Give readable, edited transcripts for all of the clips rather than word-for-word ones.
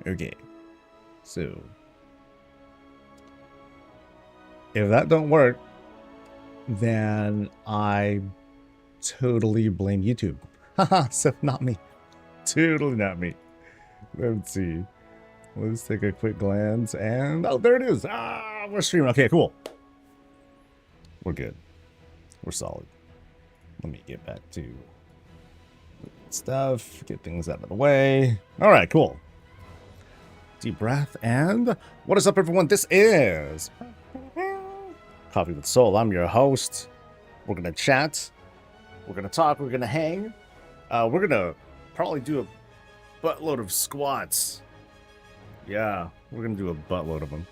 Okay. So if that don't work, then I totally blame YouTube. Haha, so not me. Totally not me. Let's see. Let's take a quick glance and oh, there it is. Ah, we're streaming. Okay, cool. We're good. We're solid. Let me get back to stuff, get things out of the way. All right, cool. Deep breath and what is up, everyone? This is Coffee with Soul. I'm your host. We're gonna chat. We're gonna talk. We're gonna hang. We're gonna probably do a buttload of squats. Yeah, we're gonna do a buttload of them.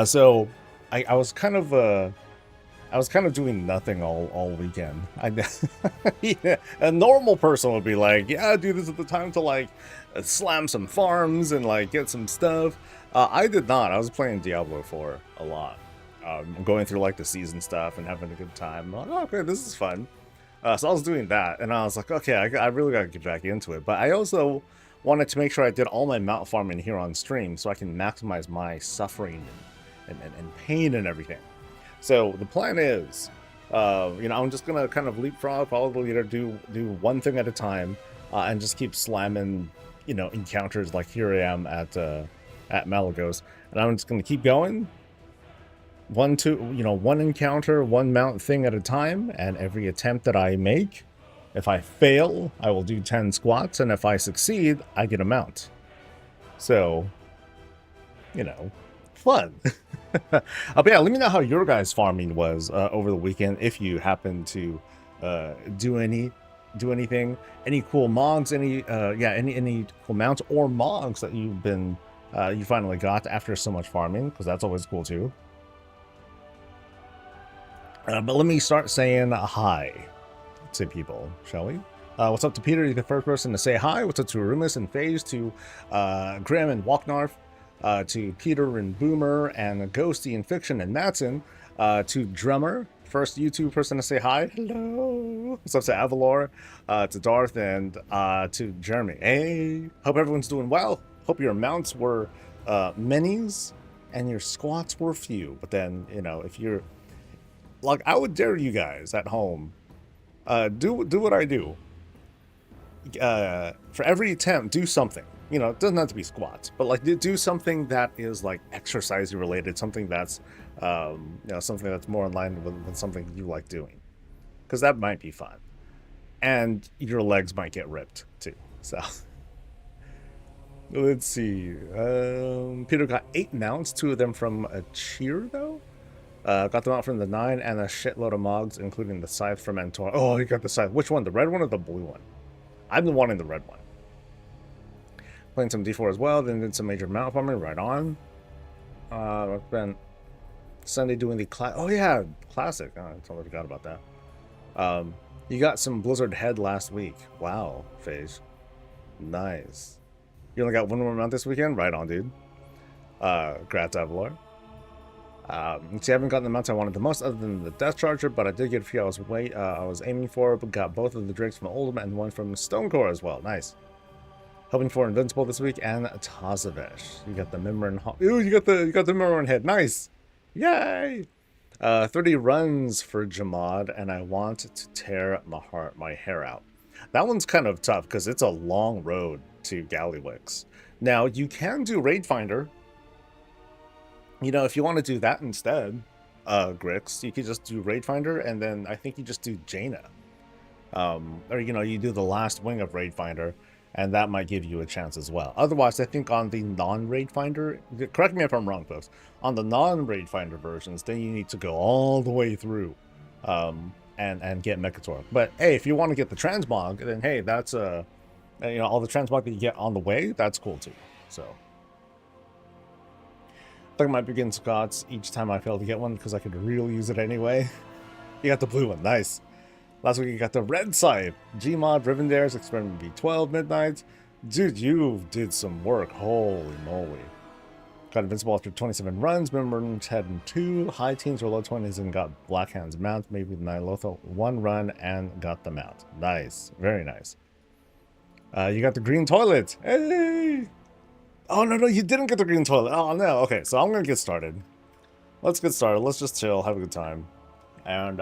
So I was kind of doing nothing all weekend. Yeah, a normal person would be like, yeah, dude, this is the time to like slam some farms and like get some stuff. I did not. I was playing Diablo 4 a lot. Going through like the season stuff and having a good time. Like, oh, okay, this is fun. So I was doing that, and I was like, okay, I really gotta get back into it. But I also wanted to make sure I did all my mount farming here on stream so I can maximize my suffering and pain and everything. So the plan is, I'm just gonna kind of leapfrog, probably do one thing at a time, and just keep slamming, encounters like here I am at Malagos, and I'm just gonna keep going. One encounter, one mount thing at a time, and every attempt that I make, if I fail, I will do 10 squats, and if I succeed, I get a mount. So, fun. But yeah, let me know how your guys' farming was over the weekend, if you happen to do anything, any cool mogs, any cool mounts or mogs that you finally got after so much farming, because that's always cool too. But let me start saying hi to people, shall we? What's up to Peter? You're the first person to say hi. What's up to Arumas and FaZe, to Grim and Walknarf, to Peter and Boomer and Ghosty and Fiction and Matson, to Drummer, first YouTube person to say hi. Hello. What's up to Avalor, to Darth, and to Jeremy. Hey, hope everyone's doing well. Hope your mounts were minis and your squats were few. But then, if you're like, I would dare you guys at home, do what I do. For every attempt, do something. It doesn't have to be squats, but like do something that is like exercise related, something that's something that's more in line with something you like doing, because that might be fun, and your legs might get ripped too. So let's see. Peter got 8 mounts, 2 of them from a cheer though. Got them out from the 9 and a shitload of mogs, including the scythe from Mentor. Oh, you got the scythe. Which one? The red one or the blue one? I've been wanting the red one. Playing some D4 as well, then did some major mount farming right on. I've been Sunday doing the class. Oh yeah, classic. Oh, I totally forgot about that. You got some Blizzard head last week. Wow, FaZe. Nice. You only got one more mount this weekend? Right on, dude. Grats, Avalor. See, I haven't gotten the mounts I wanted the most, other than the Death Charger, but I did get a few I was aiming for, but got both of the drakes from Oldham and one from Stonecore as well. Nice. Hoping for Invincible this week and Tazavesh. You got the Mimran. Ooh, you got the Mimran head. Nice. Yay. 30 runs for Jamad, and I want to tear my hair out. That one's kind of tough because it's a long road to Gallywix. Now you can do Raid Finder. If you want to do that instead, Grix, you could just do Raid Finder, and then I think you just do Jaina. Or, you do the last wing of Raid Finder, and that might give you a chance as well. Otherwise, I think on the non-Raid Finder, correct me if I'm wrong, folks, on the non-Raid Finder versions, then you need to go all the way through and get Mechator. But, hey, if you want to get the Transmog, then, hey, that's, all the Transmog that you get on the way, that's cool, too. So I might begin squats each time I fail to get one, because I could really use it anyway. You got the blue one, nice. Last week you got the red scythe, Gmod, Rivendares, Experiment B12, Midnight. Dude, you did some work, holy moly. Got Invincible after 27 runs, Mimran's head in 2, high teens or low 20s, and got Black Hand's mount, maybe the Nylothal, 1 run, and got the mount. Nice, very nice. You got the green toilet, hey! Oh, no, you didn't get the green toilet. Oh, no. Okay, so I'm going to get started. Let's get started. Let's just chill, have a good time. And,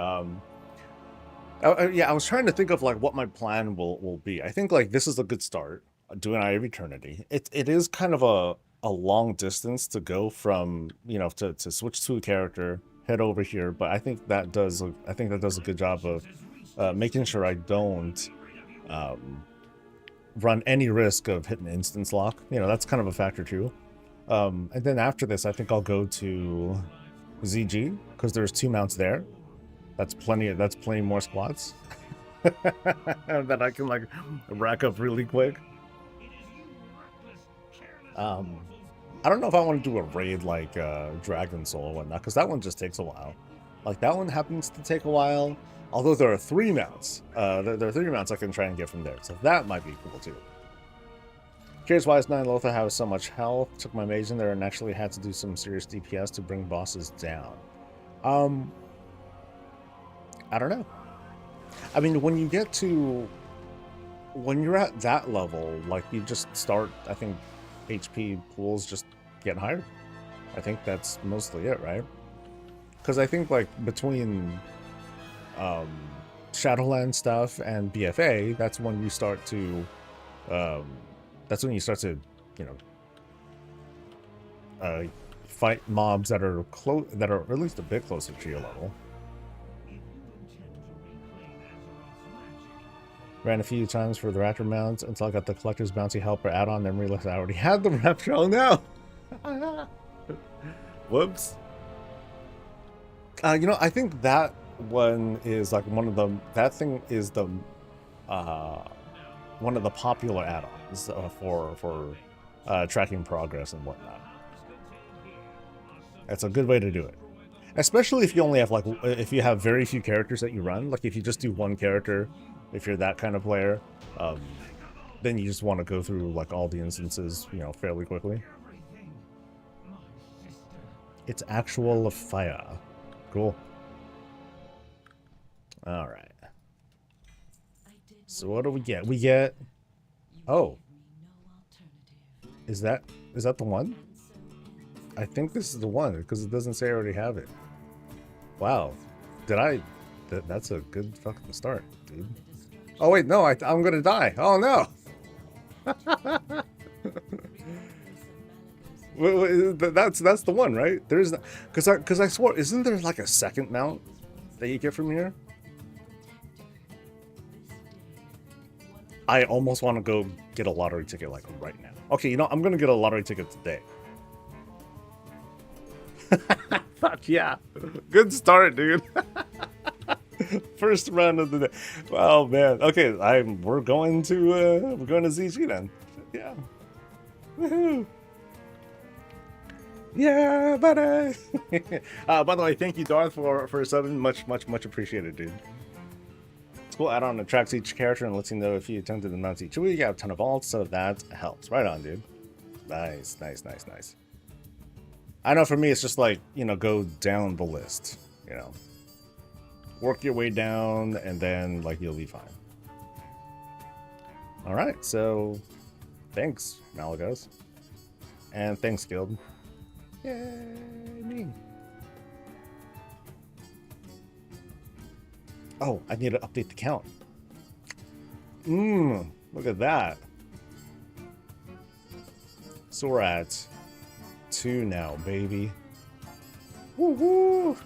yeah, I was trying to think of, like, what my plan will be. I think, like, this is a good start, doing Eye of Eternity. It is kind of a long distance to go from, you know, to switch to a character, head over here, but I think that does a good job of making sure I don't run any risk of hitting instance lock. You know, that's kind of a factor too. And then after this, I think I'll go to ZG because there's 2 mounts there. That's plenty more squats that I can like rack up really quick. I don't know if I want to do a raid like Dragon Soul or whatnot, because that one just takes a while. Like that one happens to take a while. Although there are 3 mounts. There are 3 mounts I can try and get from there. So that might be cool too. Curious why is 9 Lothar has so much health. Took my mage in there and actually had to do some serious DPS to bring bosses down. I don't know. I mean, when you're at that level, like you just start, I think HP pools just get higher. I think that's mostly it, right? Because I think like between Shadowland stuff and BFA, that's when you start to you know, fight mobs that are at least a bit closer to your level. Ran a few times for the Raptor mounts until I got the Collector's Bounty Helper add-on, then realized I already had the Raptor. Oh no! Whoops. You know, I think that one is like one of the one of the popular add-ons for tracking progress and whatnot. That's a good way to do it, especially if you only have if you have very few characters that you run. Like if you just do one character, if you're that kind of player, then you just want to go through like all the instances, you know, fairly quickly. It's actual fire. Cool. All right. So what do we get? We get. Oh. Is that the one? I think this is the one because it doesn't say I already have it. Wow. Did I? That's a good fucking start, dude. Oh wait, no, I'm gonna die. Oh no. That's the one, right? There's because I swore, isn't there like a second mount that you get from here? I almost want to go get a lottery ticket like right now. Okay, you know, I'm gonna get a lottery ticket today. Fuck yeah. Good start, dude. First round of the day. Oh man. Okay, we're going to ZG then. Yeah. Woohoo. Yeah, buddy. By the way, thank you, Darth, for subbing. Much appreciated, dude. It's cool add-on attracts each character and lets you know if you attempted to mount each week. You have a ton of alts, so that helps. Right on, dude. Nice. I know for me, it's just like, you know, go down the list, you know. Work your way down, and then, like, you'll be fine. Alright, so thanks, Malagos. And thanks, Guild. Yay, me. Oh, I need to update the count. Look at that. So we're at 2 now, baby. Woo-hoo!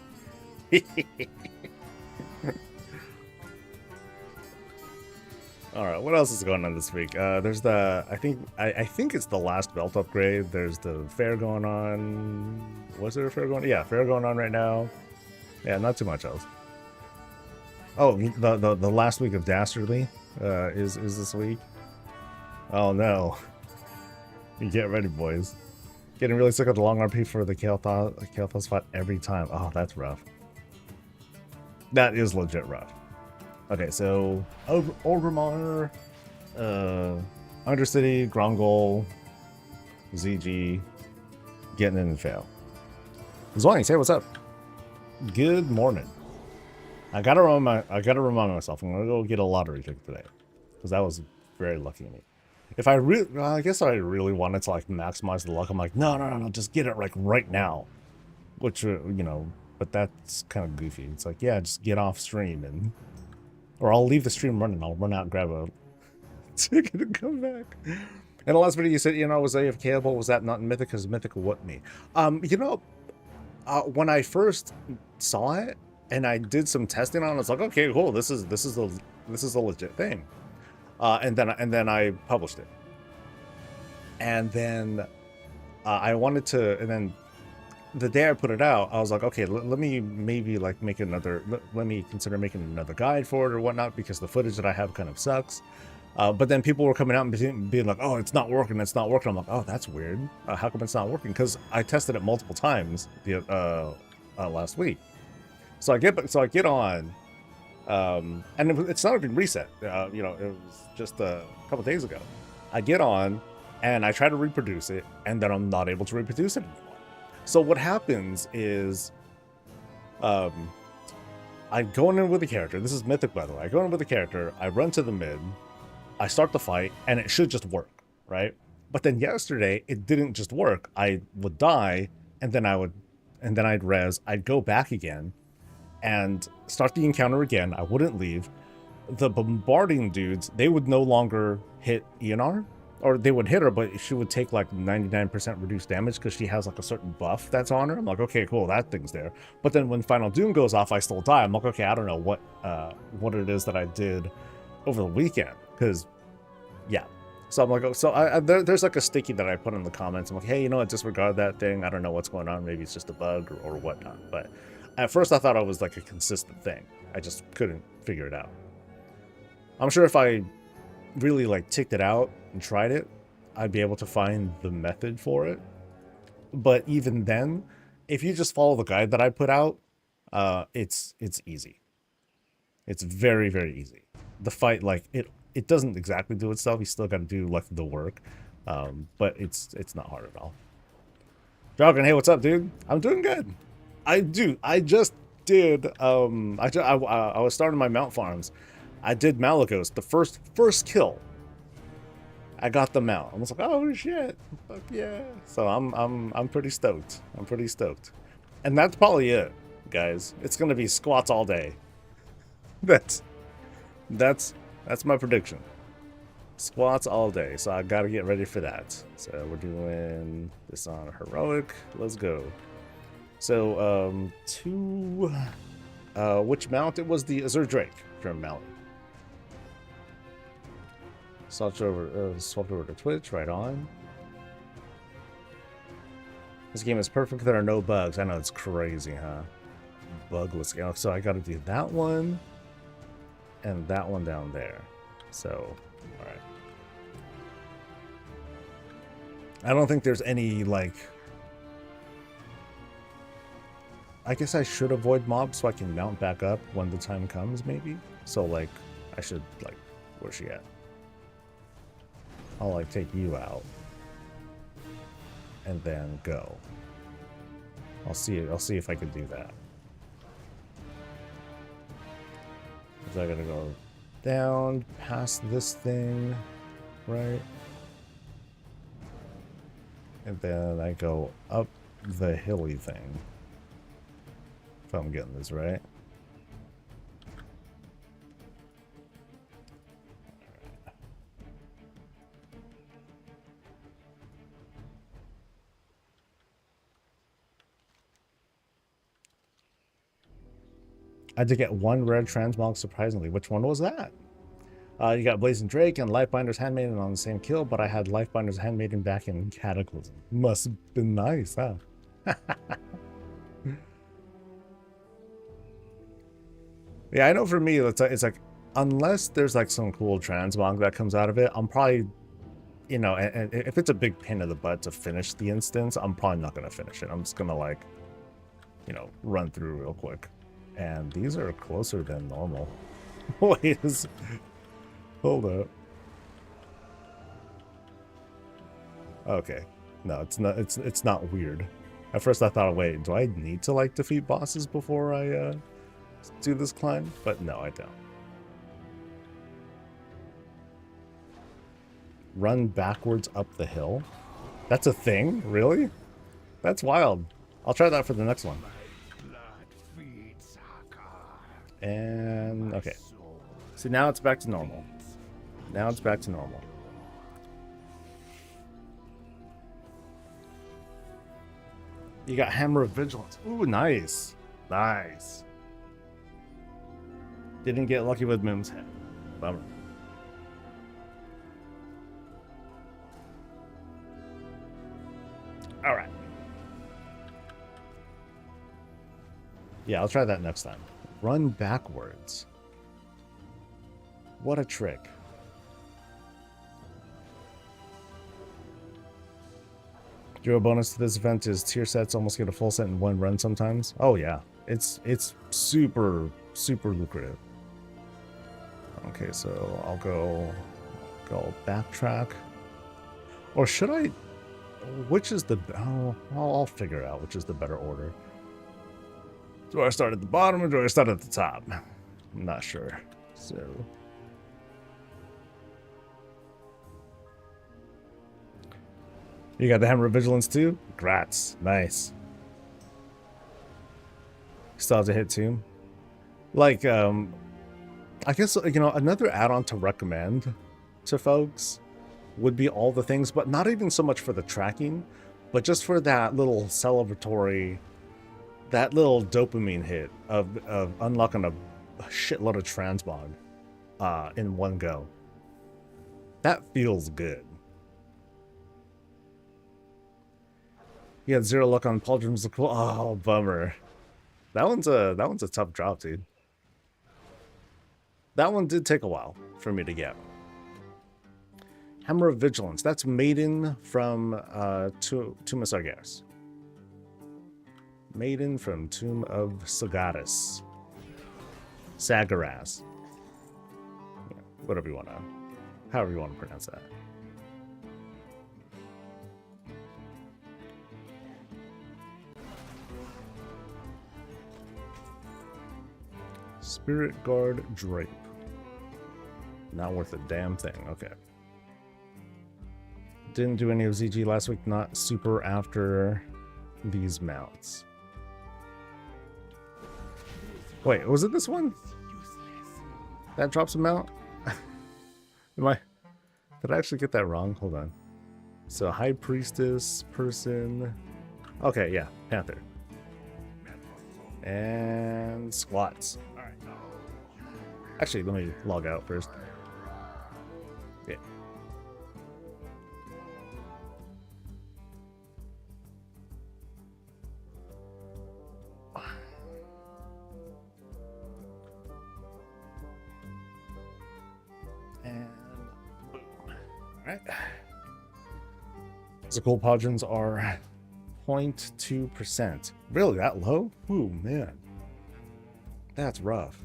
All right, what else is going on this week? There's the I think it's the last belt upgrade. There's the fair going on. Was there a fair going on? Yeah, fair going on right now. Yeah, not too much else. Oh, the last week of Dastardly is this week. Oh no. Get ready, boys. Getting really sick of the long RP for the Kael'thas fight every time. Oh, that's rough. That is legit rough. Okay, so Orgrimmar, Undercity, Grongol, ZG, getting in and fail. Zwani, say what's up. Good morning. I gotta remind myself I'm gonna go get a lottery ticket today, because that was very lucky of me. If I really, well, I guess I really wanted to like maximize the luck. I'm like, no, no, no, no, just get it like right now. Which, you know, but that's kind of goofy. It's like, yeah, just get off stream and, or I'll leave the stream running. I'll run out and grab a ticket and come back. In the last video, you said, you know, was AFKable? Was that not in Mythic? Because Mythic what me? You know, when I first saw it and I did some testing on it, I was like, okay, cool. This is a legit thing. And then I published it. And then I wanted to, and then the day I put it out, I was like, okay, let me maybe like make another, let me consider making another guide for it or whatnot, because the footage that I have kind of sucks. But then people were coming out and being like, oh, it's not working, it's not working. I'm like, oh, that's weird. How come it's not working? Because I tested it multiple times last week. So I get on, and it's not even reset. You know, it was just a couple days ago. I get on, and I try to reproduce it, and then I'm not able to reproduce it anymore. So what happens is, I go in with the character. This is Mythic, by the way. I go in with the character. I run to the mid. I start the fight, and it should just work, right? But then yesterday, it didn't just work. I would die, and then I'd res. I'd go back again, and start the encounter again. I wouldn't leave. The bombarding dudes, they would no longer hit ENR. Or they would hit her, but she would take like 99% reduced damage because she has like a certain buff that's on her. I'm like, okay, cool, that thing's there. But then when Final Doom goes off, I still die. I'm like, okay, I don't know what it is that I did over the weekend, because yeah. So I'm like, oh, so there's like a sticky that I put in the comments. I'm like, hey, you know what, disregard that thing. I don't know what's going on. Maybe it's just a bug or whatnot. But at first I thought it was like a consistent thing. I just couldn't figure it out. I'm sure if I really like ticked it out and tried it, I'd be able to find the method for it. But even then, if you just follow the guide that I put out, it's easy. It's very, very easy. The fight, like it doesn't exactly do itself. You still got to do like the work, but it's not hard at all. Dragon, hey, what's up, dude? I'm doing good. I just did. I was starting my mount farms. I did Malagos, the first kill. I got the mount. I was like, oh shit, fuck yeah! So I'm pretty stoked. I'm pretty stoked, and that's probably it, guys. It's gonna be squats all day. That's my prediction. Squats all day. So I gotta get ready for that. So we're doing this on heroic. Let's go. So which mount? It was the Azure Drake from Mount. Swapped over to Twitch, right on. This game is perfect. There are no bugs. I know, it's crazy, huh? Bugless game. So I got to do that one and that one down there. So, all right. I don't think there's any like. I guess I should avoid mobs so I can mount back up when the time comes, maybe. So like, I should like, where's she at? I'll like take you out and then go. I'll see if I can do that. So I gotta go down past this thing, right? And then I go up the hilly thing. If I'm getting this right. I did get one rare transmog, surprisingly. Which one was that? You got Blazing Drake and Lifebinder's Handmaiden on the same kill, but I had Lifebinder's Handmaiden back in Cataclysm. Must have been nice, huh? Yeah, I know for me, it's like, unless there's like some cool transmog that comes out of it, I'm probably, you know, and if it's a big pain in the butt to finish the instance, I'm probably not going to finish it. I'm just going to like, you know, run through real quick. And these are closer than normal. Wait, hold up. Okay. No, it's not weird. At first I thought, wait, do I need to like defeat bosses before I do this climb? But no, I don't. Run backwards up the hill. That's a thing? Really? That's wild. I'll try that for the next one. And okay. See, now it's back to normal. Now it's back to normal. You got Hammer of Vigilance. Ooh, nice. Nice. Didn't get lucky with Moon's head. Bummer. All right. Yeah, I'll try that next time. Run backwards. What a trick. Your bonus to this event is tier sets almost get a full set in one run sometimes. Oh yeah, it's super lucrative. Okay, so I'll go backtrack, or should I? Which is the? Oh, I'll figure out which is the better order. Do I start at the bottom or do I start at the top? I'm not sure. So. You got the Hammer of Vigilance too? Grats. Nice. Still have to hit 2. Like, I guess, you know, another add-on to recommend to folks would be all the things, but not even so much for the tracking, but just for that little celebratory, that little dopamine hit of unlocking a shitload of Transmog in one go. That feels good. You had 0 luck on Pauldrons. Oh, bummer. That one's a tough drop, dude. That one did take a while for me to get. Hammer of Vigilance. That's Maiden from Tomb of Sargeras. Maiden from Tomb of Sargeras. Sargeras. Yeah, whatever you want to, however you want to pronounce that. Spirit Guard Drape. Not worth a damn thing. Okay. Didn't do any of ZG last week. Not super after these mounts. Wait, was it this one? That drops a mount? Did I actually get that wrong? Hold on. So High Priestess, person. Okay, yeah, Panther. And squats. Actually, let me log out first. Yeah. And boom. Alright. So gold Pauldrons are 0.2%. Really, that low? Ooh, man. That's rough.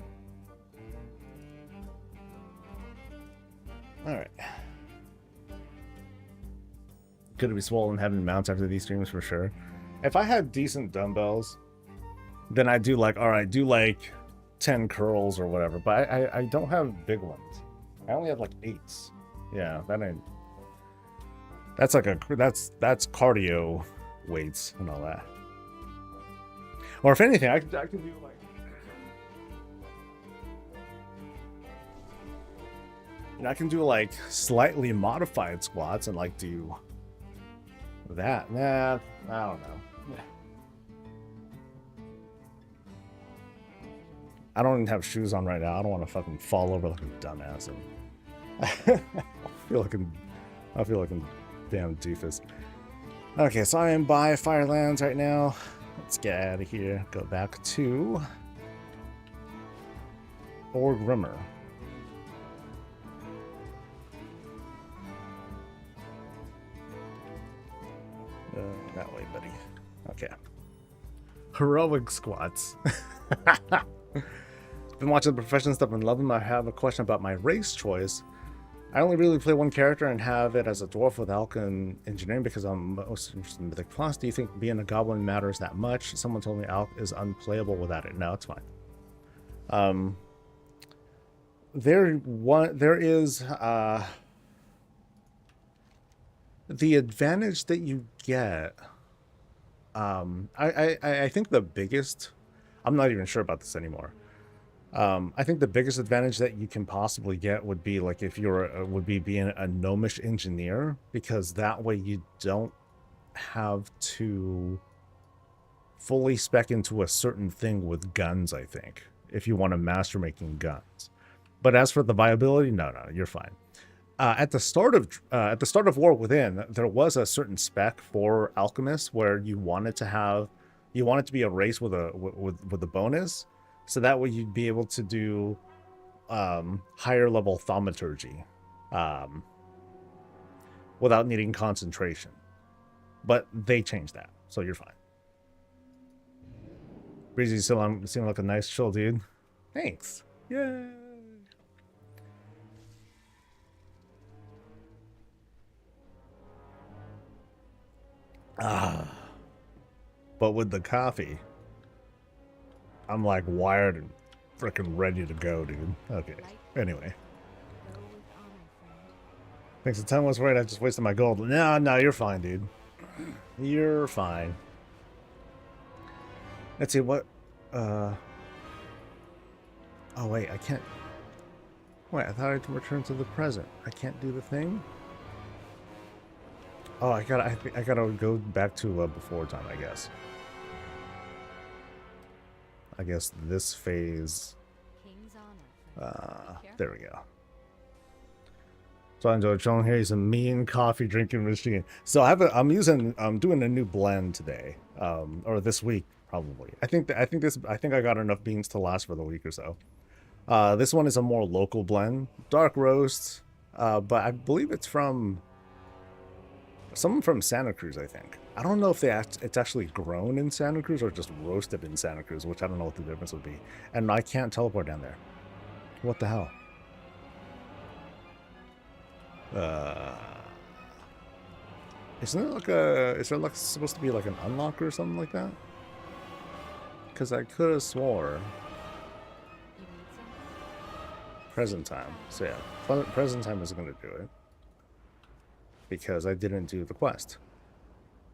Alright. Could be swollen having mounts after these streams for sure. If I had decent dumbbells, then I'd do like, alright, do like 10 curls or whatever. But I don't have big ones. I only have like 8s. Yeah, that ain't. That's like that's cardio weights and all that. Or if anything, I could do like. And I can do like slightly modified squats and like do that. Nah, I don't know. I don't even have shoes on right now. I don't want to fucking fall over like a dumbass. And I feel like a damn doofus. Okay, so I am by Firelands right now. Let's get out of here. Go back to Orgrimmer. That way, buddy. Okay. Heroic squats. Been watching the profession stuff and loving them. I have a question about my race choice. I only really play one character and have it as a dwarf with Alchemy engineering because I'm most interested in Mythic Plus. Do you think being a goblin matters that much? Someone told me Alch is unplayable without it. No, it's fine. There is The advantage that you get, I think the biggest, I'm not even sure about this anymore. I think the biggest advantage that you can possibly get would be like if you're would be being a gnomish engineer, because that way you don't have to fully spec into a certain thing with guns, I think, if you want to master making guns. But as for the viability, no, you're fine. At the start of War Within, there was a certain spec for alchemists where you wanted to be a race with a bonus, so that way you'd be able to do higher level thaumaturgy without needing concentration. But they changed that, so you're fine. Breezy still seem like a nice chill dude. Thanks. Yay. But with the coffee, I'm like wired and freaking ready to go, dude. Okay. Anyway. Thanks. The time was right. I just wasted my gold. No, you're fine, dude. You're fine. Let's see what. Oh wait, I can't. Wait, I thought I could return to the present. I can't do the thing. Oh, I gotta go back to before time, I guess. I guess this phase. There we go. So I enjoy chilling here. He's a mean coffee drinking machine. So I'm doing a new blend today, or this week probably. I think I got enough beans to last for the week or so. This one is a more local blend, dark roast, but I believe it's from someone from Santa Cruz, I think. I don't know if it's actually grown in Santa Cruz or just roasted in Santa Cruz, which I don't know what the difference would be. And I can't teleport down there. What the hell? Isn't it is there like supposed to be like an unlock or something like that? Because I could have swore. Present time. So yeah, present time is going to do it. Because I didn't do the quest.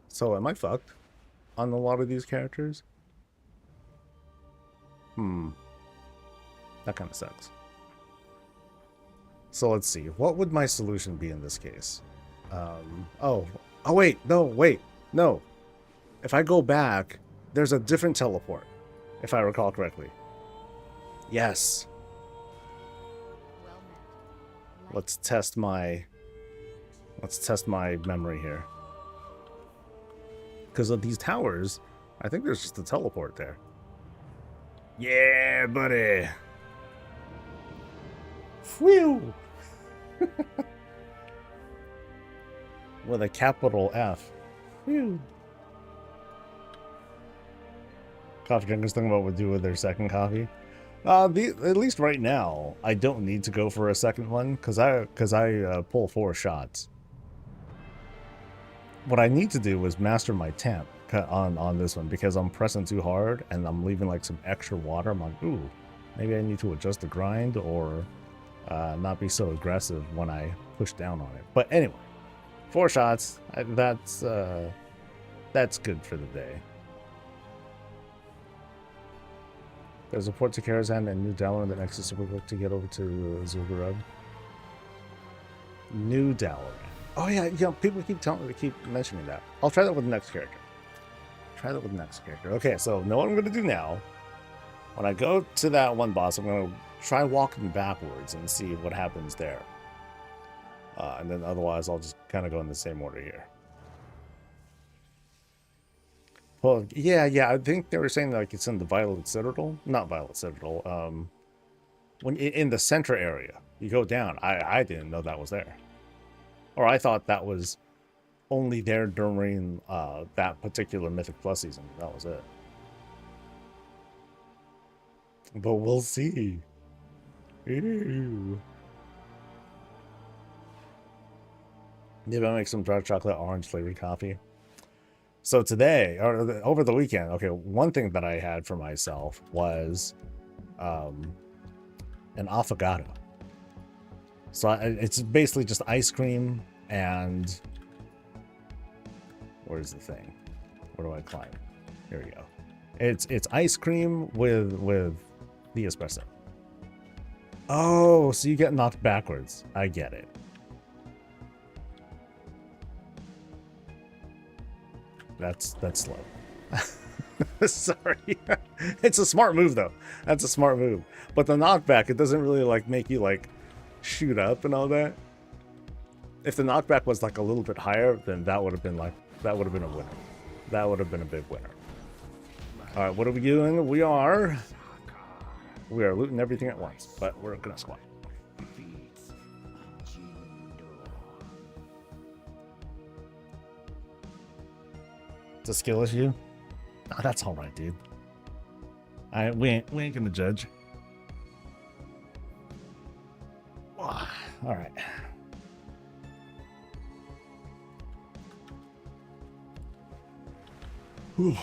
So am I fucked on a lot of these characters? That kind of sucks. So let's see. What would my solution be in this case? Oh wait, no. If I go back, there's a different teleport, if I recall correctly. Yes. Let's test my memory here. Because of these towers, I think there's just a teleport there. Yeah, buddy. Phew. With a capital F. Phew. Coffee drinkers thinking about what to do with their second coffee. At least right now, I don't need to go for a second one because I pull 4 shots. What I need to do is master my temp on this one because I'm pressing too hard and I'm leaving like some extra water. I'm like, ooh, maybe I need to adjust the grind or not be so aggressive when I push down on it. But anyway, 4 shots. That's good for the day. There's a port to Karazhan and New Dalaran that makes it super quick to get over to Zul'Gurub. New Dalaran. Oh yeah, people keep mentioning that. I'll try that with the next character. Okay, so know what I'm gonna do now. When I go to that one boss, I'm gonna try walking backwards and see what happens there. And then otherwise, I'll just kind of go in the same order here. Well, yeah, I think they were saying like it's in the Violet Citadel. Not Violet Citadel. When in the center area, you go down. I didn't know that was there. Or I thought that was only there during that particular Mythic Plus season. That was it. But we'll see. Ew. Maybe I'll make some dark chocolate orange flavored coffee. So today, or over the weekend, okay, one thing that I had for myself was an affogato. So it's basically just ice cream and Where's the thing? Where do I climb? Here we go. It's ice cream with the espresso. Oh, so you get knocked backwards. I get it. That's slow. Sorry. It's a smart move though. That's a smart move. But the knockback, it doesn't really like make you like shoot up and all that. If the knockback was like a little bit higher, then that would have been a winner. That would have been a big winner. All right, what are we doing? We are looting everything at once, but we're gonna squat. It's a skill issue. Oh, that's all right, dude. We ain't gonna judge. All right. Whew.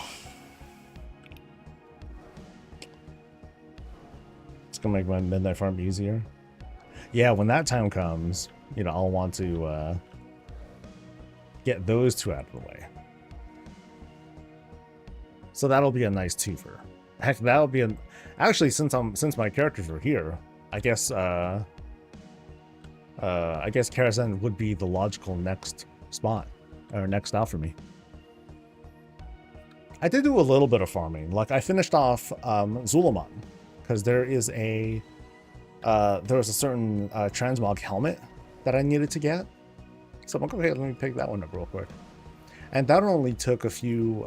It's gonna make my midnight farm easier. Yeah, when that time comes, you know, I'll want to get those two out of the way. So that'll be a nice twofer. Heck, that'll be an actually since my characters are here, I guess Karazhan would be the logical next spot or next stop for me. I did do a little bit of farming. Like I finished off Zulaman because there was a certain Transmog helmet that I needed to get. So I'm like, okay, let me pick that one up real quick. And that only took a few.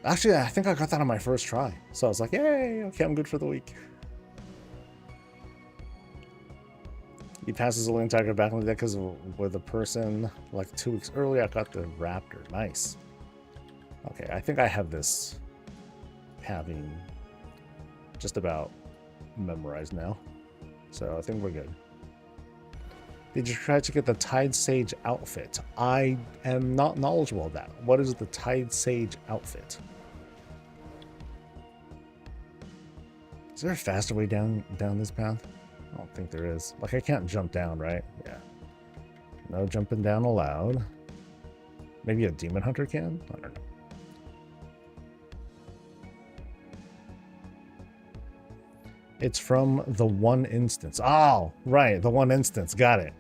Actually, I think I got that on my first try. So I was like, yay, okay, I'm good for the week. He passes a Zillion Tiger back in the deck because with a person like 2 weeks earlier, I got the Raptor. Nice. Okay, I think I have this having just about memorized now. So I think we're good. Did you try to get the Tide Sage outfit? I am not knowledgeable of that. What is the Tide Sage outfit? Is there a faster way down this path? I don't think there is. Like I can't jump down, right? Yeah. No jumping down allowed. Maybe a demon hunter can? I don't know. It's from the one instance. Oh, right. The one instance. Got it.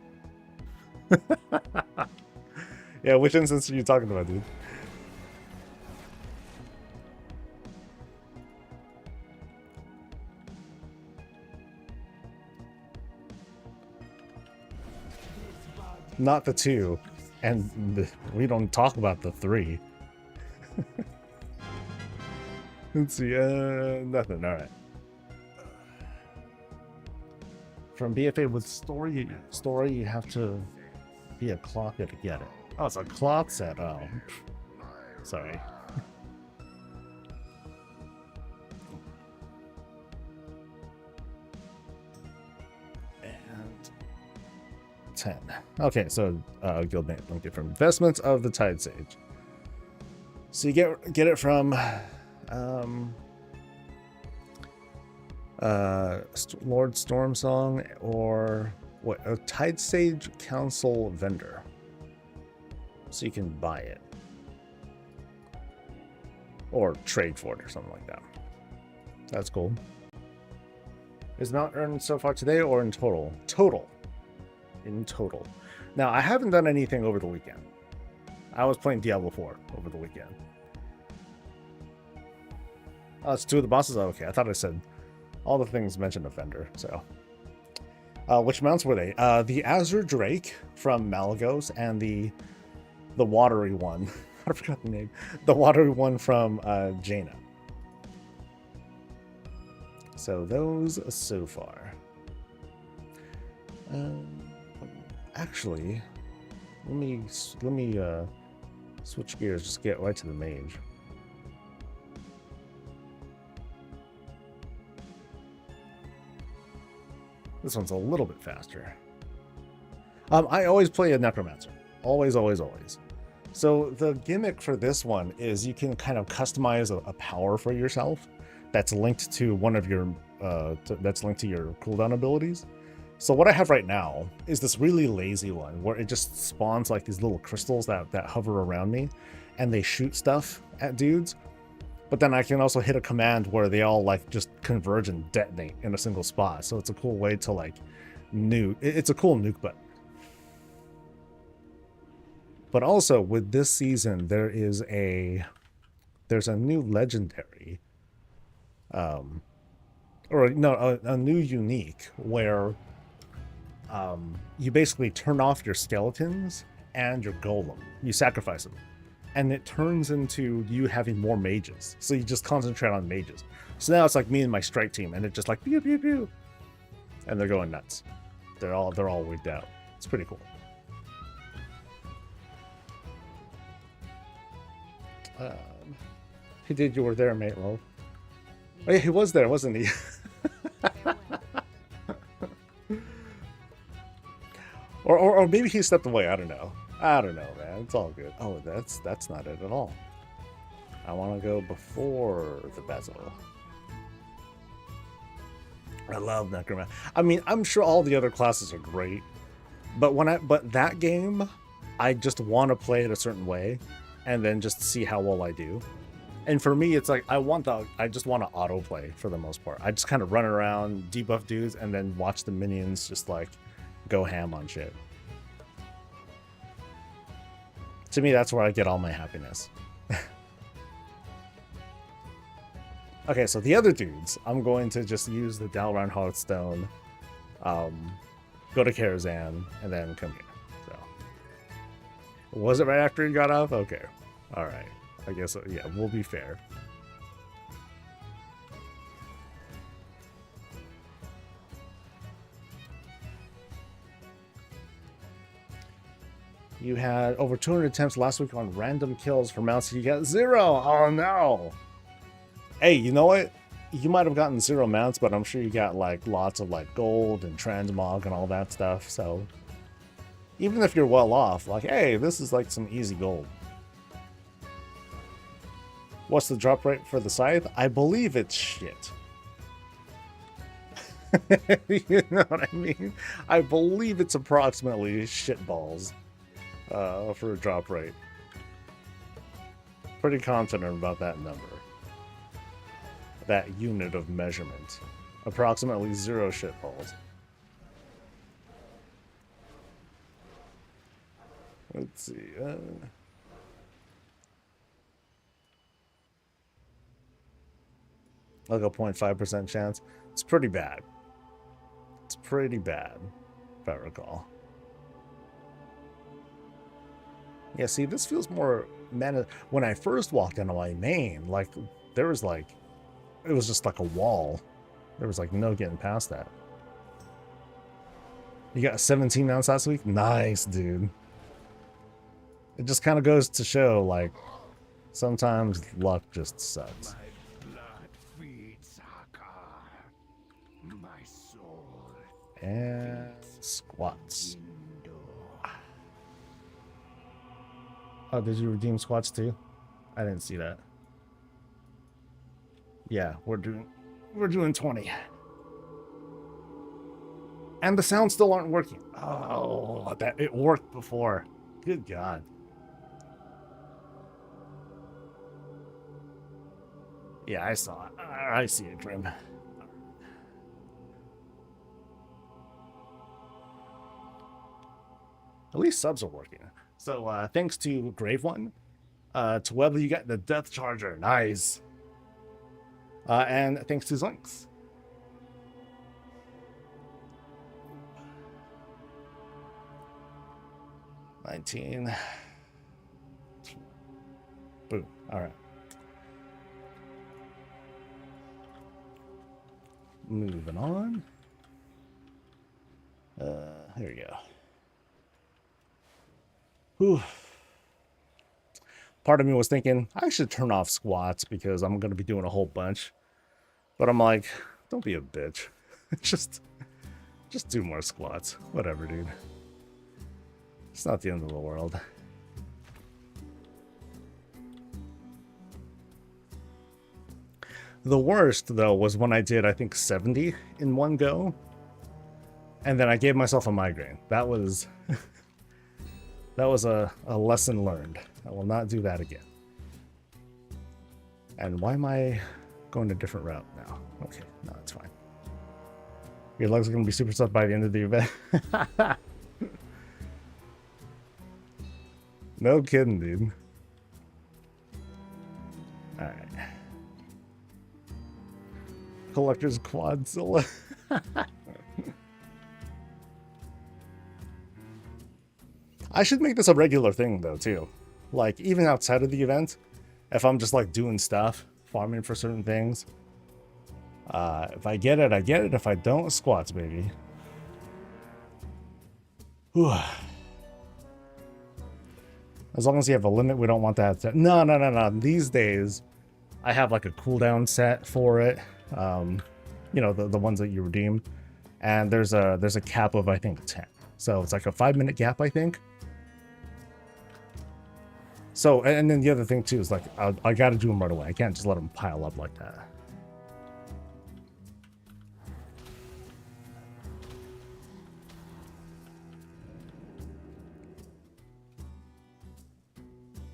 Yeah, which instance are you talking about, dude? Not the 2. And we don't talk about the 3. Let's see. Nothing. All right. From BFA with story, you have to be a clocker to get it. Oh, it's a cloth set. Oh, sorry. And 10. Okay, so guild name. Don't get from investments of the Tide Sage. So you get it from Lord Stormsong or what? A Tide Sage Council vendor. So you can buy it or trade for it or something like that. That's cool. Is not earned so far today or in total? In total. Now I haven't done anything over the weekend. I was playing Diablo 4 over the weekend. Oh, it's 2 of the bosses. Oh, okay, I thought I said all the things mentioned a vendor. So, which mounts were they? The Azure Drake from Malagos and the watery one. I forgot the name. The watery one from Jaina. So those so far. Actually, let me switch gears. Just get right to the mage. This one's a little bit faster. I always play a necromancer. Always. So the gimmick for this one is you can kind of customize a power for yourself that's linked to one of your that's linked to your cooldown abilities. So what I have right now is this really lazy one where it just spawns like these little crystals that hover around me, and they shoot stuff at dudes. But then I can also hit a command where they all like just converge and detonate in a single spot. So it's a cool way to like nuke. It's a cool nuke button. But also with this season, there's a new legendary, or no, a new unique where you basically turn off your skeletons and your golem. You sacrifice them, and it turns into you having more mages. So you just concentrate on mages. So now it's like me and my strike team, and it just like pew pew pew, and they're going nuts. They're all wigged out. It's pretty cool. He did. You were there, mate. Lol. Oh yeah, he was there, wasn't he? or maybe he stepped away. I don't know. I don't know, man. It's all good. Oh, that's not it at all. I want to go before the bezel. I love Necromancer. I mean, I'm sure all the other classes are great, but that game, I just want to play it a certain way, and then just see how well I do. And for me, it's like I just want to autoplay for the most part. I just kind of run around, debuff dudes, and then watch the minions just like go ham on shit. To me, that's where I get all my happiness. Okay, so the other dudes, I'm going to just use the Dalron Hearthstone, go to Karazhan, and then come here. So, was it right after you got off? Okay, all right. I guess, yeah, we'll be fair. You had over 200 attempts last week on random kills for mounts. You got 0. Oh, no. Hey, you know what? You might have gotten 0 mounts, but I'm sure you got like lots of like gold and transmog and all that stuff. So even if you're well off, like, hey, this is like some easy gold. What's the drop rate for the scythe? I believe it's shit. You know what I mean? I believe it's approximately shitballs for a drop rate. Pretty confident about that number. That unit of measurement. Approximately 0 shitballs. Let's see. Like a 0.5% chance. It's pretty bad. It's pretty bad, if I recall. Yeah, see, this feels more when I first walked into my main, like, there was like, it was just like a wall. There was like no getting past that. You got 17 mounts last week? Nice, dude. It just kind of goes to show, like, sometimes luck just sucks. And squats. Oh, did you redeem squats too? I didn't see that. Yeah, we're doing 20. And the sounds still aren't working. Oh, that it worked before. Good God. Yeah, I saw it. I see it, Grim. At least subs are working. So thanks to Grave One, to Webber, you got the Death Charger. Nice. And thanks to Zinks. $19. Boom. All right. Moving on. Here we go. Whew. Part of me was thinking I should turn off squats because I'm going to be doing a whole bunch. But I'm like, don't be a bitch. just do more squats. Whatever, dude. It's not the end of the world. The worst, though, was when I did, I think, 70 in one go. And then I gave myself a migraine. That was that was a lesson learned. I will not do that again. And why am I going a different route now? Okay, no, it's fine. Your legs are going to be super soft by the end of the event. No kidding, dude. Alright. Collector's Quadzilla. I should make this a regular thing, though, too. Like, even outside of the event, if I'm just, like, doing stuff, farming for certain things. If I get it, I get it. If I don't, squats, baby. Whew. As long as you have a limit, we don't want that. No. These days, I have, like, a cooldown set for it. You know, the ones that you redeem. And there's a cap of, I think, 10. So it's like a 5-minute gap, I think. So, and then the other thing, too, is, like, I gotta do them right away. I can't just let them pile up like that.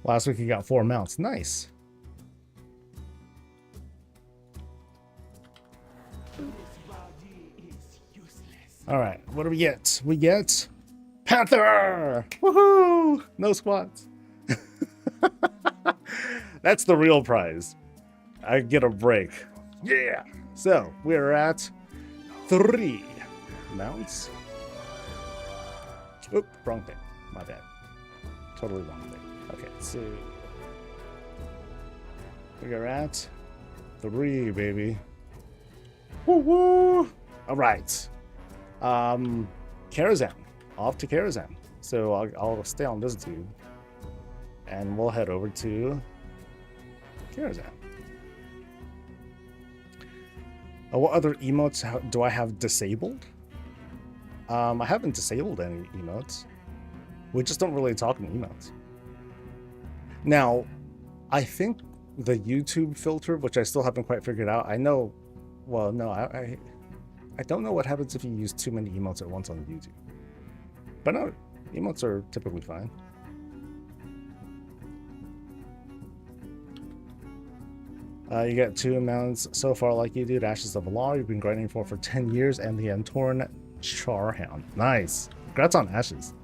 Last week, you got 4 mounts. Nice. All right, what do we get? We get Panther! Woohoo! No squats. That's the real prize. I get a break. Yeah! So, we're at 3 mounts. Oop, wrong thing. My bad. Totally wrong thing. Okay, so we are at 3, baby. Woo-woo! All right. Karazhan. Off to Karazhan. So I'll stay on this dude. And we'll head over to Karazhan. What other emotes do I have disabled? I haven't disabled any emotes. We just don't really talk in emotes. Now, I think the YouTube filter, which I still haven't quite figured out, I know, well, no, I don't know what happens if you use too many emotes at once on YouTube. But no, emotes are typically fine. You get 2 mounts so far like you did. Ashes of Law, you've been grinding for 10 years, and the Antorn Charhound. Nice. Congrats on Ashes.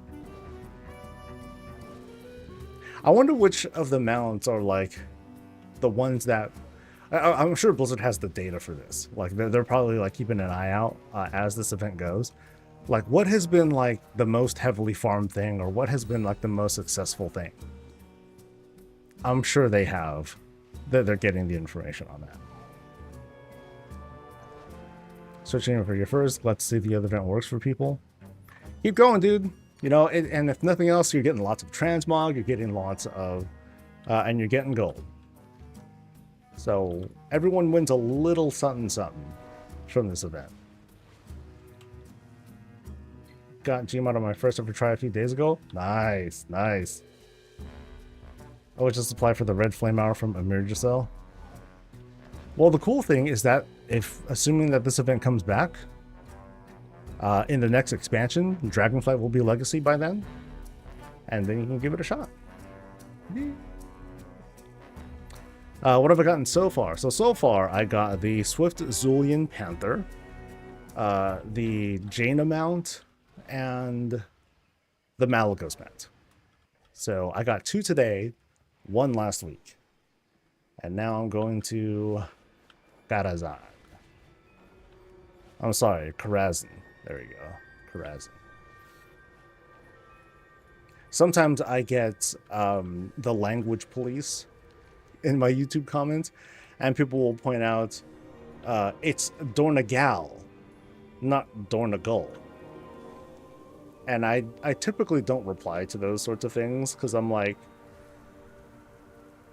I wonder which of the mounts are like the ones that I'm sure Blizzard has the data for this. Like they're probably like keeping an eye out as this event goes. Like what has been like the most heavily farmed thing, or what has been like the most successful thing? I'm sure they have. They're getting the information on that. Searching for your first. Let's see if the other event works for people. Keep going, dude. You know, and if nothing else, you're getting lots of transmog, you're getting lots of, and you're getting gold. So everyone wins a little something from this event. Got Gmod on my first ever try a few days ago. Nice, nice. Oh, just apply for the red flame hour from Emergicell. Well, the cool thing is that assuming that this event comes back, in the next expansion, Dragonflight will be Legacy by then, and then you can give it a shot. What have I gotten so far? So far, I got the Swift Zulian Panther, the Jaina mount, and the Malagos mount. So I got 2 today, 1 last week. And now I'm going to Karazhan. I'm sorry, Karazhan. There we go, Karazhan. Sometimes I get the language police in my YouTube comments, and people will point out it's Dornagal, not Dornagull. And I typically don't reply to those sorts of things because I'm like,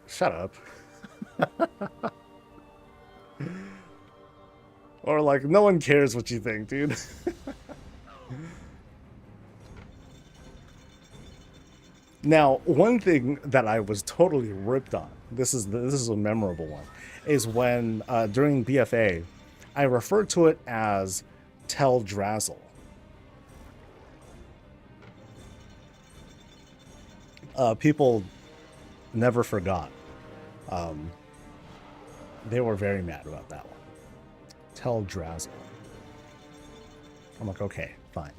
shut up. Or like, no one cares what you think, dude. Now, one thing that I was totally ripped on, this is a memorable one, is when during BFA, I referred to it as Teldrassil. People never forgot. They were very mad about that one. Tell Drazzle. I'm like, okay, fine.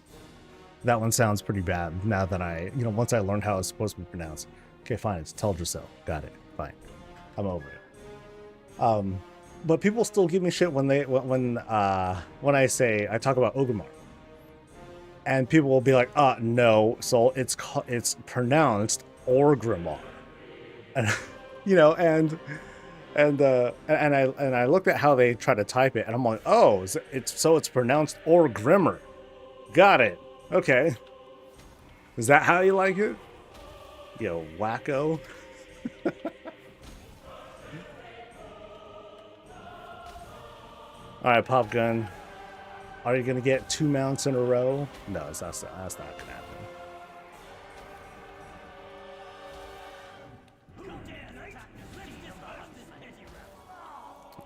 That one sounds pretty bad now that once I learned how it's supposed to be pronounced. Okay, fine, it's Teldrassil. Got it. Fine. I'm over it. But people still give me shit when I say I talk about Ogrimmar. And people will be like, no, so it's pronounced Orgrimmar. And and I looked at how they try to type it, and I'm like, oh, it's pronounced Orgrimmer. Got it. Okay. Is that how you like it? Yo, wacko. All right, Pop Gun. Are you gonna get 2 mounts in a row? No, that's not gonna happen.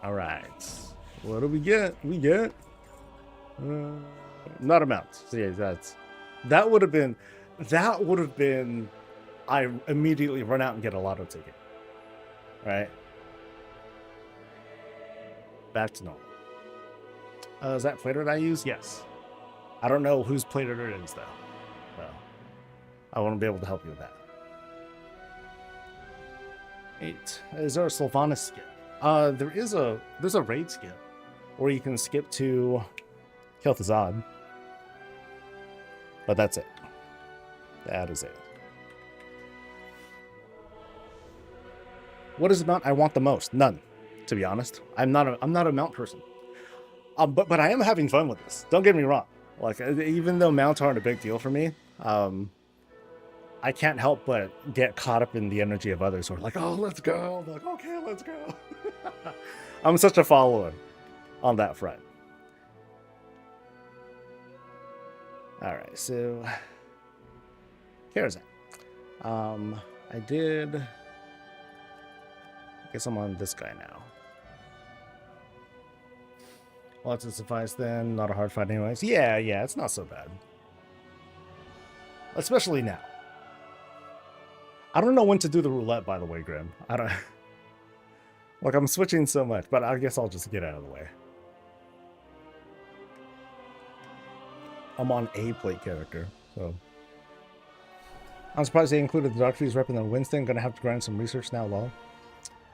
All right. What do we get? We get not a mount. So yeah, that would have been. I immediately run out and get a lotto ticket. Right. Back to normal. Is that plater I use? Yes. I don't know whose plater it is though. So I won't be able to help you with that. 8. Is there a Sylvanas skip? There's a raid skip where you can skip to Kel'Thuzad. But that's it. That is it. What is the mount I want the most? None, to be honest. I'm not a mount person. But I am having fun with this. Don't get me wrong. Like, even though mounts aren't a big deal for me, I can't help but get caught up in the energy of others who are like, oh, let's go. I'm like, okay, let's go. I'm such a follower on that front. All right, so Karazhan. I guess I'm on this guy now. Lots to suffice then. Not a hard fight anyways. Yeah, it's not so bad. Especially now. I don't know when to do the roulette, by the way, Grim. I don't... Like, I'm switching so much, but I guess I'll just get out of the way. I'm on a plate character, so... I'm surprised they included the Dark Freeze rep in the Winston. Gonna have to grind some research now, lol.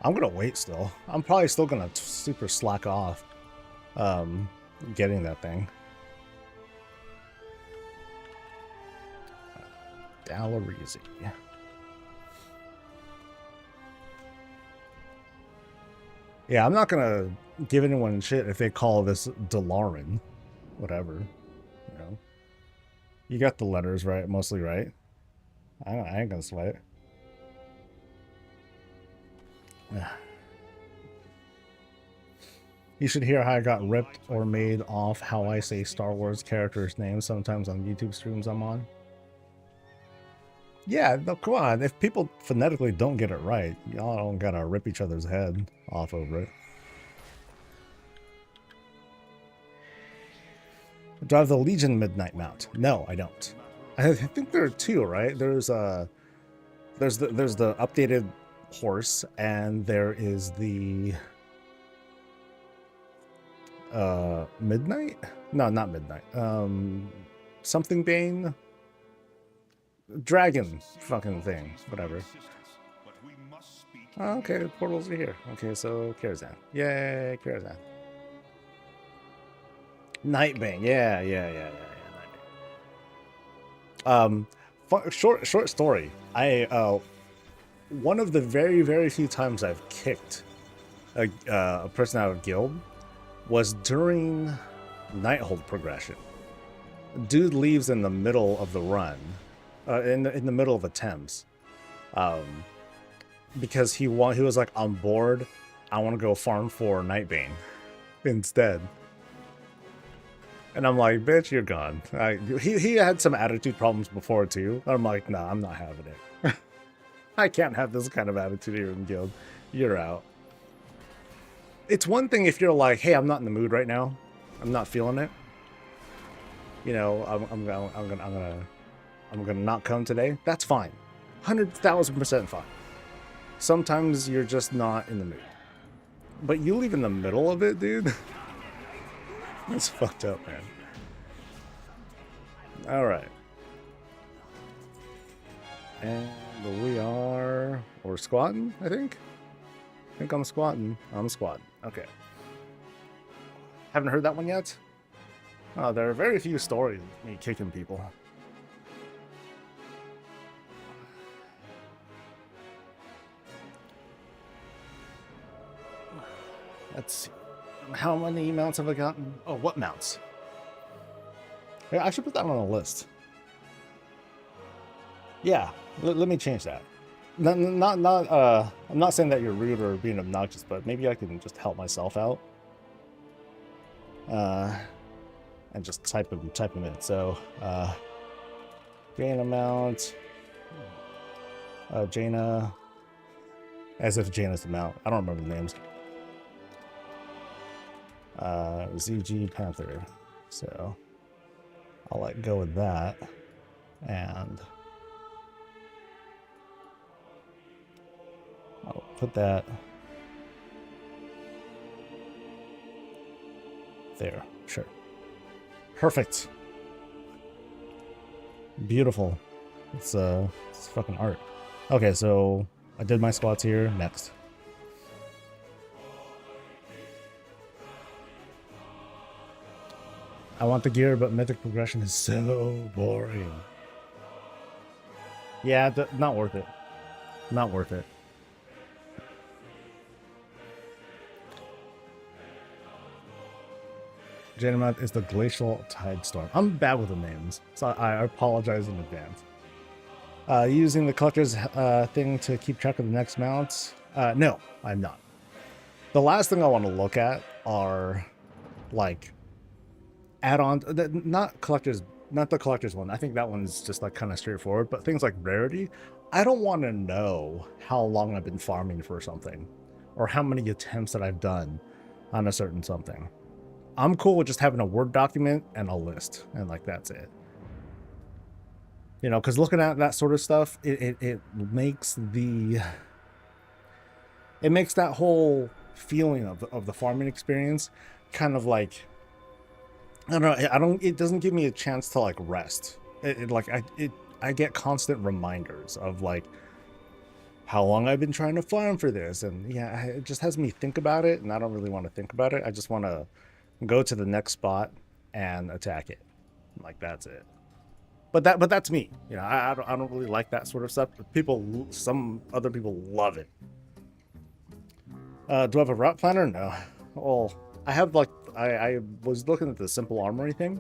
I'm gonna wait still. I'm probably still gonna super slack off. Getting that thing. Dalarizi. Yeah, I'm not gonna give anyone shit if they call this Dalaran. Whatever. You know. You got the letters right, mostly right. I ain't gonna sweat it. You should hear how I got ripped or made off how I say Star Wars characters' names sometimes on YouTube streams I'm on. Yeah, no, come on. If people phonetically don't get it right, y'all don't gotta rip each other's head off over it. Do I have the Legion Midnight mount? No, I don't. I think there are 2, right? There's the updated horse, and there is the Midnight? No, not Midnight. Something Bane? Dragon fucking thing. Whatever. Oh, okay, the portals are here. Okay, so Karazhan. Yay, Karazhan. Nightbane. Yeah, Nightbane. Short story. One of the very, very few times I've kicked a person out of guild was during Nighthold progression. Dude leaves in the middle of the run, in the middle of a Thames, because he was like, on board. I want to go farm for Nightbane instead. And I'm like, bitch, you're gone. He had some attitude problems before too. I'm like, nah, I'm not having it. I can't have this kind of attitude here in guild. You're out. It's one thing if you're like, hey, I'm not in the mood right now. I'm not feeling it. You know, I'm gonna not come today. That's fine. 100,000% fine. Sometimes you're just not in the mood. But you leave in the middle of it, dude? That's fucked up, man. Alright. And we're squatting, I think? I think I'm squatting. I'm squatting. Okay. Haven't heard that one yet? There are very few stories of me kicking people. Let's see. How many mounts have I gotten? Oh, what mounts? Yeah, I should put that on a list. Yeah, let me change that. I'm not saying that you're rude or being obnoxious, but maybe I can just help myself out. And just type them in. So, Jaina mount. Jaina. As if Jaina's the mount. I don't remember the names. ZG Panther. So, I'll let go of that. And I'll put that there. Sure. Perfect. Beautiful. It's fucking art. Okay, so I did my squats here. Next. I want the gear, but mythic progression is so boring. Yeah, not worth it. Not worth it. Jaina is the Glacial Tide Storm. I'm bad with the names, so I apologize in advance. Using the collector's thing to keep track of the next mounts? No, I'm not. The last thing I want to look at are, like, add-ons. Not the collector's one. I think that one's just, like, kind of straightforward. But things like rarity, I don't want to know how long I've been farming for something, or how many attempts that I've done on a certain something. I'm cool with just having a Word document and a list, and like that's it. You know, because looking at that sort of stuff, it makes that whole feeling of the farming experience kind of like, I don't know, it doesn't give me a chance to like rest. I get constant reminders of like how long I've been trying to farm for this, and yeah, it just has me think about it, and I don't really want to think about it. I just want to go to the next spot and attack it. Like that's it. But that's me. You know, I don't really like that sort of stuff. But some other people love it. Do I have a route planner? No. Well, I have like I was looking at the simple armory thing,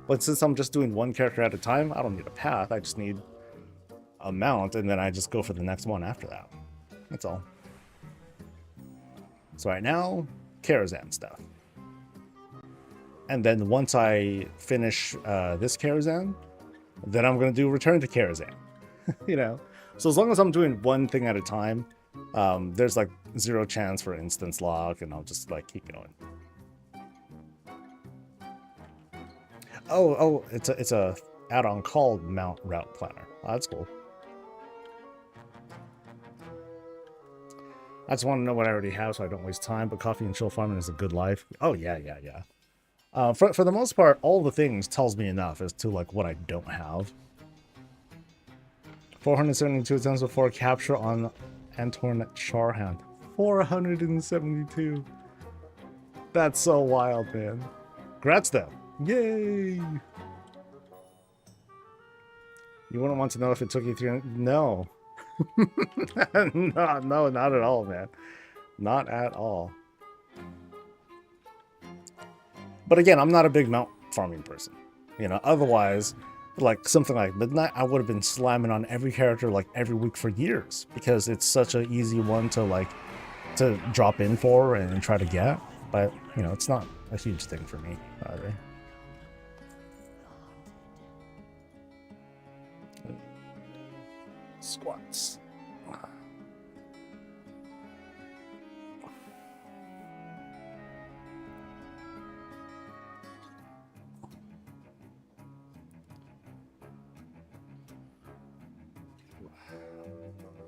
but since I'm just doing one character at a time, I don't need a path. I just need a mount, and then I just go for the next one after that. That's all. So right now, Karazhan stuff. And then once I finish this Karazhan, then I'm going to do Return to Karazhan. You know? So as long as I'm doing one thing at a time, there's like 0 chance for instance lock, and I'll just like keep going. Oh, it's a add-on called Mount Route Planner. Oh, that's cool. I just want to know what I already have so I don't waste time, but coffee and chill farming is a good life. Oh, yeah. For the most part, all the things tells me enough as to like what I don't have. 472 attempts before capture on Antorn Charhand. 472. That's so wild, man. Congrats, though. Yay! You wouldn't want to know if it took you 300? No. No, not at all, man. Not at all. But again, I'm not a big mount farming person. You know, otherwise, like something like Midnight, I would have been slamming on every character like every week for years, because it's such an easy one to drop in for and try to get. But, you know, it's not a huge thing for me, either. Squats.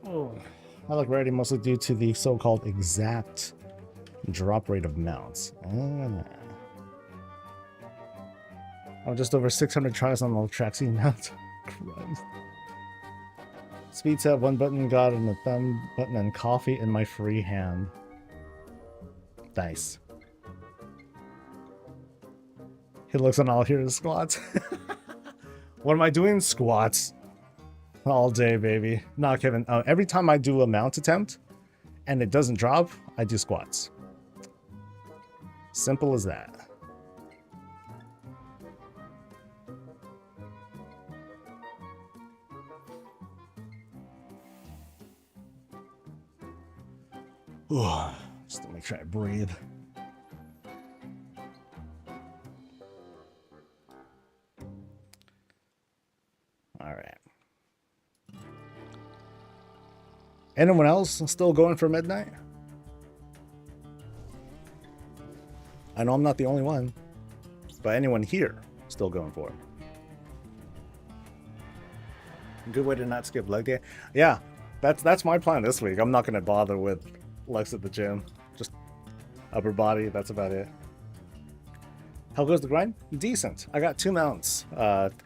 Oh, I like rarity mostly due to the so-called exact drop rate of mounts. Oh, just over 600 tries on the Traxine mount. Christ. Speed set, one button, got and a thumb button, and coffee in my free hand. Nice. He looks and all here is squats. What am I doing? Squats. All day, baby. Nah, Kevin. Every time I do a mount attempt and it doesn't drop, I do squats. Simple as that. Just to make sure I breathe. All right. Anyone else still going for midnight? I know I'm not the only one, but anyone here still going for it? Good way to not skip leg day. Yeah, that's my plan this week. I'm not going to bother with legs at the gym. Just upper body, that's about it. How goes the grind? Decent. I got 2 mounts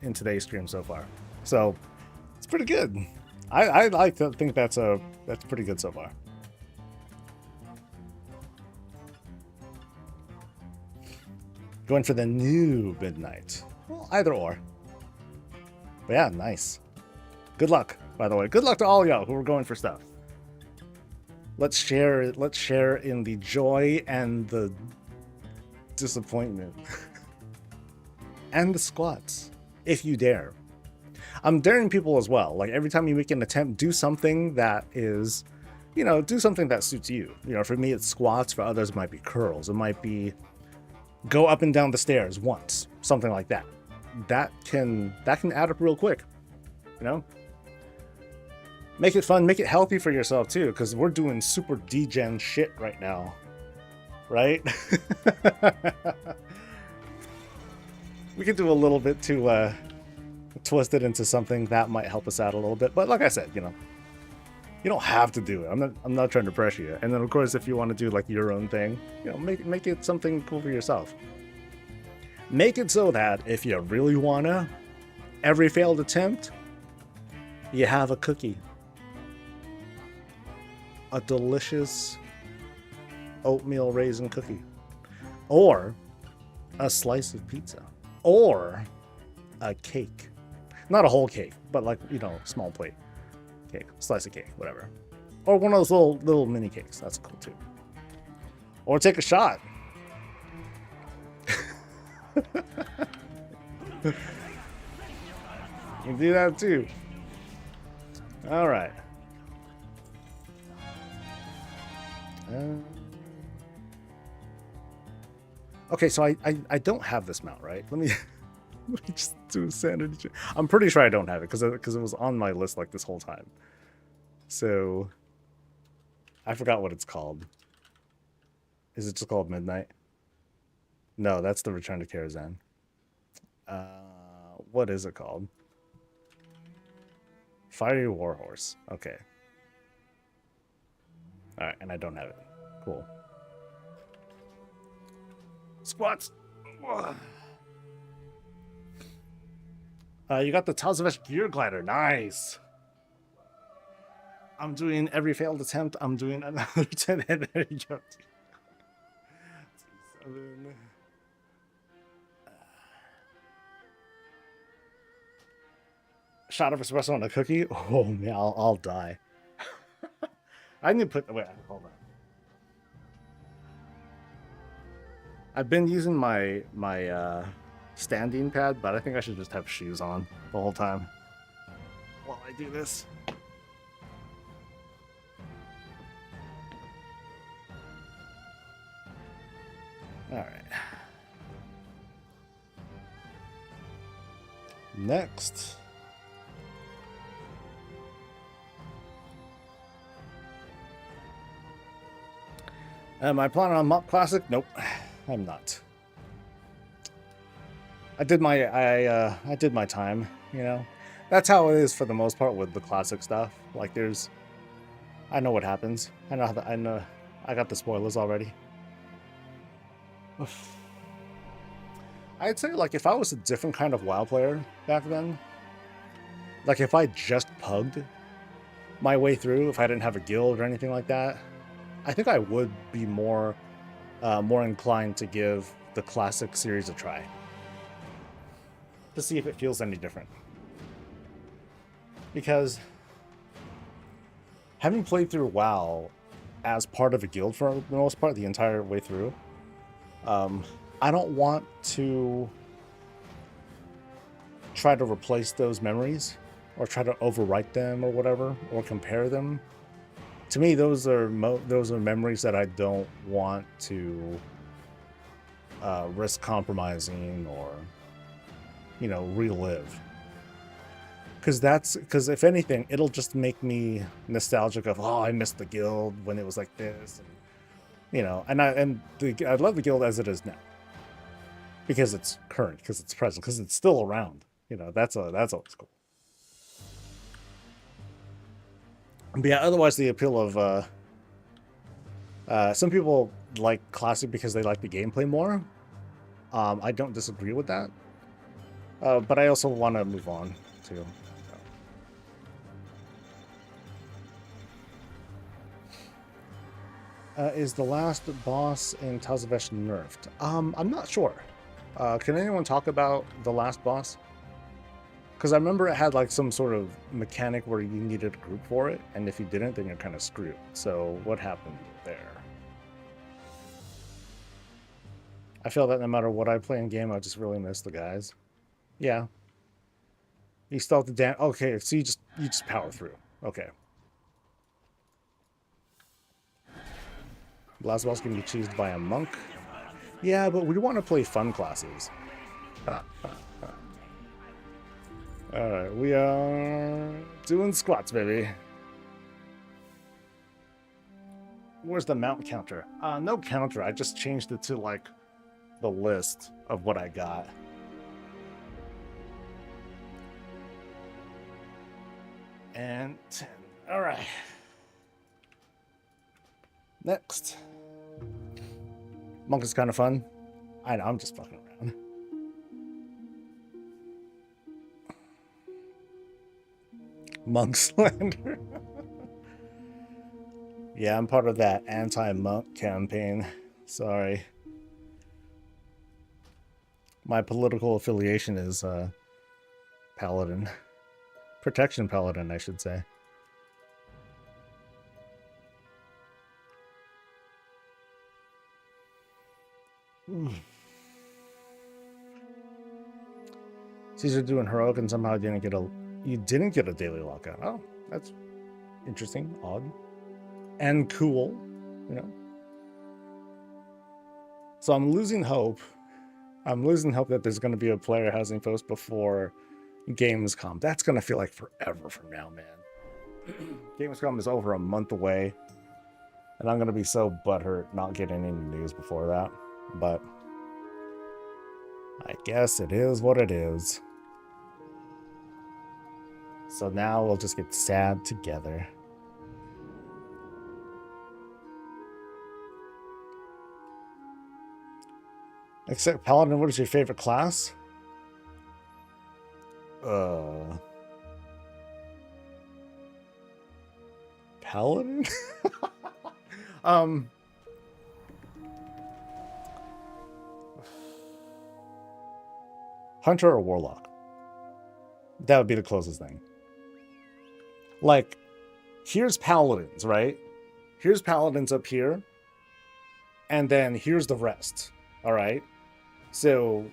in today's stream so far. So, it's pretty good. I like to think that's pretty good so far. Going for the new midnight. Well, either or. But yeah, nice. Good luck, by the way. Good luck to all y'all who are going for stuff. Let's share in the joy and the disappointment. And the squats, if you dare. I'm daring people as well. Like, every time you make an attempt, do something that is, do something that suits you. For me, it's squats. For others, it might be curls. It might be go up and down the stairs once. Something like that. That can add up real quick. Make it fun. Make it healthy for yourself, too. Because we're doing super degen shit right now. Right? We could do a little bit to twist it into something that might help us out a little bit. But like I said, you don't have to do it. I'm not trying to pressure you. And then of course, if you want to do like your own thing, make it something cool for yourself. Make it so that if you really wanna, every failed attempt, you have a cookie. A delicious oatmeal raisin cookie. Or a slice of pizza. Or a cake. Not a whole cake, but like, small plate cake, slice of cake, whatever. Or one of those little mini cakes. That's cool too. Or take a shot. You can do that too. All right. Okay, so I don't have this mount, right? Let me just do a sanity check. I'm pretty sure I don't have it because it was on my list like this whole time. So I forgot what it's called. Is it just called Midnight? No, that's the Return to Karazhan. What is it called? Fiery Warhorse. Okay. All right, and I don't have it. Cool. Squats. You got the Tazavesh Gear Glider. Nice. I'm doing every failed attempt. I'm doing another 10. There you go. 7. Shot of espresso on a cookie. Oh man, I'll die. I need to put. Wait, hold on. I've been using my standing pad, but I think I should just have shoes on the whole time while I do this. All right. Next. Am I planning on Mop Classic? Nope, I'm not. I did my time, you know. That's how it is for the most part with the classic stuff. Like there's I know what happens. I know how I know. I got the spoilers already. I'd say, like, if I was a different kind of WoW player back then, like, if I just pugged my way through, if I didn't have a guild or anything like that, I think I would be more inclined to give the classic series a try to see if it feels any different. Because having played through WoW as part of a guild for the most part, the entire way through, I don't want to try to replace those memories or try to overwrite them or whatever, or compare them. To me, those are memories that I don't want to risk compromising or, you know, relive. Because if anything, it'll just make me nostalgic of, oh, I missed the guild when it was like this, and, you know, I love the guild as it is now because it's current, because it's present, because it's still around. You know, that's always cool. But yeah, otherwise the appeal of some people like classic because they like the gameplay more. I don't disagree with that, but I also want to move on too. Is the last boss in Tazavesh nerfed? I'm not sure. Can anyone talk about the last boss? Because I remember it had like some sort of mechanic where you needed a group for it, and if you didn't, then you're kind of screwed. So what happened there? I feel that no matter what I play in game, I just really miss the guys. Yeah. You still have to dance. Okay, so you just power through. Okay. Last boss can be cheesed by a monk. Yeah, but we want to play fun classes. Alright, we are doing squats, baby. Where's the mount counter? No counter. I just changed it to, like, the list of what I got. And 10. Alright. Next. Monk is kind of fun. I know, I'm just fucking around. Monk slander. Yeah, I'm part of that anti-monk campaign. Sorry. My political affiliation is Paladin. Protection Paladin, I should say. Caesar doing heroic and somehow you didn't get a daily lockout. Oh, that's interesting, odd, and cool, you know. So I'm losing hope. I'm losing hope that there's going to be a player housing post before Gamescom. That's going to feel like forever from now, man. Gamescom is over a month away, and I'm going to be so butthurt not getting any news before that. But I guess it is what it is. So now we'll just get sad together. Except Paladin, what is your favorite class? Paladin? Hunter or Warlock? That would be the closest thing. Like, here's Paladins, right? Here's Paladins up here. And then here's the rest. All right? So,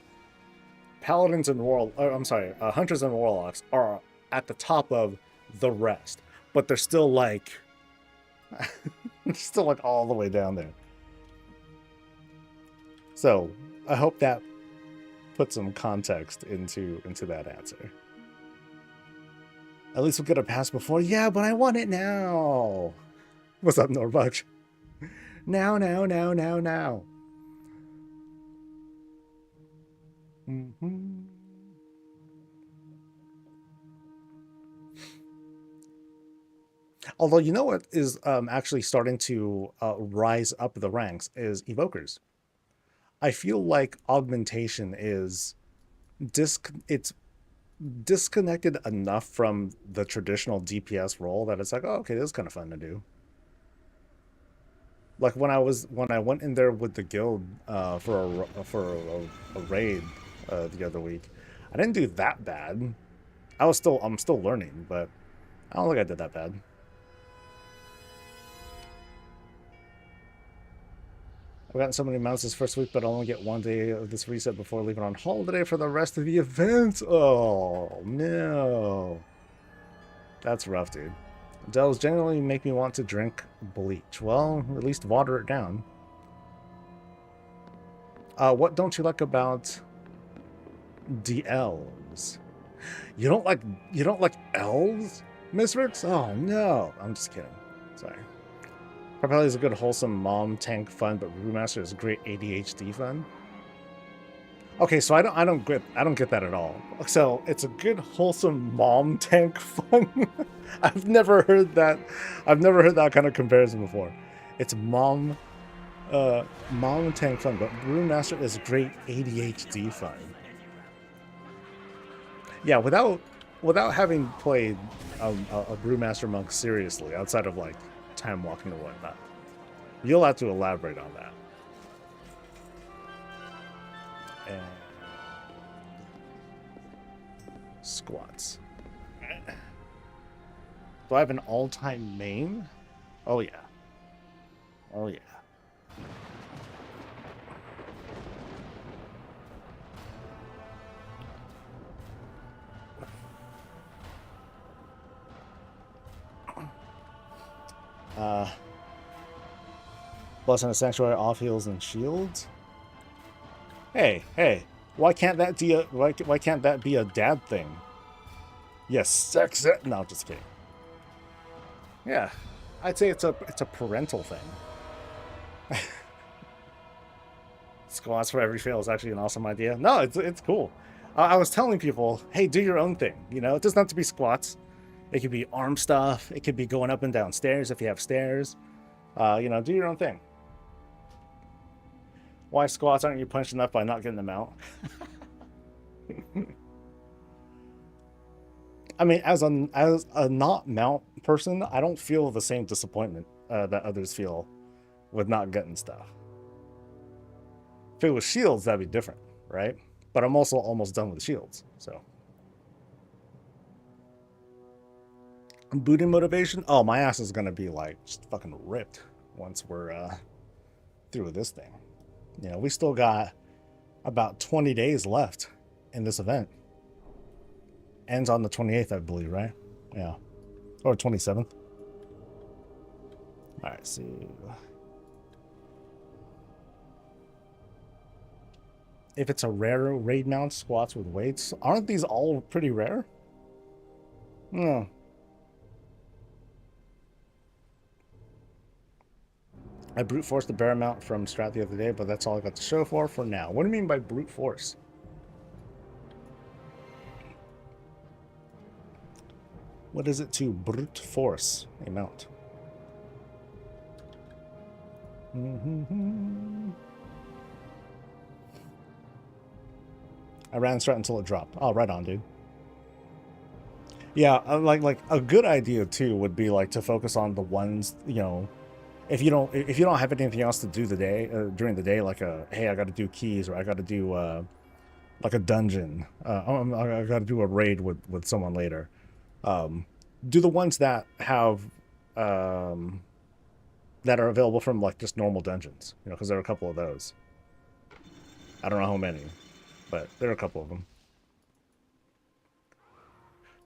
Paladins and Hunters and Warlocks are at the top of the rest. But they're still like... still like all the way down there. So, I hope that put some context into that answer. At least we'll get a pass before. Yeah, but I want it now. What's up, Norbuck? Now. Mm-hmm. Although, you know what is actually starting to rise up the ranks is evokers. I feel like augmentation is it's disconnected enough from the traditional DPS role that it's like, oh, okay, this is kind of fun to do. Like when I went in there with the guild for a raid the other week, I didn't do that bad. I'm still learning, but I don't think I did that bad. I've gotten so many mounts this first week, but I only get 1 day of this reset before leaving on holiday for the rest of the event. Oh, no. That's rough, dude. Dells generally make me want to drink bleach. Well, at least water it down. What don't you like about the elves? You don't like elves, Miss Ricks? Oh no, I'm just kidding. Sorry. Propelli is a good wholesome mom tank fun, but Brewmaster is great ADHD fun. Okay, so I don't get that at all. So it's a good wholesome mom tank fun. I've never heard that kind of comparison before. It's mom tank fun, but Brewmaster is great ADHD fun. Yeah, without having played a Brewmaster monk seriously outside of like time walking or whatnot, you'll have to elaborate on that. And squats. Do I have an all-time main? Oh yeah. Oh yeah. Blessing a sanctuary, off heals and shields. Hey, why can't that be a dad thing? Yes, sex it. No, just kidding. Yeah, I'd say it's a parental thing. Squats for every fail is actually an awesome idea. No, it's cool. I was telling people, hey, do your own thing. You know, it doesn't have to be squats. It could be arm stuff. It could be going up and down stairs if you have stairs. You know, do your own thing. Why squats aren't you punched enough by not getting them out? I mean, as a not mount person, I don't feel the same disappointment that others feel with not getting stuff. If it was shields, that'd be different, right? But I'm also almost done with shields, so. Booting motivation? Oh, my ass is gonna be like just fucking ripped once we're through with this thing. You know, we still got about 20 days left in this event. Ends on the 28th, I believe, right? Yeah. Or 27th. Alright, so... If it's a rare raid mount, squats with weights, aren't these all pretty rare? No. I brute forced the bear mount from Strat the other day, but that's all I got to show for now. What do you mean by brute force? What is it to brute force a mount? I ran Strat until it dropped. Oh, right on, dude. Yeah, like a good idea too would be like to focus on the ones, you know, if you don't have anything else to do the day during the day, like hey, I got to do keys, or I got to do like a dungeon, I got to do a raid with someone later. Do the ones that have that are available from like just normal dungeons, you know, because there are a couple of those. I don't know how many, but there are a couple of them.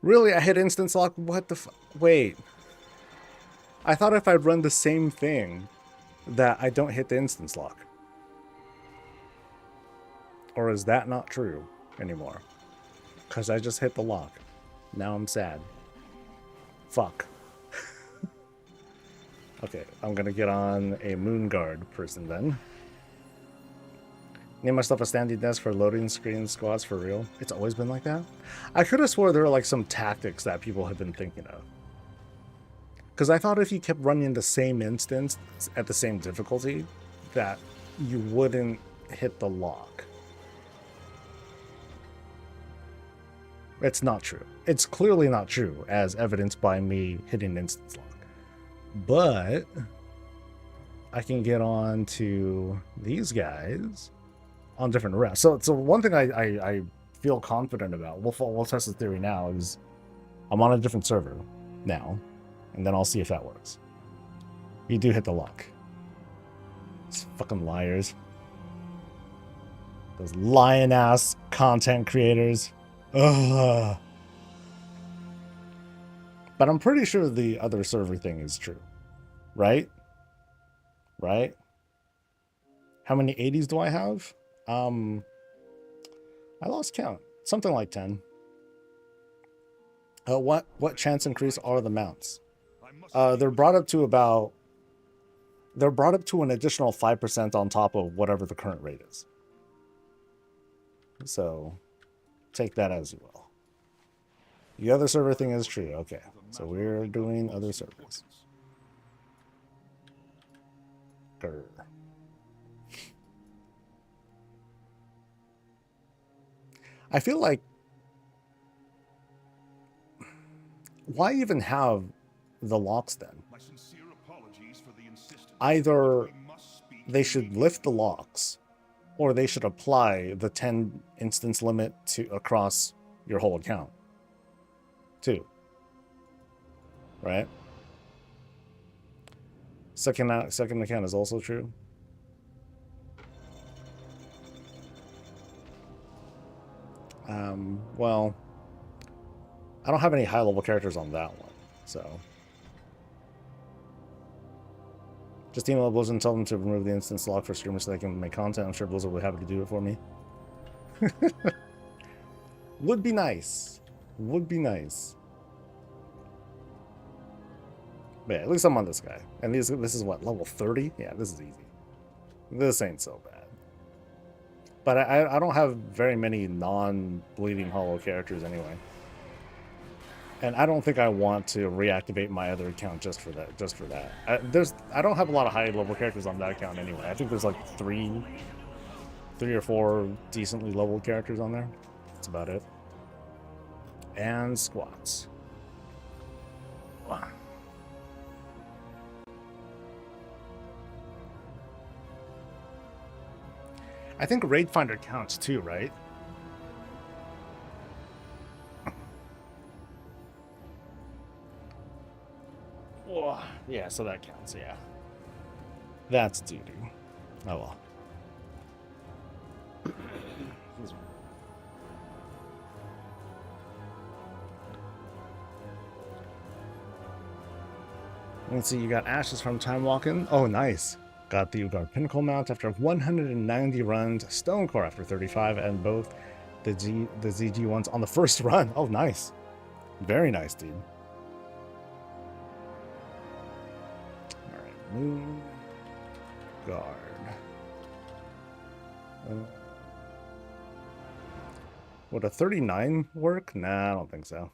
Really, I hit instance lock? What the wait. I thought if I run the same thing that I don't hit the instance lock. Or is that not true anymore? Because I just hit the lock. Now I'm sad. Fuck. Okay, I'm gonna get on a moon guard person then. Name myself a standing desk for loading screen squads for real. It's always been like that? I could have swore there were like some tactics that people have been thinking of. Because I thought if you kept running the same instance at the same difficulty, that you wouldn't hit the lock. It's not true. It's clearly not true, as evidenced by me hitting instance lock. But I can get on to these guys on different routes. So one thing I feel confident about, we'll test the theory now, is I'm on a different server now, and then I'll see if that works. You do hit the lock. These fucking liars. Those lion-ass content creators. Ugh. But I'm pretty sure the other server thing is true. Right? Right? How many 80s do I have? I lost count. Something like 10. What chance increase are the mounts? They're brought up to about... They're brought up to an additional 5% on top of whatever the current rate is. So, take that as you will. The other server thing is true. Okay, so we're doing other servers. Grr. I feel like... Why even have the locks then? Either they should lift the locks, or they should apply the 10 instance limit to across your whole account. Too. Right? Second account is also true. Well, I don't have any high-level characters on that one, so... Just email Blizzard and tell them to remove the instance lock for streamers so they can make content. I'm sure Blizzard will be happy to do it for me. Would be nice. Would be nice. But yeah, at least I'm on this guy. And this is what, level 30? Yeah, this is easy. This ain't so bad. But I don't have very many non-bleeding hollow characters anyway. And I don't think I want to reactivate my other account just for that. I don't have a lot of high-level characters on that account anyway. I think there's like three or four decently leveled characters on there. That's about it. And squats. Wow. I think Raid Finder counts too, right? Oh, yeah, so that counts, yeah. That's duty. Oh well. Let's see, you got ashes from time walking. Oh, nice. Got the Ugar Pinnacle mount after 190 runs, Stonecore after 35, and both the ZG ones on the first run. Oh, nice. Very nice, dude. Alright, Moon Guard. Would a 39 work? Nah, I don't think so.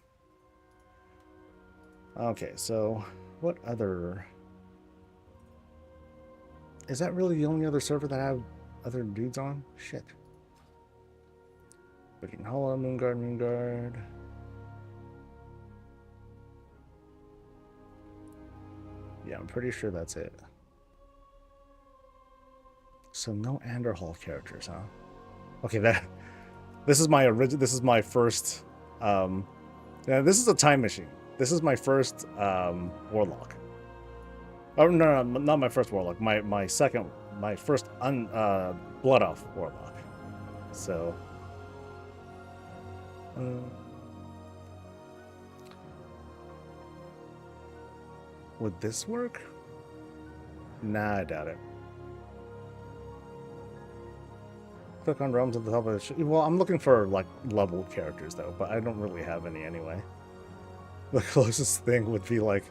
Okay, so what other... Is that really the only other server that I have other dudes on? Shit. Breaking Hollow, Moonguard. Yeah, I'm pretty sure that's it. So no Anderhall characters, huh? Okay, this is my original. This is my first. Yeah, this is a time machine. This is my first warlock. Oh no, not my first warlock. My first blood elf warlock. So. Would this work? Nah, I doubt it. Click on realms at the top of the... Well, I'm looking for, like, leveled characters, though, but I don't really have any anyway. The closest thing would be, like,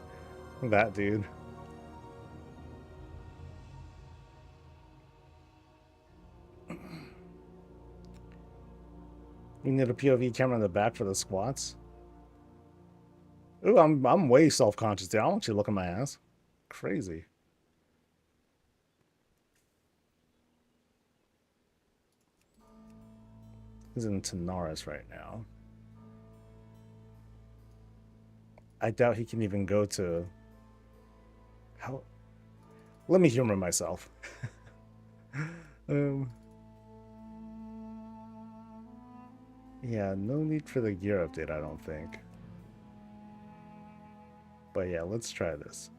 that dude. You need a POV camera in the back for the squats? Ooh, I'm way self-conscious there. I want you to look at my ass. Crazy. He's in Tanaris right now. I doubt he can even go to... How... Let me humor myself. Yeah, no need for the gear update, I don't think. But yeah, let's try this.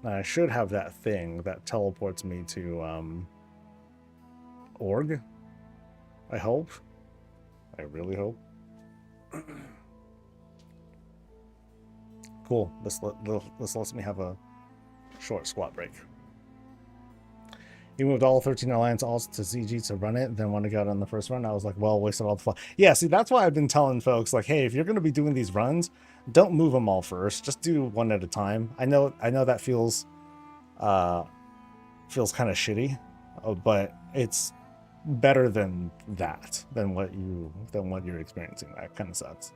I should have that thing that teleports me to Org. I hope. I really hope. Cool. This lets me have a short squat break. He moved all 13 Alliance alts to ZG to run it, then when I got on the first run, I was like, well, wasted all the fun. Yeah, see, that's why I've been telling folks, like, hey, if you're going to be doing these runs, don't move them all first. Just do one at a time. I know that feels kind of shitty, but it's better than that, than what you're experiencing. That kind of sucks.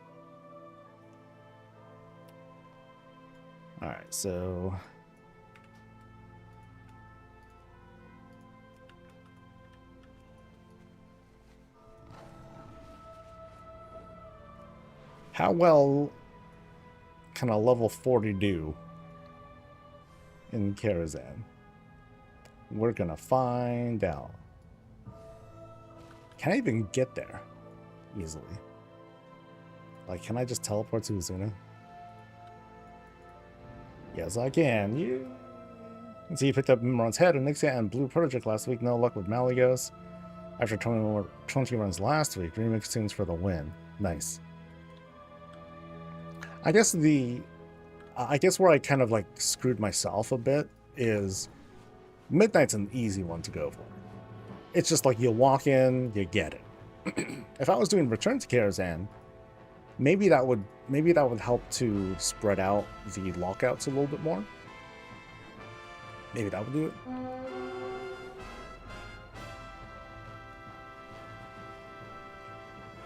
All right, so how well can a level 40 do in Karazhan? We're gonna find out. Can I even get there easily? Like, can I just teleport to Uzuna? Yes, I can. You see, you picked up Mimron's head and Nixia and Blue Project last week. No luck with Malagos. After 20 runs last week, remix tunes for the win. Nice. I guess where I kind of like screwed myself a bit is Midnight's an easy one to go for. It's just like you walk in, you get it. If I was doing Return to Karazhan, maybe that would help to spread out the lockouts a little bit more. Maybe that would do it.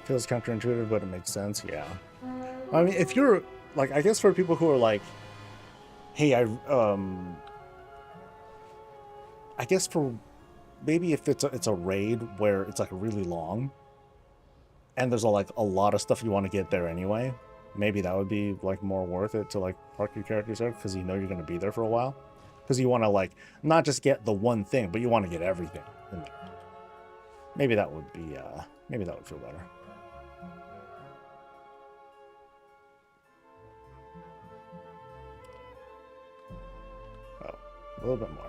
Feels counterintuitive, but it makes sense. Yeah. I mean, if you're like, I guess for people who are like, hey, I guess for maybe if it's a raid where it's like really long and there's a lot of stuff you want to get there anyway, maybe that would be like more worth it to like park your characters there because you know you're going to be there for a while, because you want to like not just get the one thing, but you want to get everything in there. Maybe that would be maybe that would feel better. Oh, a little bit more.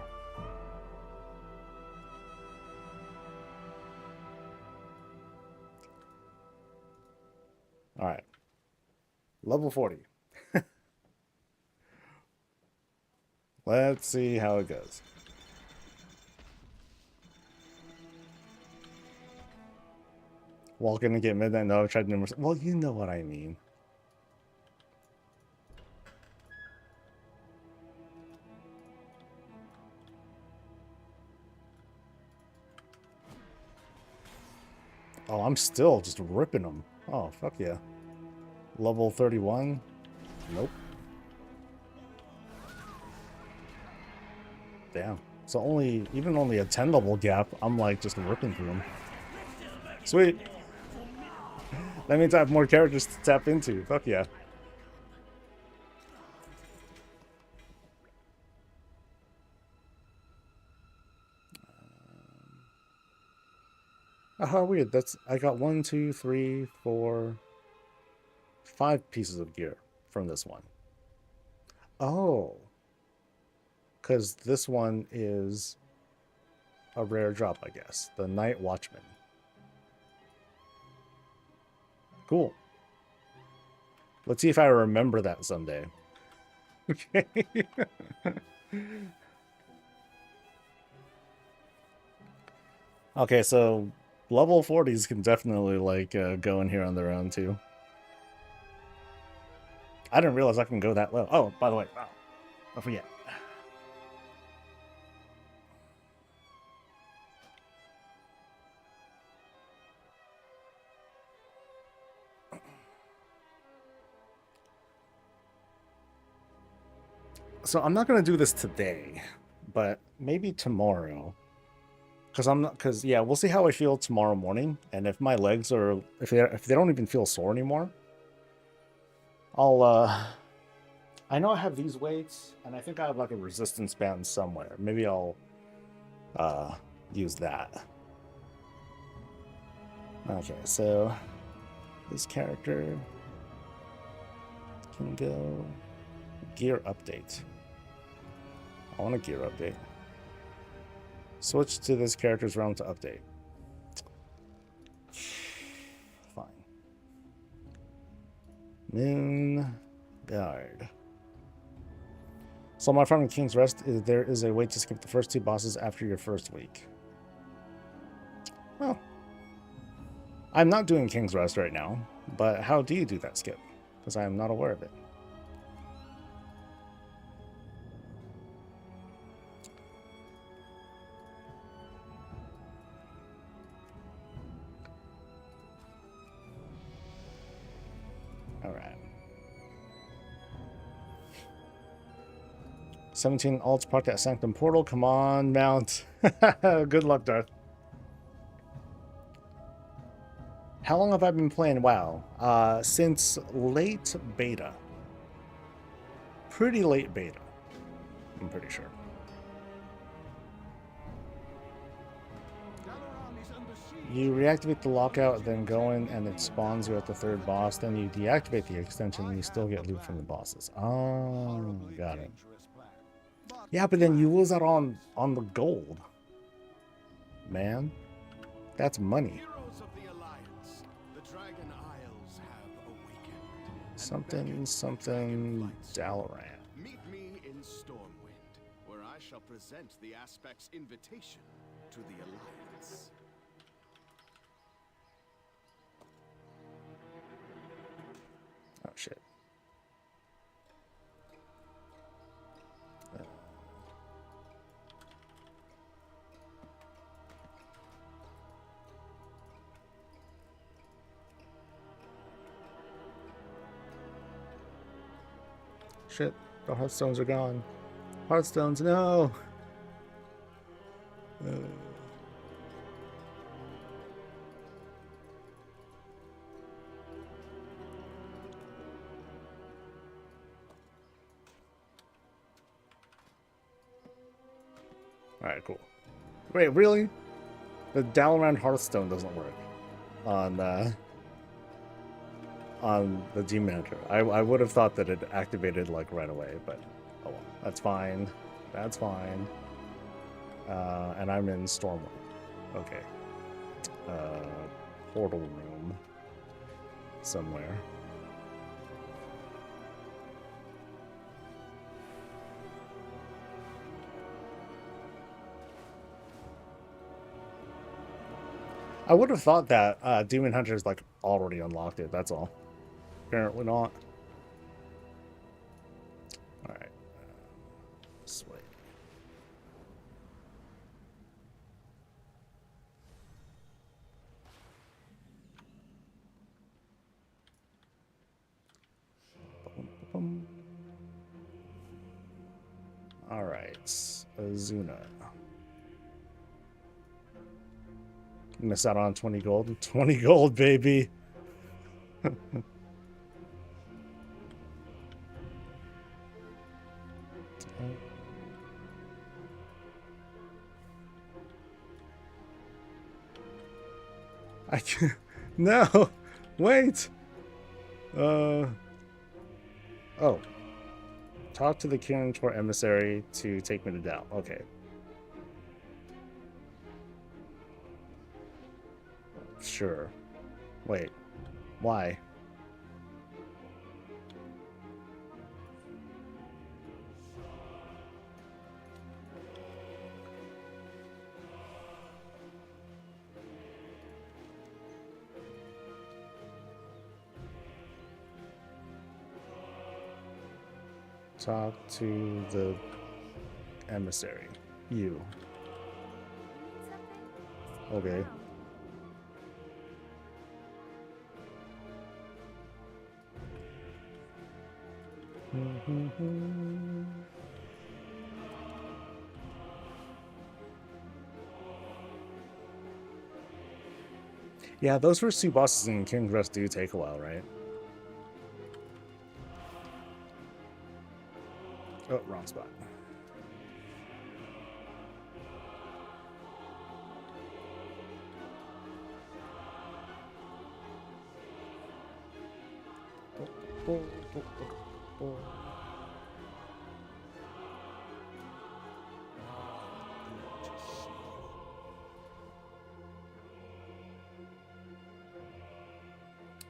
All right. Level 40. Let's see how it goes. Walk in and get midnight. No, I've tried numerous. Well, you know what I mean. Oh, I'm still just ripping them. Oh, fuck yeah. Level 31? Nope. Damn. So even only a 10 level gap, I'm like just ripping through them. Sweet. That means I have more characters to tap into. Fuck yeah. Oh, how weird. I got 1, 2, 3, 4, 5 pieces of gear from this one. Oh. Because this one is a rare drop, I guess. The Night Watchman. Cool. Let's see if I remember that someday. Okay. Okay, so level 40s can definitely like go in here on their own too. I didn't realize I can go that low. Oh, by the way, wow. I forget. So I'm not gonna do this today, but maybe tomorrow. Cause yeah, we'll see how I feel tomorrow morning, and if my legs are if they don't even feel sore anymore, I'll I know I have these weights, and I think I have like a resistance band somewhere. Maybe I'll use that. Okay, so this character can go gear update. I want a gear update. Switch to this character's realm to update. Fine. Moon Guard. So my friend in King's Rest, there is a way to skip the first 2 bosses after your first week. Well, I'm not doing King's Rest right now, but how do you do that skip? Because I am not aware of it. All right. 17 alts parked at Sanctum Portal. Come on, Mount. Good luck, Darth. How long have I been playing WoW? Since late beta. Pretty late beta, I'm pretty sure. You reactivate the lockout, then go in and it spawns you at the 3rd boss. Then you deactivate the extension and you still get loot from the bosses. Oh, got it. Yeah, but then you lose out on the gold. Man, that's money. Something Dalaran. Meet me in Stormwind, where I shall present the Aspect's invitation to the Alliance. Oh shit. Shit, the Hearthstones are gone. Hearthstones, no! Alright, cool. Wait, really? The Dalaran Hearthstone doesn't work on the Demon Hunter. I would have thought that it activated like right away, but oh well. That's fine. That's fine. And I'm in Stormwind. Okay. Portal room somewhere. I would have thought that Demon Hunter's like already unlocked it, that's all. Apparently not. Alright. Sweet. Alright. Azuna. Miss out on 20 gold. 20 gold, baby. I can't. No! Wait! Oh. Talk to the Kirin emissary to take me to Dal. Okay. Sure. Wait. Why? Talk to the emissary. You. Okay. Yeah, those first two bosses in King's Rest do take a while, right? Oh, wrong spot.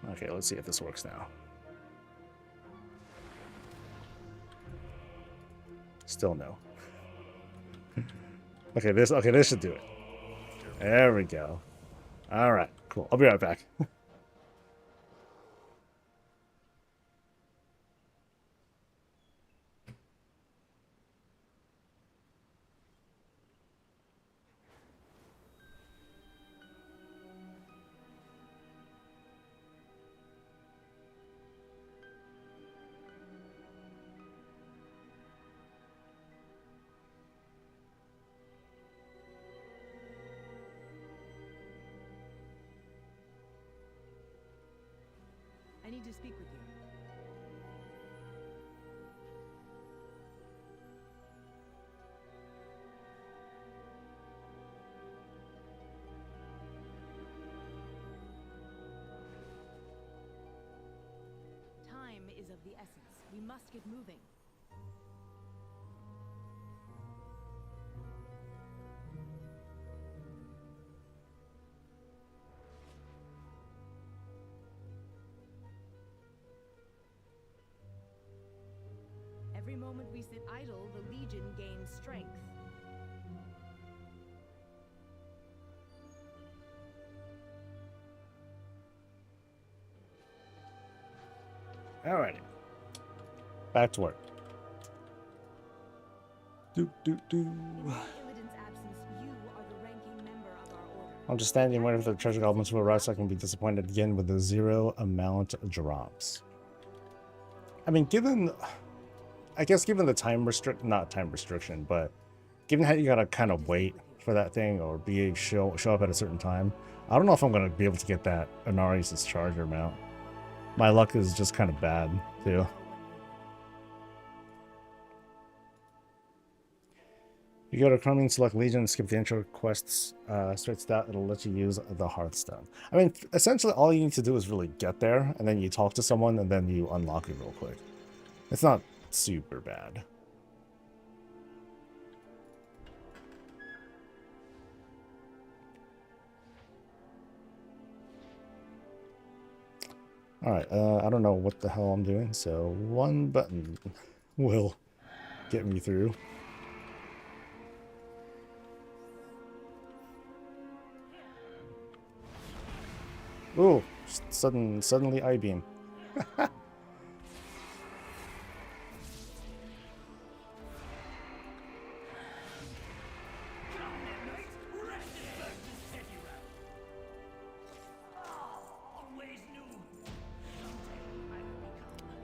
Okay, let's see if this works now. Still no. Okay, this should do it. There we go. All right, cool. I'll be right back. I need to speak with you. Time is of the essence. We must get moving. Every moment we sit idle, the Legion gains strength. Alrighty. Back to work. Illidan's absence, you are the ranking member of our order. I'm just standing waiting for the treasure goblins to arrive so I can be disappointed again with the zero amount drops. I mean, I guess given the not time restriction, but given how you gotta kind of wait for that thing or show up at a certain time, I don't know if I'm gonna be able to get that Anarius' charger mount. My luck is just kind of bad too. You go to Chromium, select Legion, skip the intro quests, straight to that, it'll let you use the Hearthstone. I mean, essentially all you need to do is really get there, and then you talk to someone, and then you unlock it real quick. It's not super bad. Alright, I don't know what the hell I'm doing, so one button will get me through. Ooh, suddenly I-beam.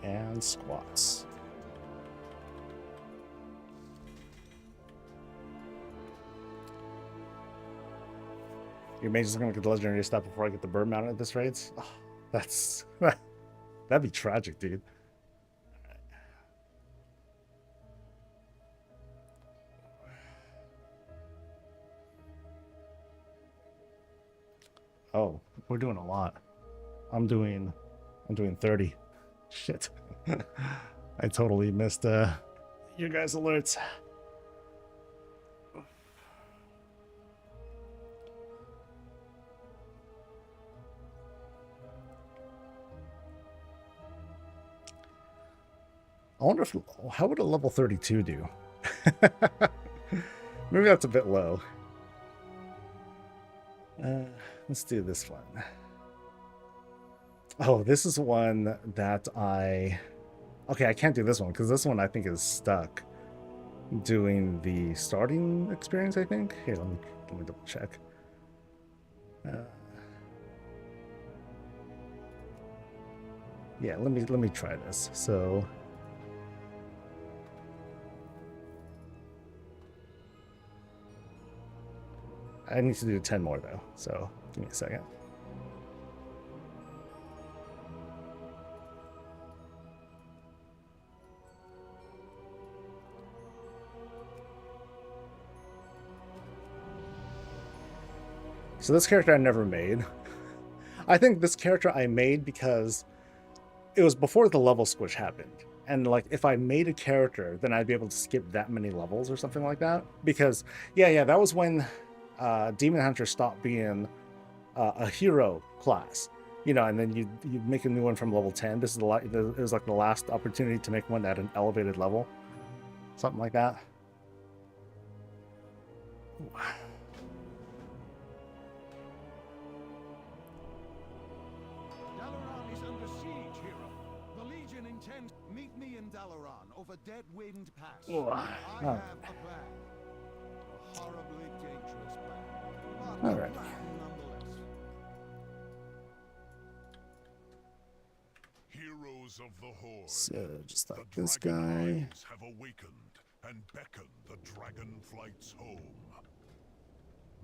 And squats. Your mage is gonna get the legendary stuff before I get the bird mounted at this rate? Oh, that's that'd be tragic, dude. Oh, we're doing a lot. I'm doing 30. Shit. I totally missed your guys' alerts. I wonder if how would a level 32 do? Maybe that's a bit low. Let's do this one. Oh, this is one that okay, I can't do this one because this one I think is stuck doing the starting experience, I think. Here, let me double check. Yeah, let me try this. So I need to do 10 more though, so give me a second. So this character I never made. I think this character I made because it was before the level switch happened. And like, if I made a character, then I'd be able to skip that many levels or something like that. Because, yeah, that was when Demon Hunter stopped being a hero class. You know, and then you make a new one from level 10. This is it was like the last opportunity to make one at an elevated level. Something like that. Dalaran is under siege, hero. The Legion intends meet me in Dalaran over Dead Wind Pass. Oh, I oh. have a plan. A horribly dangerous plan. All But a right. plan nonetheless. Heroes of the Horde. So, just The like this dragon guy. eyes have awakened and beckon the dragonflights home.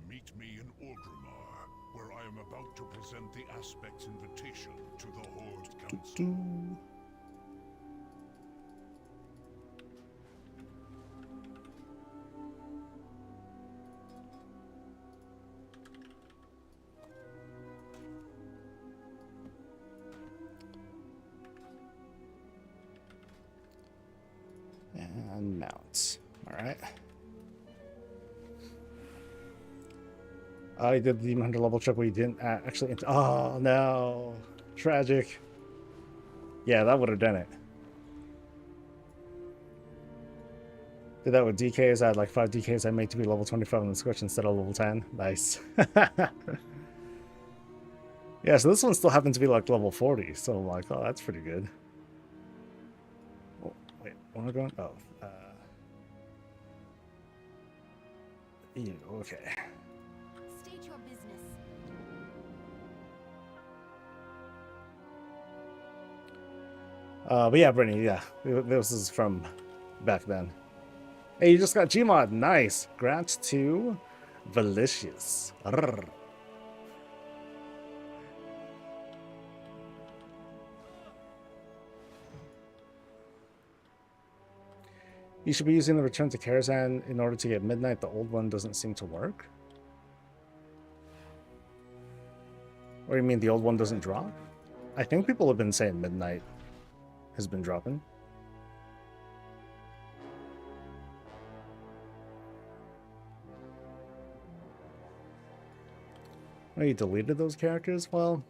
Meet me in Orgrimmar, where I am about to present the Aspect's invitation to the Horde Council. Doo. And mount. All right. I did the Demon Hunter level check where you didn't actually. Oh no, tragic. Yeah, that would have done it. Did that with DKs. I had like 5 DKs I made to be level 25 on the Switch instead of level 10. Nice. Yeah, so this one still happens to be like level 40. So I'm like, oh, that's pretty good. Oh, wait, where am I going? Oh, ew, okay. State your business. But yeah, Brittany, yeah, this is from back then. Hey, you just got Gmod, nice. Grants to Valicious. Arrgh. You should be using the return to Karazhan in order to get Midnight. The old one doesn't seem to work. Or you mean the old one doesn't drop? I think people have been saying Midnight has been dropping. Oh, you deleted those characters? Well,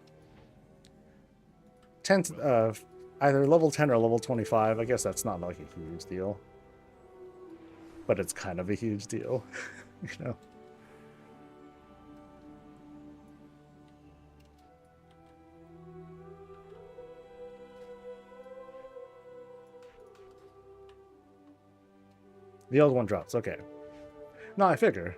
10 either level 10 or level 25. I guess that's not like a huge deal. But it's kind of a huge deal, you know. The old one drops, okay. No, I figure.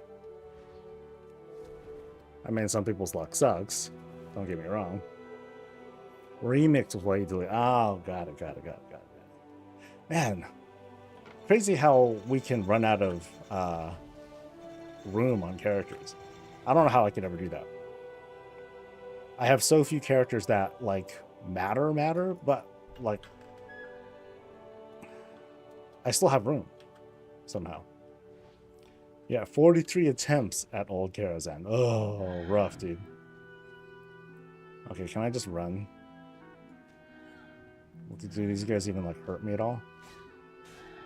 I mean, some people's luck sucks. Don't get me wrong. Remix was why you delete. Oh, got it. Man, crazy how we can run out of room on characters. I don't know how I could ever do that. I have so few characters that like matter, but like I still have room somehow. Yeah, 43 attempts at old Karazhan. Oh, rough, dude. Okay, can I just run? Do these guys even like hurt me at all?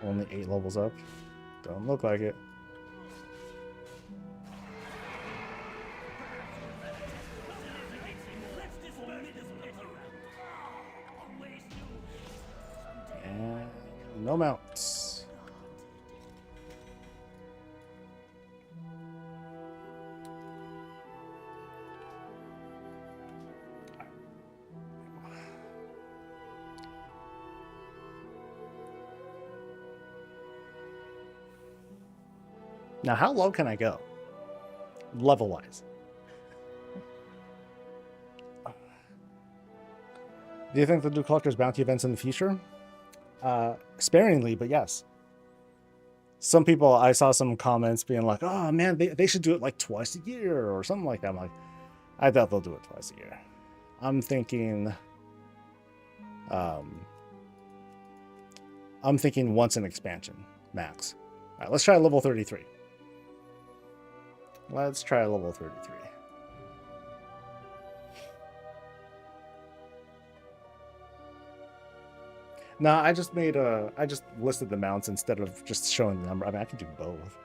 Only 8 levels up? Don't look like it. And no mounts. Now, how low can I go? Level-wise. Do you think they'll do collector's bounty events in the future? Sparingly, but yes. Some people, I saw some comments being like, oh man, they should do it like twice a year or something like that. I'm like, I doubt they'll do it twice a year. I'm thinking once an expansion, max. All right, let's try level 33. Let's try level 33. No, I just made I just listed the mounts instead of just showing the number. I mean, I can do both.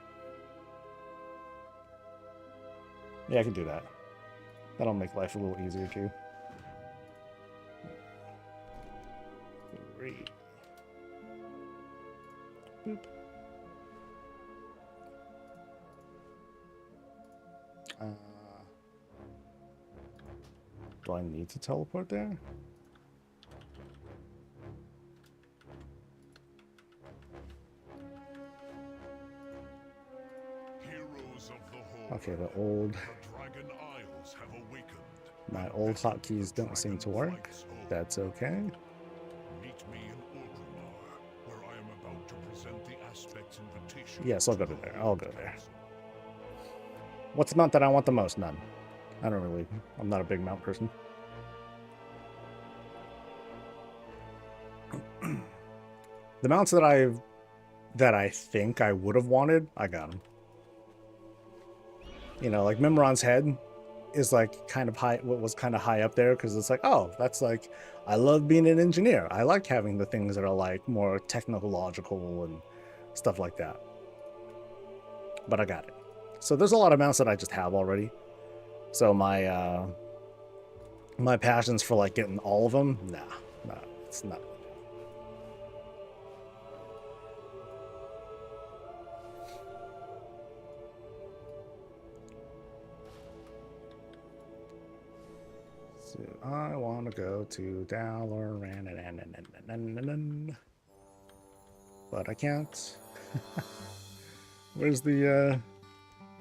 Yeah, I can do that. That'll make life a little easier too. 3. Boop. Do I need to teleport there? Heroes of the Horde, Okay, the old, the Dragon Isles have awakened. my old hotkeys don't seem to work. That's okay. Meet me in Orgrimmar, where I am about to present the aspect's invitation. Yes, I'll go to to the there. I'll go Horde there. Council. What's the mount that I want the most? None. I don't really. I'm not a big mount person. The mounts that I think I would have wanted, I got them. You know, like Mimron's head is like kind of high. What was kind of high up there because it's like, oh, that's like, I love being an engineer. I like having the things that are like more technological and stuff like that. But I got it. So there's a lot of mounts that I just have already. So my my passions for like getting all of them, nah, it's not. So I want to go to Dalaran, but I can't. Where's the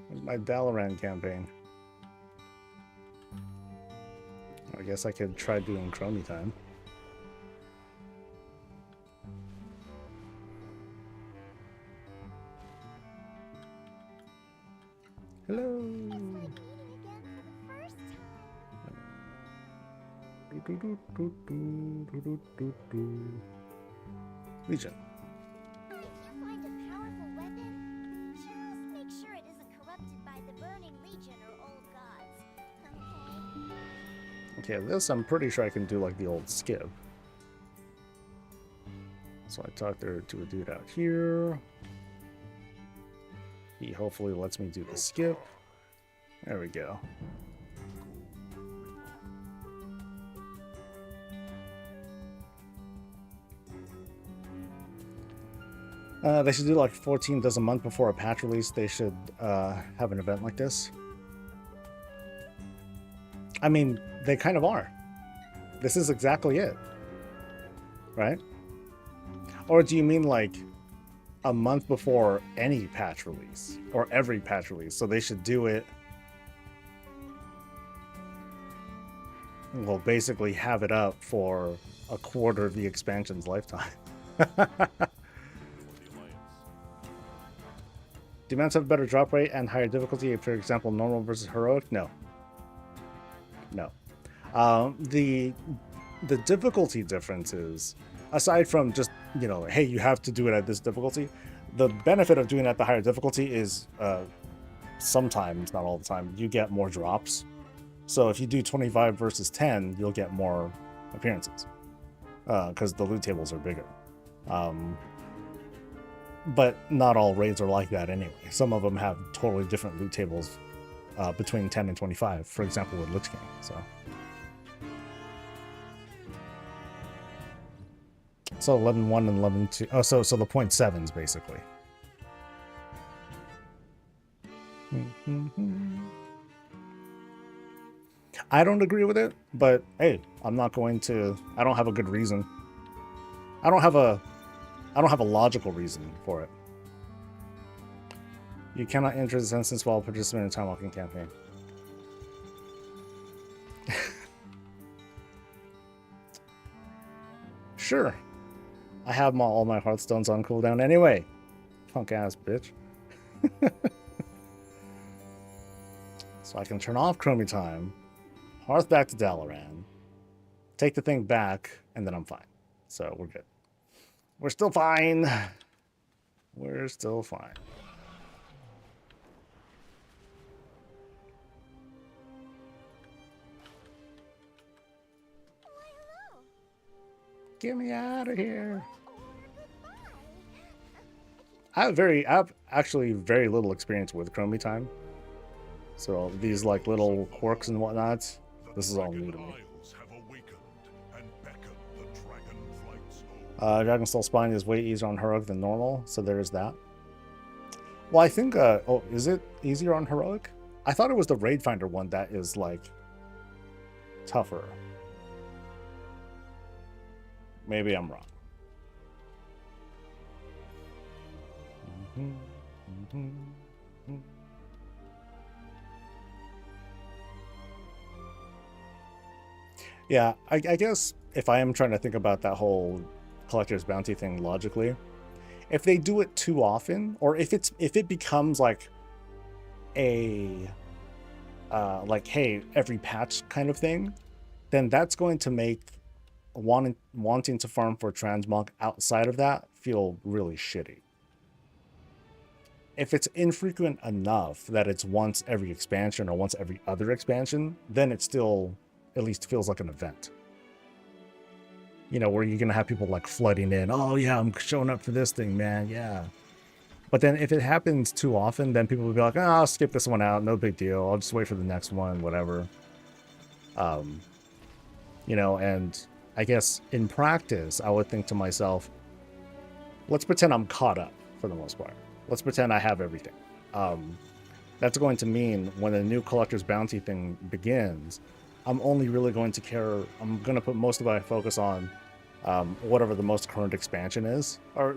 where's my Dalaran campaign? I guess I could try doing Chromie time. Hello. Legion. If you find a powerful weapon, just make sure it isn't corrupted by the Burning Legion or old gods. Okay? Okay, this I'm pretty sure I can do like the old skip. So I talked there to a dude out here. He hopefully lets me do the skip. There we go. They should do like 14 does a month before a patch release. They should have an event like this. I mean, they kind of are. This is exactly it. Right? Or do you mean like a month before any patch release? Or every patch release? So they should do it... Well, basically have it up for a quarter of the expansion's lifetime. Do mounts have a better drop rate and higher difficulty? For example, normal versus heroic? No. No. The difficulty differences, aside from just, you know, hey, you have to do it at this difficulty, the benefit of doing it at the higher difficulty is sometimes, not all the time, you get more drops. So if you do 25 versus 10, you'll get more appearances because the loot tables are bigger. But not all raids are like that anyway. Some of them have totally different loot tables between 10 and 25, for example, with Lich King. So 11.1 and 11.2. Oh, so the 0.7s basically. I don't agree with it, but hey, I'm not going to. I don't have a good reason. I don't have a logical reason for it. You cannot enter this instance while participating in a time walking campaign. Sure. I have all my Hearthstones on cooldown anyway. Punk ass bitch. So I can turn off Chromie time, Hearth back to Dalaran, take the thing back, and then I'm fine. So we're good. We're still fine. We're still fine. Get me out of here. Or goodbye. I have actually very little experience with Chromie time. So these like little quirks and whatnot, this is all new to me. Isles have awakened and beckon the dragon flights home. Dragon Soul Spine is way easier on Heroic than normal, so there's that. Well, I think, oh, is it easier on Heroic? I thought it was the Raid Finder one that is, like, tougher. Maybe I'm wrong. Yeah, I guess if I am trying to think about that whole Collector's Bounty thing logically, if they do it too often, or if it becomes like a like, hey, every patch kind of thing, then that's going to make wanting to farm for Transmog outside of that feel really shitty. If it's infrequent enough that it's once every expansion or once every other expansion, then it still at least feels like an event. You know, where you're going to have people like flooding in. Oh yeah, I'm showing up for this thing, man. Yeah. But then if it happens too often, then people will be like, oh, I'll skip this one out. No big deal. I'll just wait for the next one, whatever. You know, and I guess in practice, I would think to myself, let's pretend I'm caught up for the most part. Let's pretend I have everything. That's going to mean when a new Collector's Bounty thing begins, I'm only really going to care. I'm going to put most of my focus on whatever the most current expansion is, or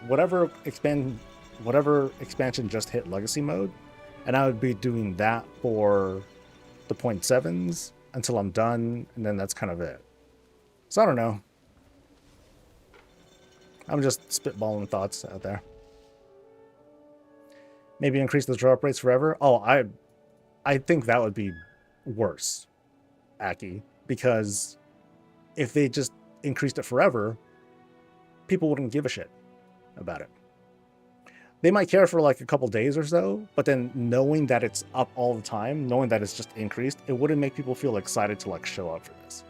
whatever expansion just hit Legacy mode, and I would be doing that for the 0.7s until I'm done, and then that's kind of it. So I don't know. I'm just spitballing thoughts out there. Maybe increase the drop rates forever. Oh, I think that would be worse, Aki, because if they just increased it forever, people wouldn't give a shit about it. They might care for like a couple days or so, but then knowing that it's up all the time, knowing that it's just increased, it wouldn't make people feel excited to like show up for this.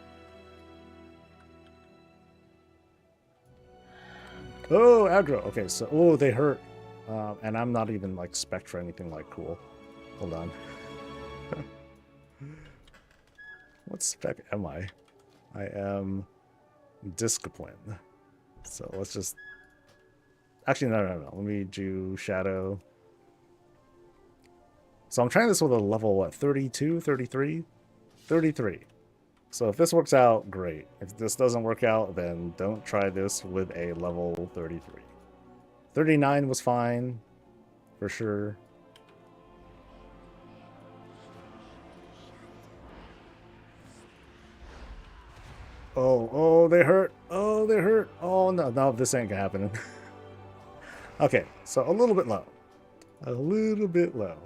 Oh, aggro. Okay, so, oh, they hurt. And I'm not even like spec'd for anything like cool. Hold on. What spec am I? I am discipline. So let's just... Actually, no. Let me do shadow. So I'm trying this with a level, what, 32, 33? 33. So if this works out, great. If this doesn't work out, then don't try this with a level 33. 39 was fine, for sure. Oh, they hurt. Oh, they hurt. Oh, no, this ain't gonna happen. Okay, so a little bit low. A little bit low.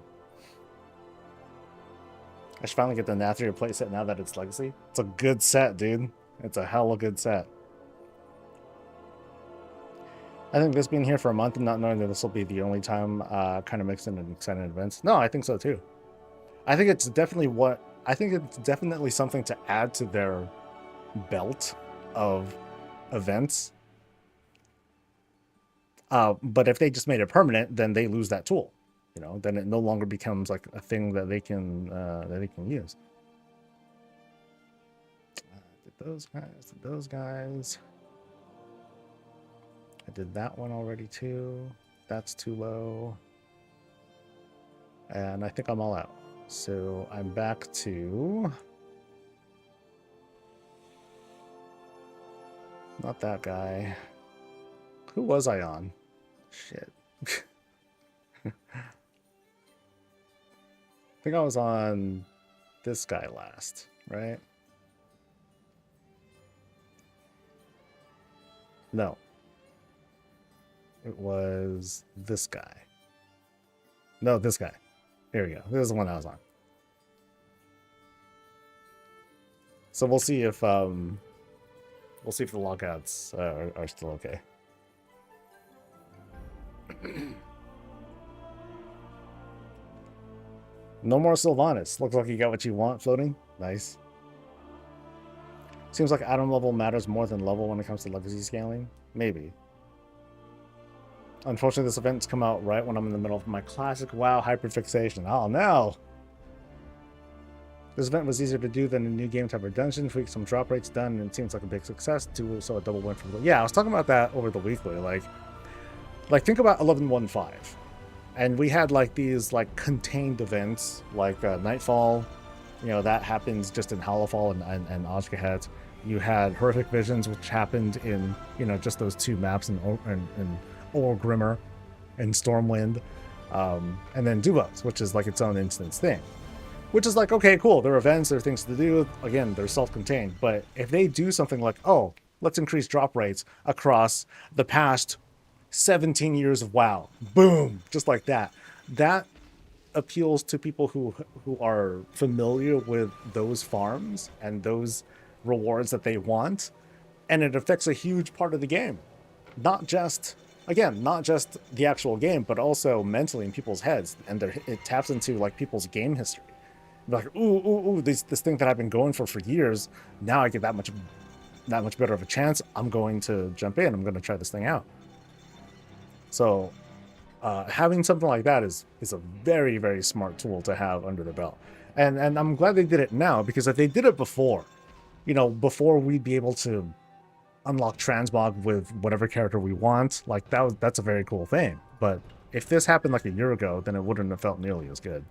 I should finally get the Nathria playset now that it's Legacy. It's a good set, dude. It's a hella good set. I think this being here for a month and not knowing that this will be the only time kind of mixed in an exciting events. No, I think so too. I think it's definitely something to add to their belt of events. But if they just made it permanent, then they lose that tool. You know, then it no longer becomes like a thing that they can use. Did those guys. I did that one already too. That's too low. And I think I'm all out. So I'm back to... Not that guy. Who was I on? Shit. I think I was on this guy last, right? No. It was this guy. No, this guy. Here we go. This is the one I was on. So we'll see if the lockouts are still okay. No more Sylvanas. Looks like you got what you want floating. Nice. Seems like item level matters more than level when it comes to legacy scaling. Maybe. Unfortunately, this event's come out right when I'm in the middle of my classic WoW hyperfixation. Oh no! This event was easier to do than a new game type of dungeon. Tweak some drop rates done, and it seems like a big success too. So a double win for the... Yeah, I was talking about that over the weekly. Like think about 11.1.5, and we had like these like contained events, like Nightfall. You know, that happens just in Hallowfall and Osgahat. You had Horrific Visions, which happened in, you know, just those two maps in Orgrimmar and Stormwind, and then Duvos, which is like its own instance thing. Which is like, okay, cool, there are events, there are things to do, again, they're self-contained, but if they do something like, oh, let's increase drop rates across the past 17 years of WoW, boom, just like that, that appeals to people who are familiar with those farms and those rewards that they want, and it affects a huge part of the game. Not just the actual game, but also mentally in people's heads, and it taps into like people's game history. Like, ooh, this thing that I've been going for years, now I get that much better of a chance. I'm going to jump in. I'm going to try this thing out. So having something like that is a very, very smart tool to have under the belt. And I'm glad they did it now, because if they did it before, you know, before we'd be able to unlock Transmog with whatever character we want, like that's a very cool thing. But if this happened like a year ago, then it wouldn't have felt nearly as good.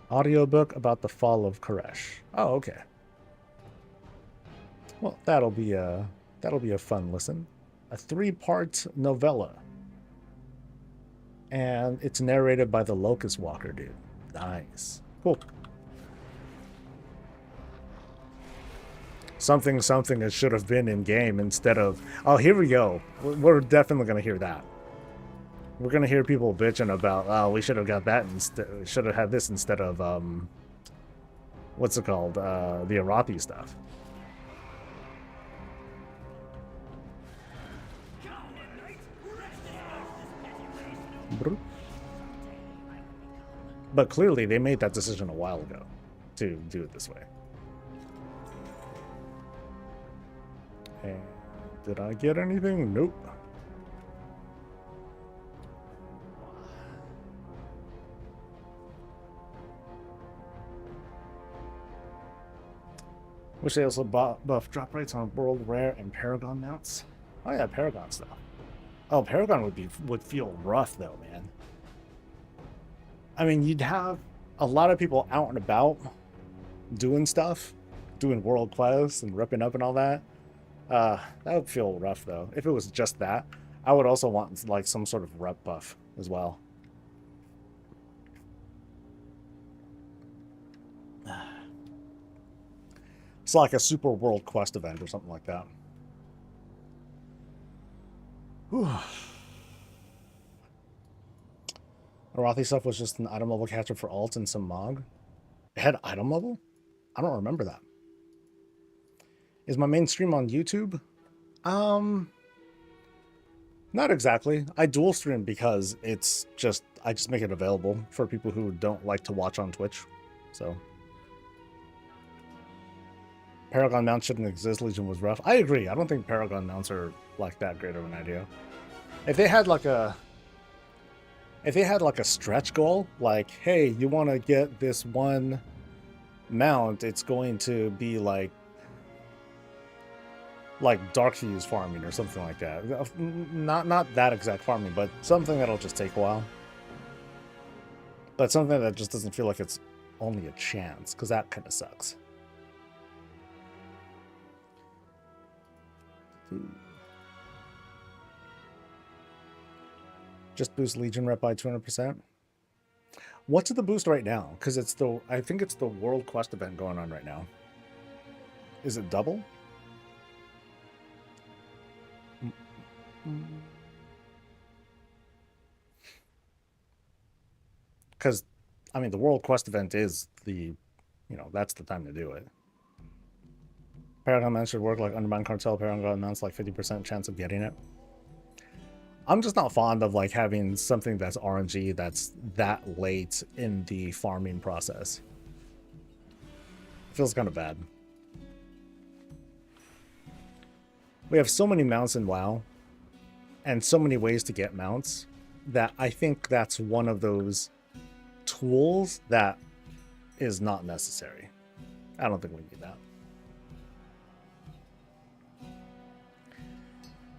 Audiobook about the fall of Karazhan. Oh, okay. Well, that'll be a fun listen. A 3-part novella. And it's narrated by the Locust Walker dude. Nice. Cool. Something that should have been in game instead of... Oh, here we go. We're definitely going to hear that. We're going to hear people bitching about, oh, we should have got that instead. Should have had this instead of, what's it called? The Arathi stuff. But clearly they made that decision a while ago to do it this way. And did I get anything? Nope. Wish they also buff drop rates on World Rare and Paragon mounts. Oh yeah, Paragon stuff. Oh, Paragon would feel rough though, man. I mean, you'd have a lot of people out and about doing stuff, doing world quests and ripping up and all that. That would feel rough though. If it was just that, I would also want like some sort of rep buff as well. It's like a super world quest event or something like that. Whew. Arathi stuff was just an item level catcher for alt and some Mog. It had item level? I don't remember that. Is my main stream on YouTube? Not exactly. I dual stream because it's just, I just make it available for people who don't like to watch on Twitch. So Paragon mounts shouldn't exist. Legion was rough. I agree. I don't think Paragon mounts are like that great of an idea. If they had like a stretch goal, like, hey, you want to get this one mount, it's going to be like dark fuse farming or something like that. Not that exact farming, but something that'll just take a while. But something that just doesn't feel like it's only a chance, because that kind of sucks. Just boost Legion rep by 200%. What's the boost right now? Because it's I think it's the World Quest event going on right now. Is it double? Because, I mean, the World Quest event is that's the time to do it. Paragon mounts should work like Undermine Cartel. Paragon mounts like 50% chance of getting it. I'm just not fond of like having something that's RNG that's that late in the farming process. Feels kind of bad. We have so many mounts in WoW, and so many ways to get mounts, that I think that's one of those tools that is not necessary. I don't think we need that.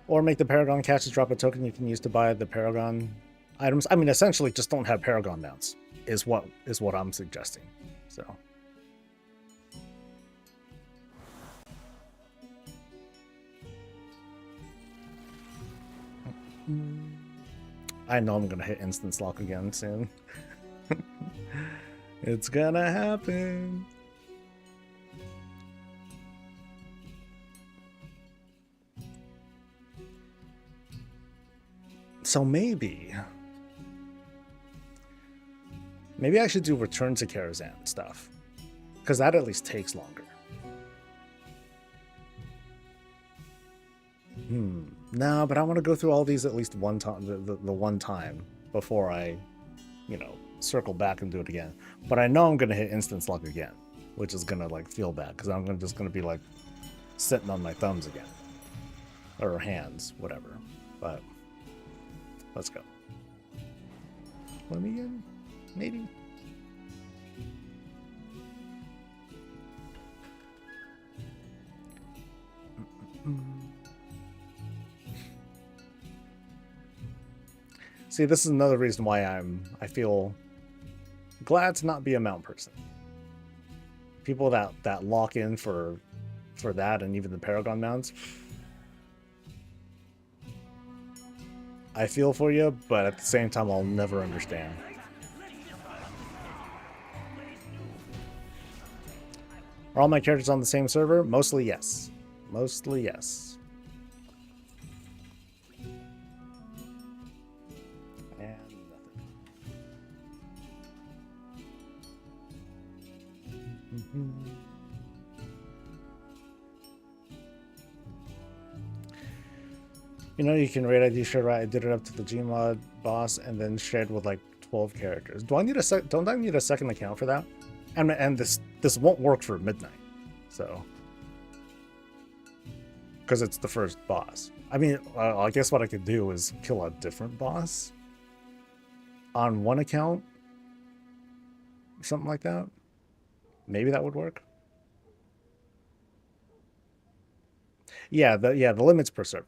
Or make the Paragon caches drop a token you can use to buy the Paragon items. I mean, essentially, just don't have Paragon mounts is what I'm suggesting. So. I know I'm gonna hit instance lock again soon. It's gonna happen. So maybe I should do return to Karazhan stuff, because that at least takes longer. No, but I want to go through all these at least one time, the one time before I, circle back and do it again. But I know I'm gonna hit instance lock again, which is gonna like feel bad because I'm just gonna be like sitting on my thumbs again, or hands, whatever. But let's go. Let me in, maybe. See, this is another reason why I feel glad to not be a mount person. People that lock in for that, and even the Paragon mounts, I feel for you, but at the same time, I'll never understand. Are all my characters on the same server? Mostly yes. Mostly yes. You can raid ID share, right? I did it up to the Gmod boss and then shared with like 12 characters. Don't I need a second account for that? And this won't work for midnight. So, because it's the first boss. I mean, I guess what I could do is kill a different boss on one account, something like that. Maybe that would work. Yeah, the limits per server.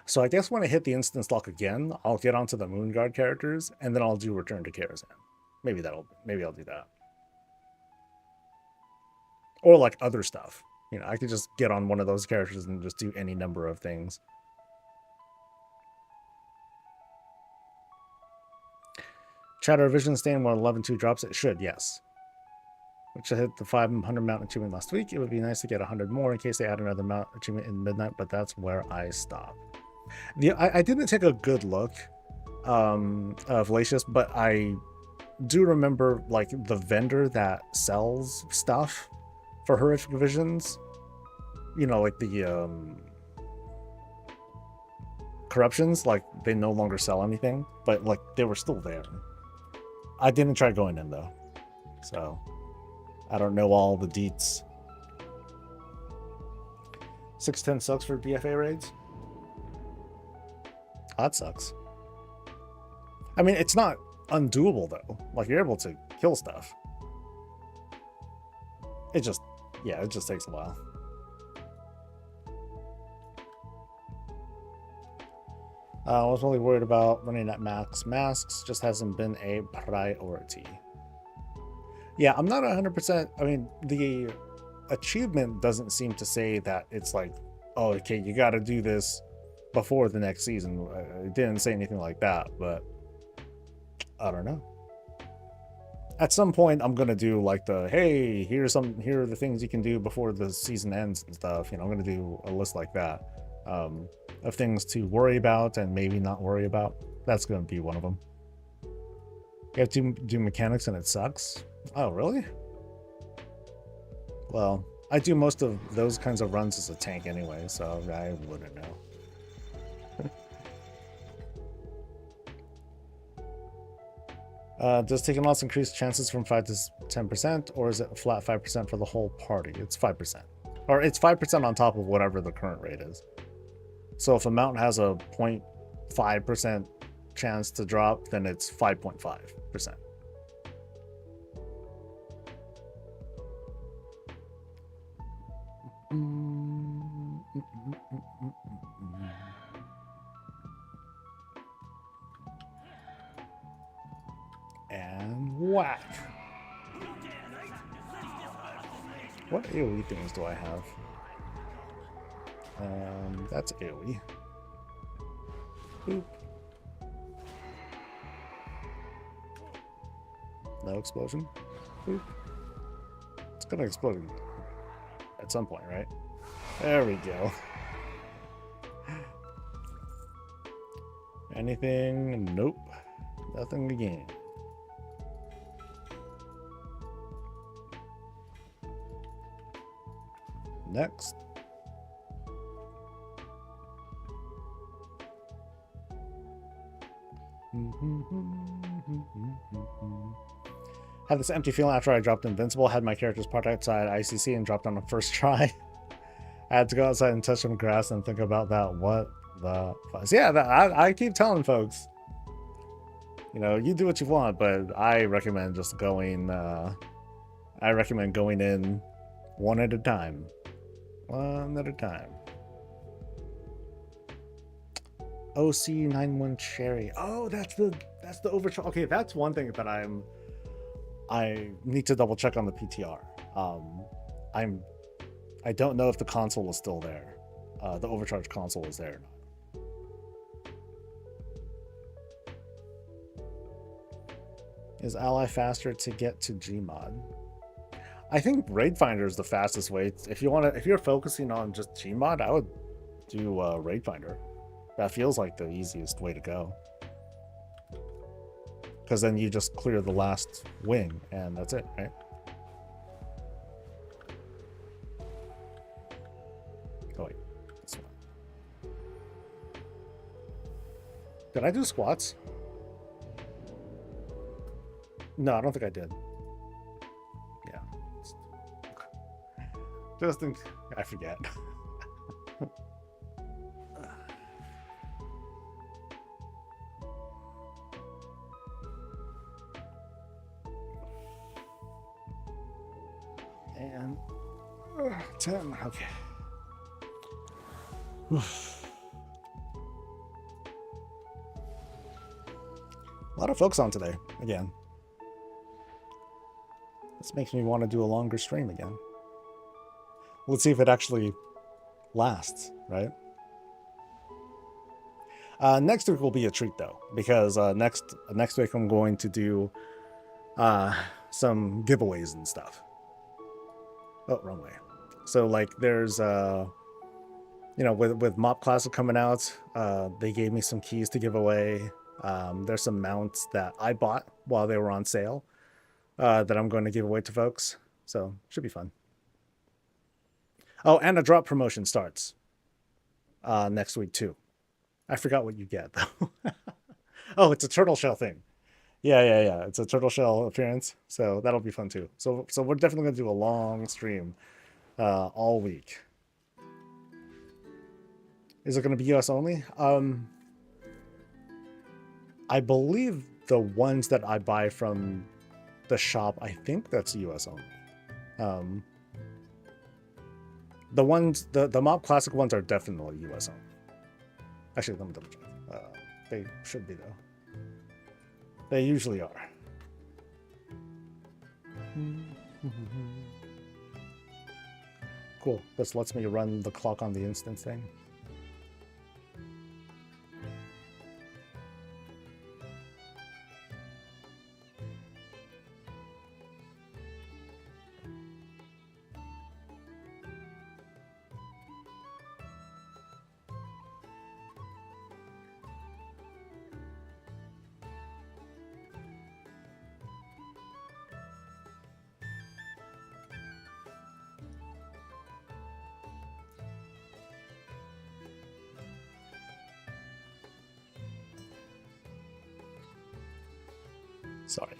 So I guess when I hit the instance lock again, I'll get onto the Moonguard characters, and then I'll do return to Karazhan. Maybe I'll do that. Or like other stuff. I could just get on one of those characters and just do any number of things. Chatter Vision Stain when 11.2 drops. It should, yes. Which I hit the 500 mount achievement last week. It would be nice to get 100 more in case they add another mount achievement in midnight, but that's where I stop. I didn't take a good look of Lacius, but I do remember like the vendor that sells stuff for horrific visions. Like the corruptions, like they no longer sell anything, but like they were still there. I didn't try going in though, so I don't know all the deets. 610 sucks for BFA raids. That sucks. I mean, it's not undoable though. Like you're able to kill stuff. It just takes a while. I was only worried about running at max masks. Just hasn't been a priority. Yeah, I'm not 100%. I mean, the achievement doesn't seem to say that it's like, oh, okay, you got to do this before the next season. It didn't say anything like that, but I don't know. At some point, I'm gonna do like hey, here are the things you can do before the season ends and stuff. I'm gonna do a list like that of things to worry about and maybe not worry about. That's gonna be one of them. You have to do mechanics and it sucks. Oh, really? Well, I do most of those kinds of runs as a tank anyway, so I wouldn't know. Does taking loss increase chances from 5 to 10%, or is it a flat 5% for the whole party? It's 5%. Or it's 5% on top of whatever the current rate is. So if a mountain has a 0.5% chance to drop, then it's 5.5%. And whack. What AoE things do I have? That's AoE. Boop. No explosion. Boop. It's gonna explode at some point, right? There we go. Anything? Nope. Nothing again. Next. Had this empty feeling after I dropped Invincible. Had my characters parked outside ICC and dropped on the first try. I had to go outside and touch some grass and think about that. What the fuzz? Yeah, I keep telling folks, you know, you do what you want, but I recommend just going. I recommend going in one at a time. One at a time. OC91 Cherry. Oh, that's the overcharge. Okay, that's one thing that I need to double check on the PTR. I don't know if the console is still there. The overcharge console is there or not. Is Ally faster to get to Gmod? I think Raid Finder is the fastest way. If you're focusing on just Gmod, I would do Raid Finder. That feels like the easiest way to go. Because then you just clear the last wing, and that's it, right? Oh wait, this one. Did I do squats? No, I don't think I did. Yeah. Just think, I forget. And 10, okay. A lot of folks on today, again. This makes me want to do a longer stream again. Let's see if it actually lasts, right? Next week will be a treat though, because next week I'm going to do some giveaways and stuff. Oh, wrong way. So like there's you know, with Mop Classic coming out, they gave me some keys to give away. There's some mounts that I bought while they were on sale that I'm going to give away to folks. So should be fun. Oh, and a drop promotion starts next week too. I forgot what you get though. Oh, it's a turtle shell thing. Yeah. It's a turtle shell appearance, so that'll be fun too. So we're definitely gonna do a long stream all week. Is it gonna be US only? I believe the ones that I buy from the shop, I think that's US only. The ones, the Mob Classic ones are definitely US only. Actually, let me double check. They should be though. They usually are. Cool. This lets me run the clock on the instance thing. Sorry.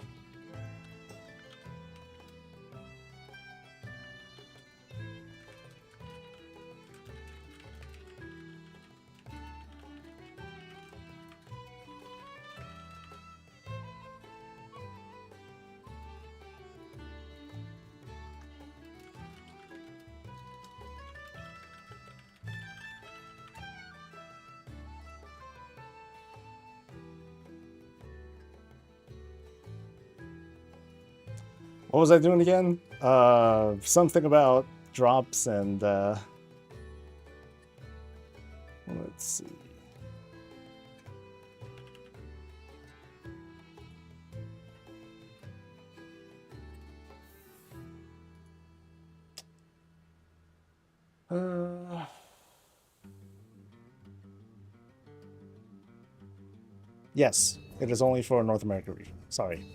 What was I doing again? Something about drops and let's see. Yes, it is only for North America region. Sorry.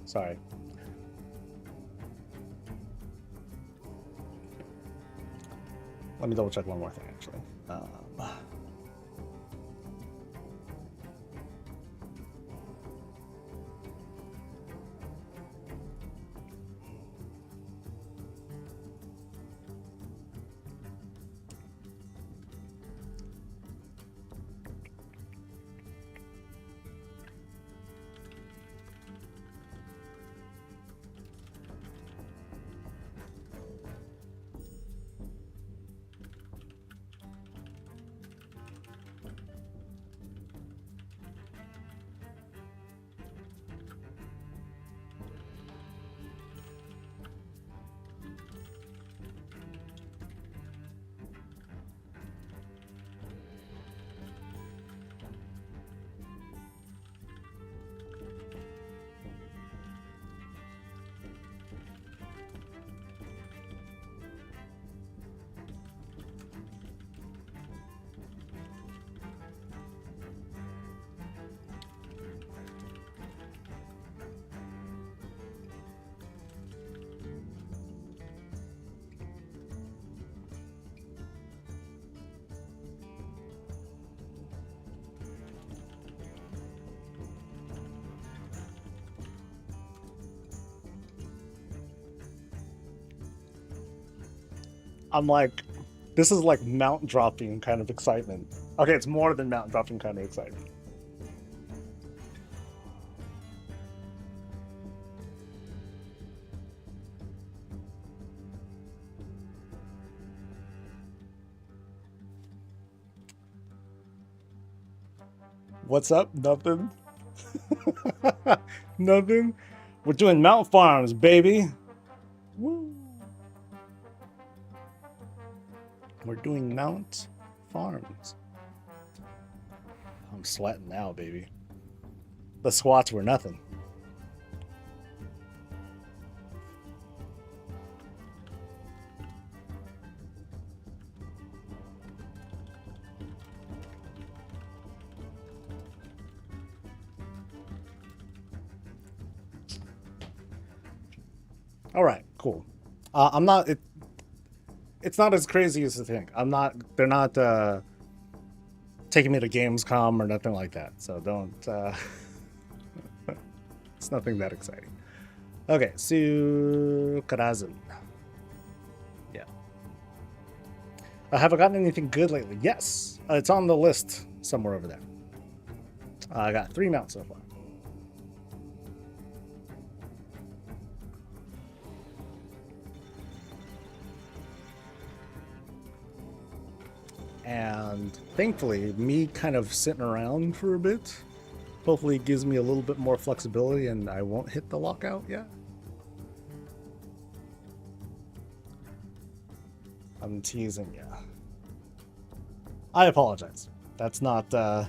Sorry. Let me double check one more thing, actually. I'm like, this is like mount dropping kind of excitement. Okay, it's more than mount dropping kind of excitement. What's up? Nothing. Nothing. We're doing mount farms, baby. Woo. We're doing mount farms. I'm sweating now, baby. The squats were nothing. All right, cool. I'm not. It's not as crazy as you think. I'm not. They're not taking me to Gamescom or nothing like that. So don't. It's nothing that exciting. Okay, so Karazhan. Yeah. Have I gotten anything good lately? Yes, it's on the list somewhere over there. I got 3 mounts so far. And thankfully, me kind of sitting around for a bit hopefully gives me a little bit more flexibility and I won't hit the lockout yet. I'm teasing you. I apologize. That's not, that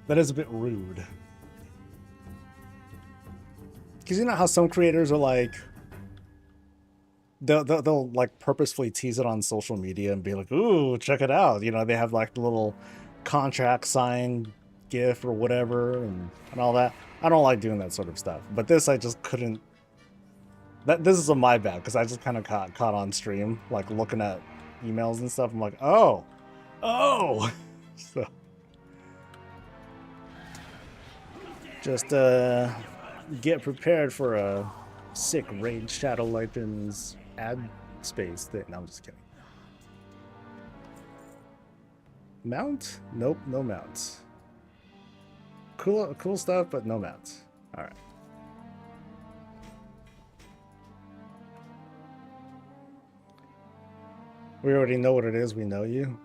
is a bit rude. Because you know how some creators are like, they'll like purposefully tease it on social media and be like, ooh, check it out. You know, they have like the little contract signed GIF or whatever and all that. I don't like doing that sort of stuff. But this, I just couldn't This is my bad because I just kind of caught on stream, like looking at emails and stuff. I'm like, oh. So just get prepared for a sick Raid Shadow Legends ad space thing. No, I'm just kidding. Mount? Nope, no mounts. Cool stuff, but no mounts. All right. We already know what it is. We know you.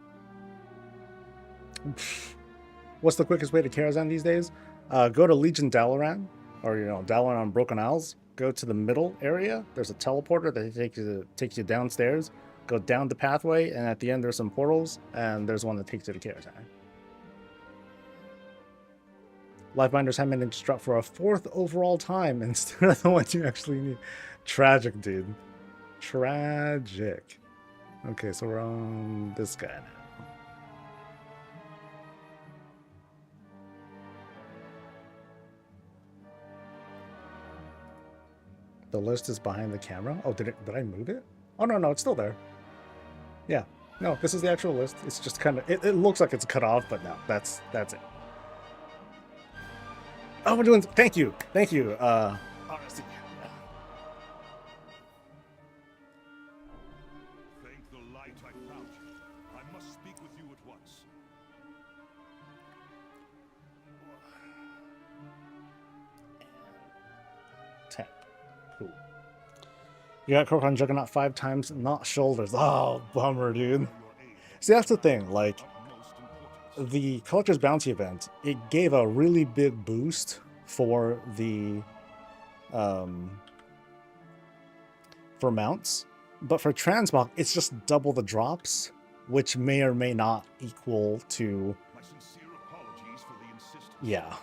What's the quickest way to Karazhan these days? Go to Legion Dalaran, or Dalaran Broken Isles. Go to the middle area. There's a teleporter that takes you downstairs. Go down the pathway, and at the end there's some portals, and there's one that takes you to Karazhan. Lifebinders have managed to drop for a 4th overall time instead of the one you actually need. Tragic, dude. Tragic. Okay, so we're on this guy now. The list is behind the camera. Oh, did I move it? Oh, no, it's still there. Yeah. No, this is the actual list. It's just kind of... It looks like it's cut off, but no, that's it. Oh, we're doing... Thank you. Thank you. Honestly. Thank the light I found you. I must speak with you at once. Tap. Cool. You got Karazhan Juggernaut 5 times, not shoulders. Oh, bummer, dude. See, that's the thing. Like, the Collector's Bounty event, it gave a really big boost for the for mounts, but for Transmog, it's just double the drops, which may or may not equal to My sincere apologies for the insistence. yeah,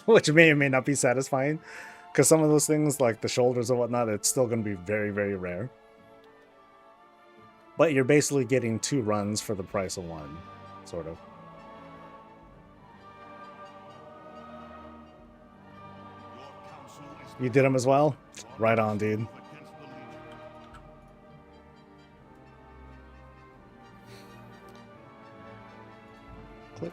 which may or may not be satisfying, because some of those things like the shoulders and whatnot, it's still going to be very, very rare. But you're basically getting 2 runs for the price of 1, sort of. You did them as well? Right on, dude. Click.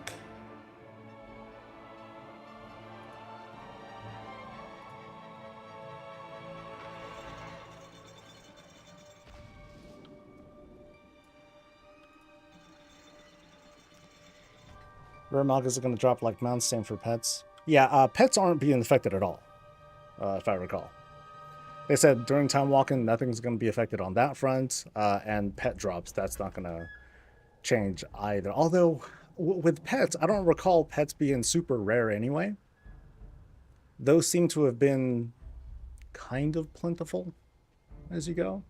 Rare Malgas are going to drop like mounts, same for pets. Yeah, pets aren't being affected at all. If I recall. They said during time walking, nothing's going to be affected on that front, and pet drops, that's not going to change either. Although, with pets, I don't recall pets being super rare anyway. Those seem to have been kind of plentiful as you go.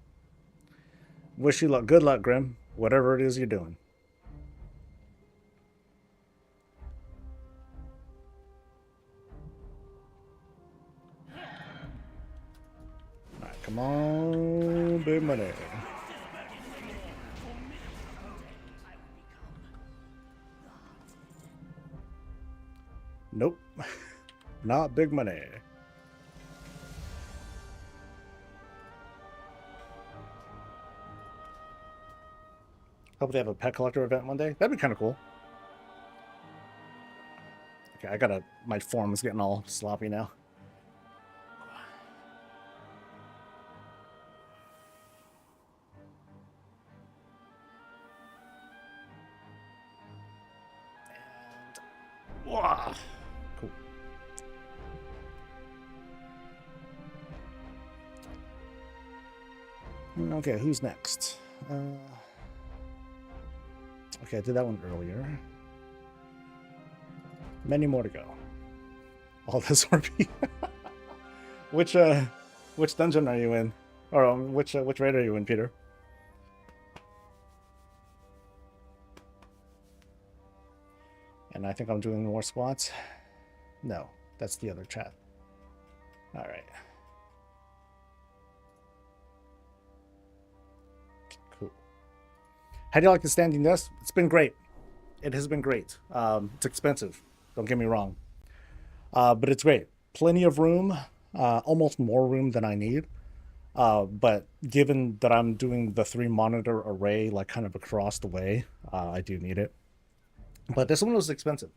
Wish you luck. Good luck, Grim. Whatever it is you're doing. Come on, big money. Nope. Not big money. Hope they have a pet collector event one day. That'd be kind of cool. Okay, my form is getting all sloppy now. Wow. Cool. Okay, who's next? Okay, I did that one earlier. Many more to go. All this RP. Which dungeon are you in? Or which raid are you in, Peter? And I think I'm doing more squats. No, that's the other chat. All right. Cool. How do you like the standing desk? It's been great. It has been great. It's expensive. Don't get me wrong. But it's great. Plenty of room. Almost more room than I need. But given that I'm doing the 3-monitor array like kind of across the way, I do need it. But this one was expensive.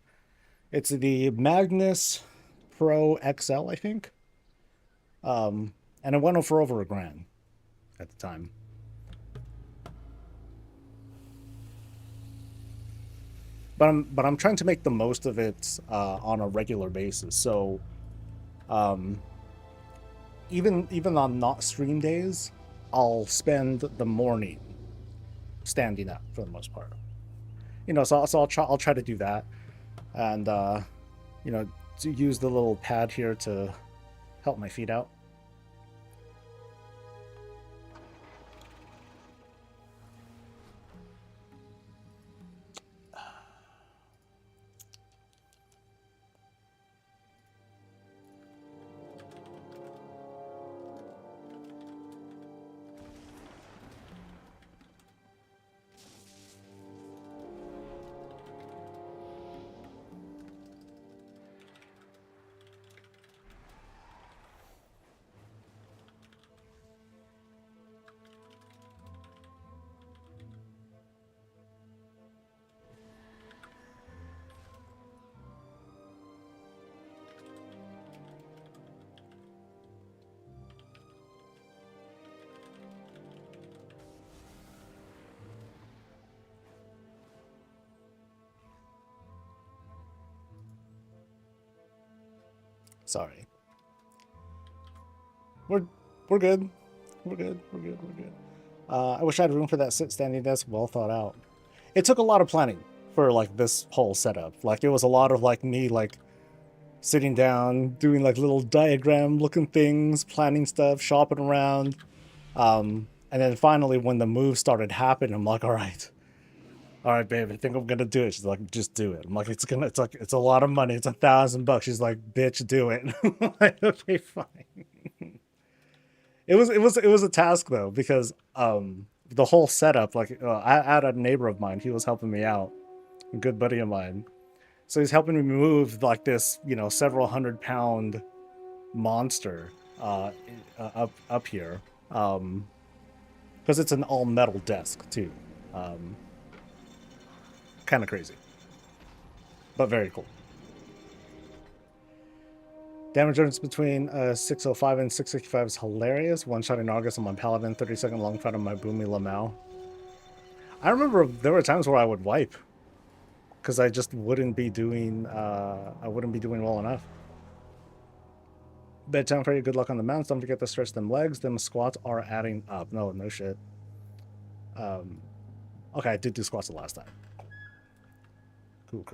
It's the Magnus Pro XL, I think. And it went for over $1,000 at the time. But I'm trying to make the most of it on a regular basis. So even on not stream days, I'll spend the morning standing up for the most part. You know, so I'll try to do that, and you know, to use the little pad here to help my feet out. Sorry. We're good. We're good. We're good. We're good. I wish I had room for that standing desk. Well thought out. It took a lot of planning for like this whole setup. Like it was a lot of like me like sitting down, doing like little diagram looking things, planning stuff, shopping around. And then finally when the move started happening, I'm like, all right, babe, I think I'm gonna do it. She's like, just do it. I'm like, it's a lot of money. It's $1,000. She's like, bitch, do it. I'm like, okay, fine. It was a task though, because the whole setup, like I had a neighbor of mine, he was helping me out, a good buddy of mine. So he's helping me move like this, you know, several 100-pound monster up here. Because it's an all metal desk too. Kind of crazy, but very cool. Damage difference between 605 and 665 is hilarious. One shot in August on my Paladin, 30-second long fight on my Boomy Lamau. I remember there were times where I would wipe because I just wouldn't be doing well enough. Bedtime for you. Good luck on the mounts. Don't forget to stretch them legs. Them squats are adding up. No shit. Okay, I did do squats the last time. Cool.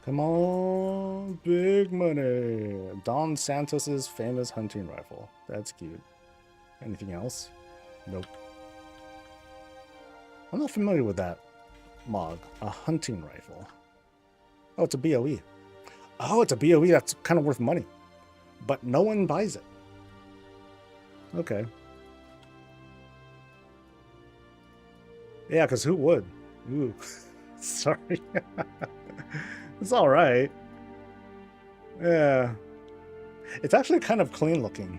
Come on, big money. Don Santos's famous hunting rifle. That's cute. Anything else? Nope. I'm not familiar with that mog. A hunting rifle. Oh, it's a BOE. Oh, it's a BOE. That's kind of worth money. But no one buys it. Okay. Yeah, because who would? Ooh. Sorry. It's all right. Yeah. It's actually kind of clean looking.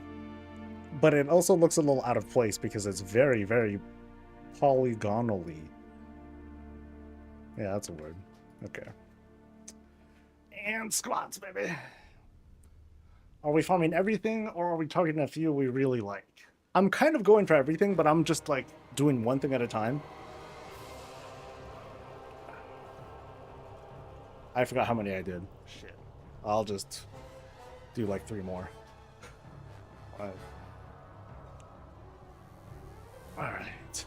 But it also looks a little out of place because it's very, very polygonally. Yeah, that's a word. Okay. And squats, baby. Are we farming everything or are we targeting a few we really like? I'm kind of going for everything, but I'm just like doing one thing at a time. I forgot how many I did. Shit. I'll just do like 3 more. Alright.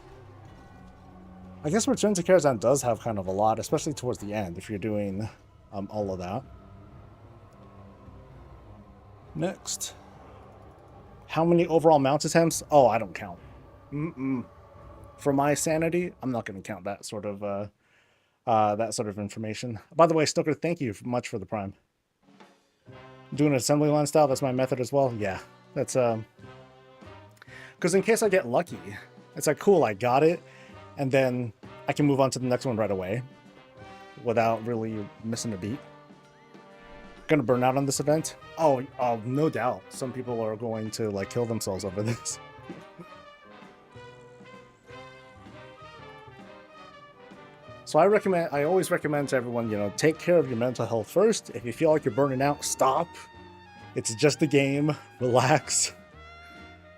I guess Return to Karazhan does have kind of a lot, especially towards the end, if you're doing all of that. Next. How many overall mount attempts? Oh, I don't count. For my sanity, I'm not going to count that sort of that sort of information. By the way, Snooker, thank you much for the Prime. Doing an assembly line style, that's my method as well. Yeah, that's because in case I get lucky, it's like, cool, I got it, and then I can move on to the next one right away without really missing a beat. Gonna burn out on this event? Oh, no doubt. Some people are going to like kill themselves over this. So I always recommend to everyone, you know, take care of your mental health first. If you feel like you're burning out, stop. It's just a game. Relax.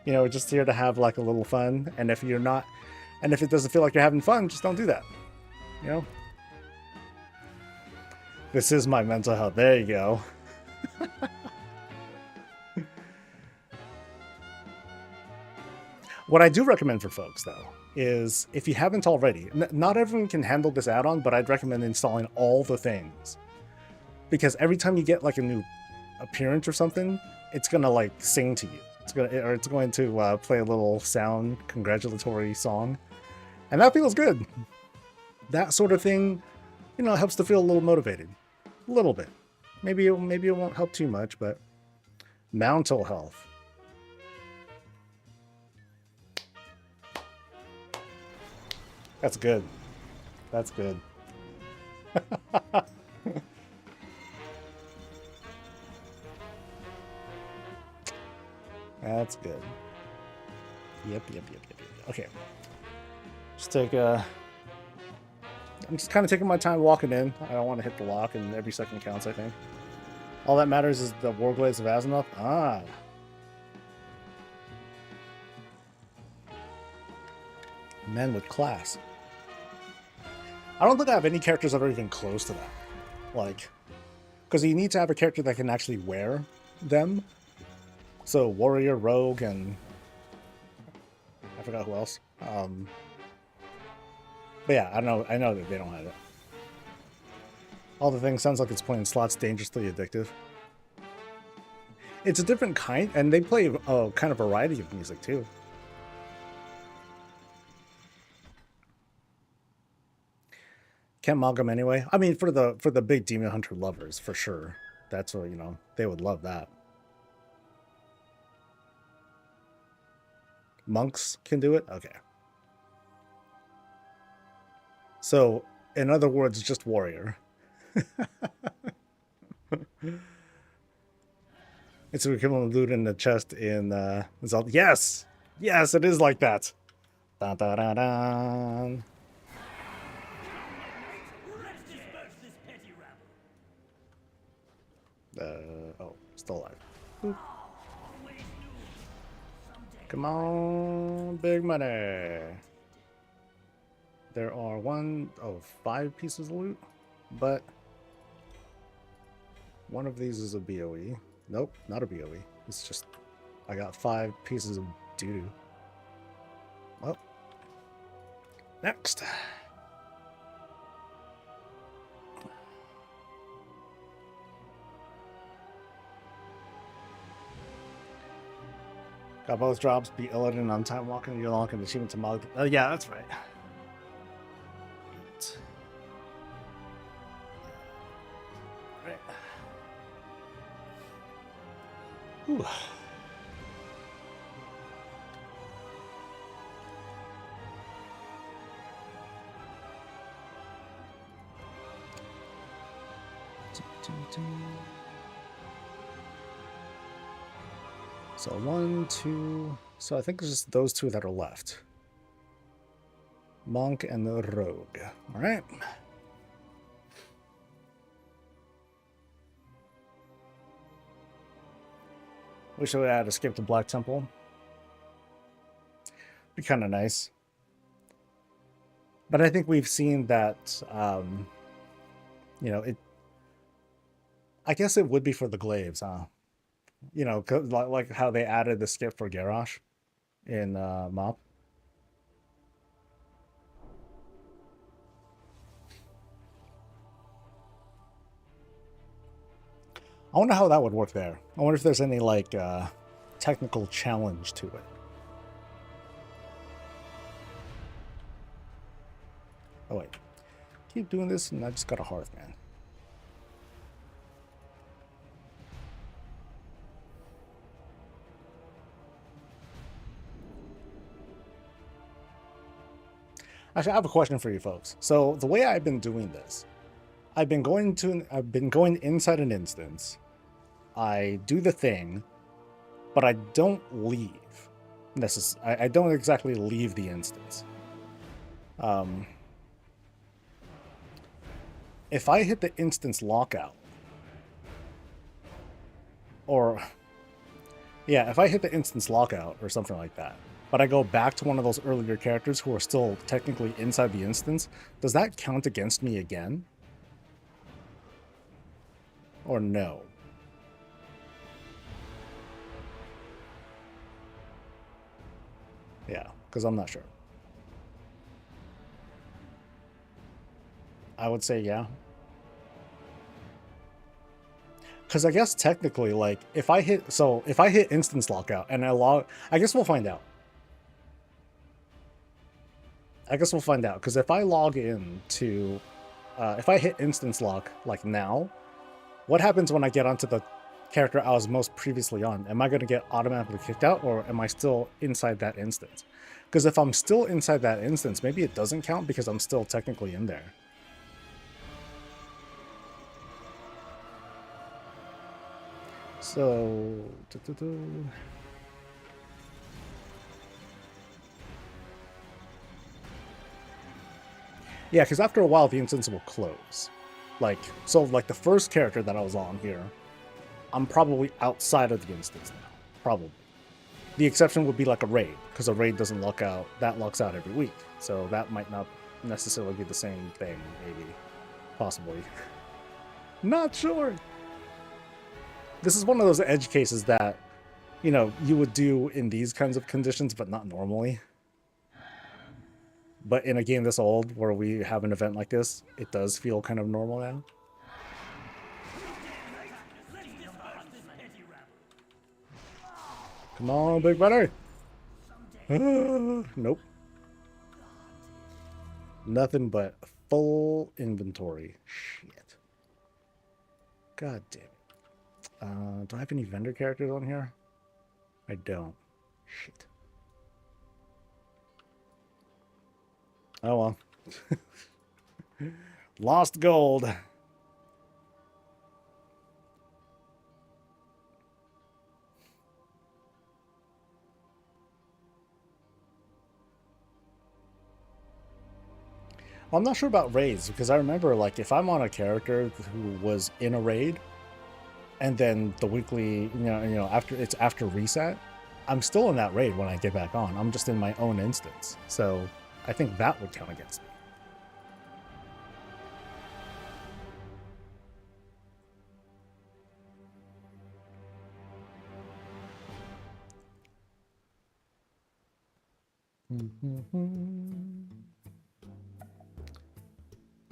You know, just here to have like a little fun. And if you're not, and if it doesn't feel like you're having fun, just don't do that. You know? This is my mental health. There you go. What I do recommend for folks, though, is if you haven't already, not everyone can handle this add-on, but I'd recommend installing all the things. Because every time you get like a new appearance or something, it's gonna like sing to you. It's going to play a little sound congratulatory song. And that feels good. That sort of thing, you know, helps to feel a little motivated. A little bit. Maybe it won't help too much, but mental health. That's good. That's good. That's good. Yep. Okay. Just take a... I'm just kind of taking my time walking in. I don't want to hit the lock, and every second counts, I think. All that matters is the Warglaives of Azimuth. Ah. Men with class. I don't think I have any characters that are even close to that. Like, because you need to have a character that can actually wear them. So, warrior, rogue, and I forgot who else. But yeah, I know that they don't have it. All the things sounds like it's playing slots dangerously addictive. It's a different kind, and they play a kind of variety of music too. Can't mog them anyway. I mean, for the big Demon Hunter lovers, for sure. That's what, you know, they would love that. Monks can do it? Okay. So, in other words, just warrior. It's the equivalent of loot in the chest in Zelda. Yes! Yes, it is like that. Dun, dun, dun, dun. Oh, still alive. Oop. Come on, big money. There are 5 pieces of loot, but one of these is a BOE. Nope, not a BOE. It's just, I got 5 pieces of doo-doo. Well, next. Got both drops, beat Illidan on time walking, you're unlocking the achievement to Mog. Oh, yeah, that's right. Right. Whew. So 1, 2. So I think it's just those 2 that are left. Monk and the Rogue. All right. Wish I would add Escape to Black Temple. Be kind of nice. But I think we've seen that, you know, I guess it would be for the Glaives, huh? You know, like how they added the skip for Garrosh in MoP. I wonder how that would work there. I wonder if there's any, like, technical challenge to it. Oh, wait. keep doing this and I just got a hearth, man. Actually, I have a question for you folks. So the way I've been doing this, I've been going inside an instance. I do the thing, but I don't leave. I don't exactly leave the instance. If I hit the instance lockout, or yeah, if I hit the instance lockout or something like that, but I go back to one of those earlier characters who are still technically inside the instance, does that count against me again? Or no? Yeah, because I'm not sure. I would say yeah. Because I guess technically, like, if I hit instance lockout and I guess we'll find out. Because if I log in to, if I hit instance lock, like now, what happens when I get onto the character I was most previously on? Am I going to get automatically kicked out, or am I still inside that instance? Because if I'm still inside that instance, maybe it doesn't count because I'm still technically in there. So... yeah, because after a while, the instance will close. Like the first character that I was on here, I'm probably outside of the instance now. Probably. The exception would be like a raid, because a raid doesn't lock out. That locks out every week. So that might not necessarily be the same thing, maybe. Possibly. Not sure. This is one of those edge cases that, you know, you would do in these kinds of conditions, but not normally. But in a game this old, where we have an event like this, it does feel kind of normal now. Come on, big brother! Nope. Nothing but full inventory. Shit. God damn it. Do I have any vendor characters on here? I don't. Shit. Oh well. Lost gold. I'm not sure about raids, because I remember, like, if I'm on a character who was in a raid, and then the weekly, after reset, I'm still in that raid when I get back on. I'm just in my own instance. So I think that would count against me.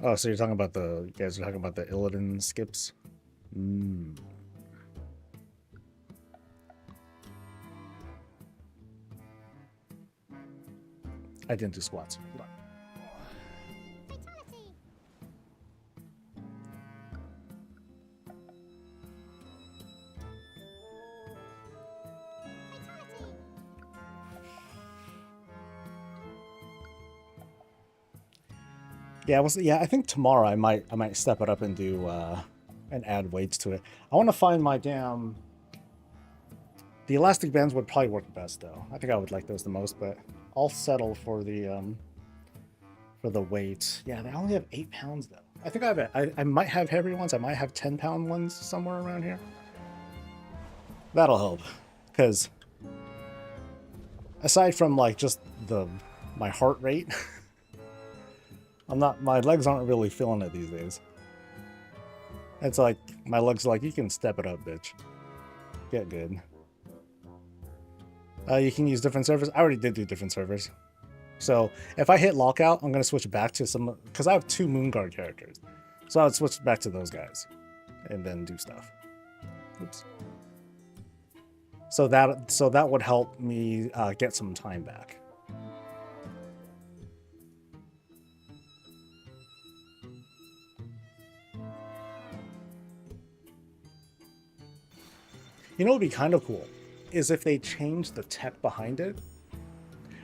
Oh, so you're talking about you guys are talking about the Illidan skips? I didn't do squats. Hold on. Yeah, I think tomorrow I might step it up and do and add weights to it. I want to find my damn. The elastic bands would probably work best though. I think I would like those the most, but I'll settle for the weight. Yeah, they only have 8 pounds though. I think I might have heavy ones. I might have 10-pound ones somewhere around here. That'll help, because aside from like just my heart rate. My legs aren't really feeling it these days. It's like, my legs are like, you can step it up, bitch. Get good. You can use different servers. I already did do different servers. So, if I hit lockout, I'm going to switch back to some, because I have 2 Moonguard characters. So I would switch back to those guys. And then do stuff. Oops. So that would help me get some time back. You know what would be kind of cool is if they changed the tech behind it.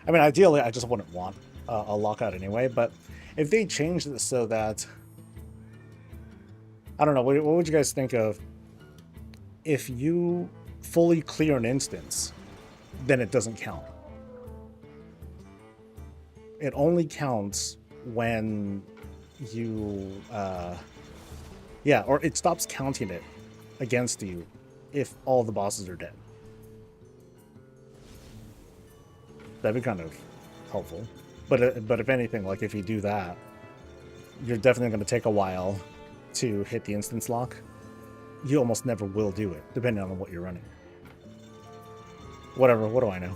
I mean, ideally, I just wouldn't want a lockout anyway, but if they changed it so that... I don't know, what would you guys think of if you fully clear an instance, then it doesn't count? It only counts when you... yeah, or it stops counting it against you if all the bosses are dead. That'd be kind of helpful. But if anything, like if you do that, you're definitely going to take a while to hit the instance lock. You almost never will do it, depending on what you're running. Whatever, what do I know?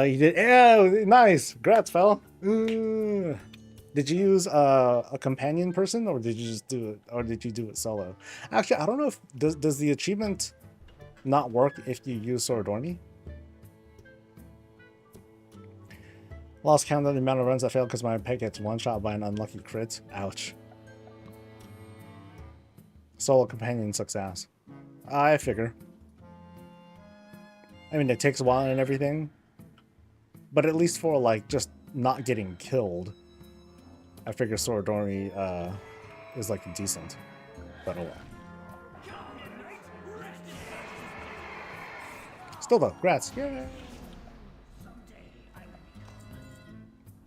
You did... Oh, nice! Congrats, fella! Ooh. Did you use a companion person, or did you just do it, or did you do it solo? Actually, I don't know if... Does the achievement not work if you use Sorodormi? Lost count of the amount of runs I failed because my pet gets one-shot by an unlucky crit. Ouch. Solo companion sucks ass. I figure. I mean, it takes a while and everything. But at least for, like, just not getting killed, I figure Sorodormi is, like, decent. But oh well. Still though, grats. Yay!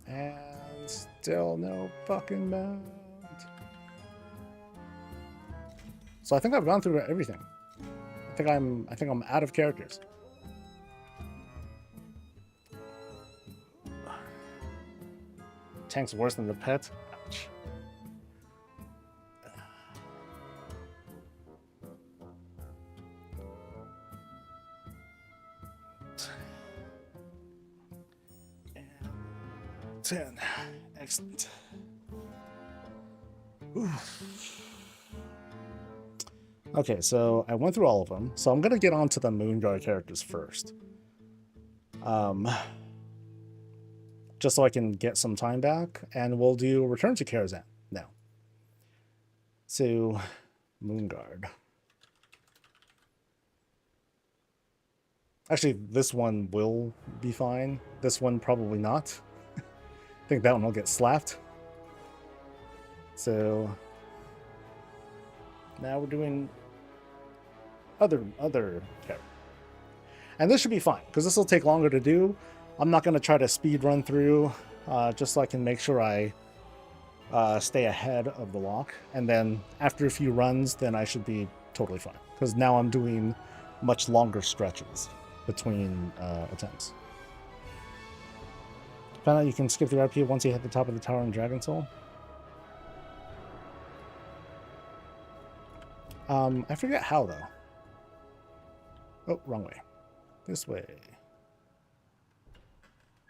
And still no fucking mount. So I think I've gone through everything. I think I'm out of characters. Tank's worse than the pet. Ouch. And 10. Excellent. Oof. Okay, so I went through all of them. So I'm gonna get on to the Moonguard characters first. Just so I can get some time back, and we'll do Return to Karazhan now. So, Moonguard. Actually, this one will be fine. This one probably not. I think that one will get slapped. So, now we're doing other character. And this should be fine, because this will take longer to do. I'm not going to try to speed run through, just so I can make sure I stay ahead of the lock. And then after a few runs, then I should be totally fine. Because now I'm doing much longer stretches between attempts. Found out you can skip the RP once you hit the top of the tower in Dragon Soul. I forget how, though. Oh, wrong way. This way.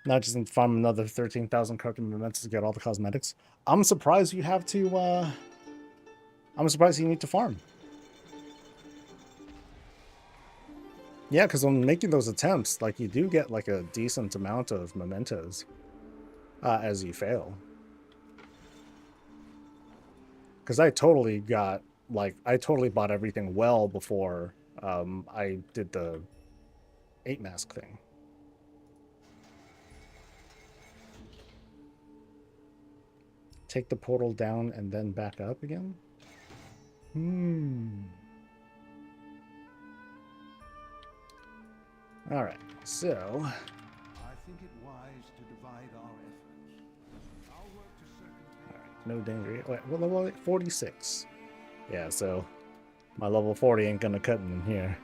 Now just need to farm another 13,000 character mementos to get all the cosmetics. I'm surprised you have to, I'm surprised you need to farm. Yeah, because when making those attempts, like, you do get, like, a decent amount of mementos as you fail. Because I totally got, like, I totally bought everything well before I did the 8 mask thing. Take the portal down and then back up again? Alright, so... I think it wise to divide our efforts. I'll work to Alright, no danger. Wait, what level? 46. Yeah, so my level 40 ain't gonna cut in here.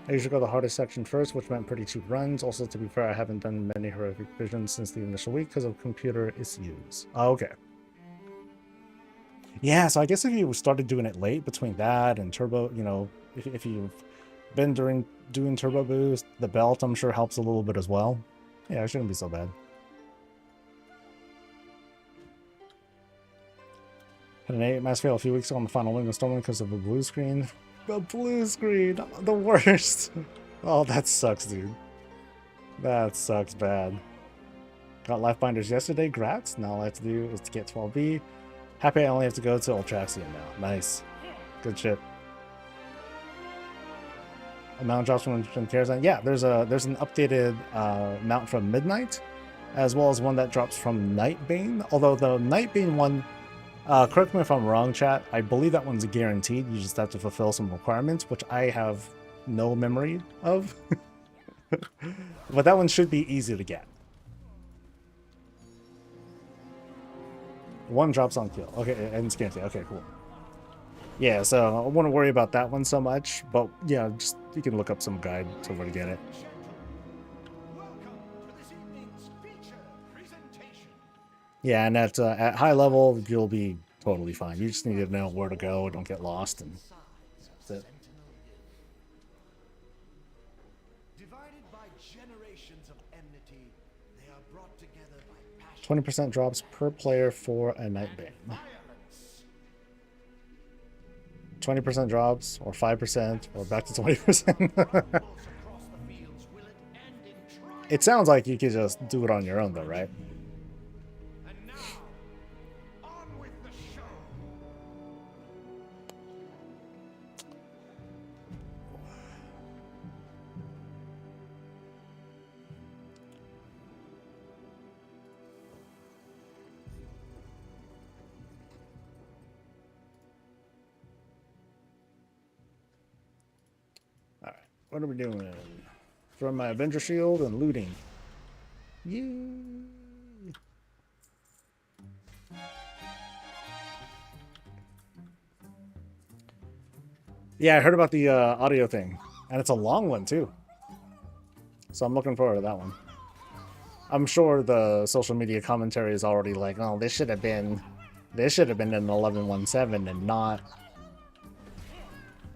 I usually go the hardest section first, which meant pretty cheap runs. Also, to be fair, I haven't done many heroic visions since the initial week because of computer issues. Oh, okay. Yeah, so I guess if you started doing it late between that and turbo, you know, if you've been doing turbo boost, the belt I'm sure helps a little bit as well. Yeah, it shouldn't be so bad. Had an 8 mass fail a few weeks ago on the final wing of Stormwind because of a blue screen. The blue screen, the worst. Oh, that sucks, dude. That sucks bad. Got life binders yesterday. Grats. Now all I have to do is to get 12B. Happy I only have to go to Ultraxion now. Nice. Good shit. A mount drops from Karazhan. Yeah, there's an updated mount from Midnight, as well as one that drops from Nightbane. Although the Nightbane one, correct me if I'm wrong, chat, I believe that one's guaranteed. You just have to fulfill some requirements, which I have no memory of. But that one should be easy to get. One drops on kill. Okay, and it's guaranteed. Okay, cool. Yeah, so I wouldn't worry about that one so much, but yeah, just you can look up some guide to where to get it. Welcome to this evening's feature presentation. Yeah, and at high level, you'll be totally fine. You just need to know where to go, don't get lost, and that's it. Divided by generations of enmity, they are brought together by passion. 20% drops per player for a Nightbane. Violence. 20% drops, or 5%, or back to 20%. Across the fields, will it end in triumph? It sounds like you could just do it on your own, though, right? And now, on with the show. Alright, what are we doing? Throwing my Avenger Shield and looting. Yay! Yeah, I heard about the audio thing, and it's a long one too. So I'm looking forward to that one. I'm sure the social media commentary is already like, "Oh, this should have been in 11.17 and not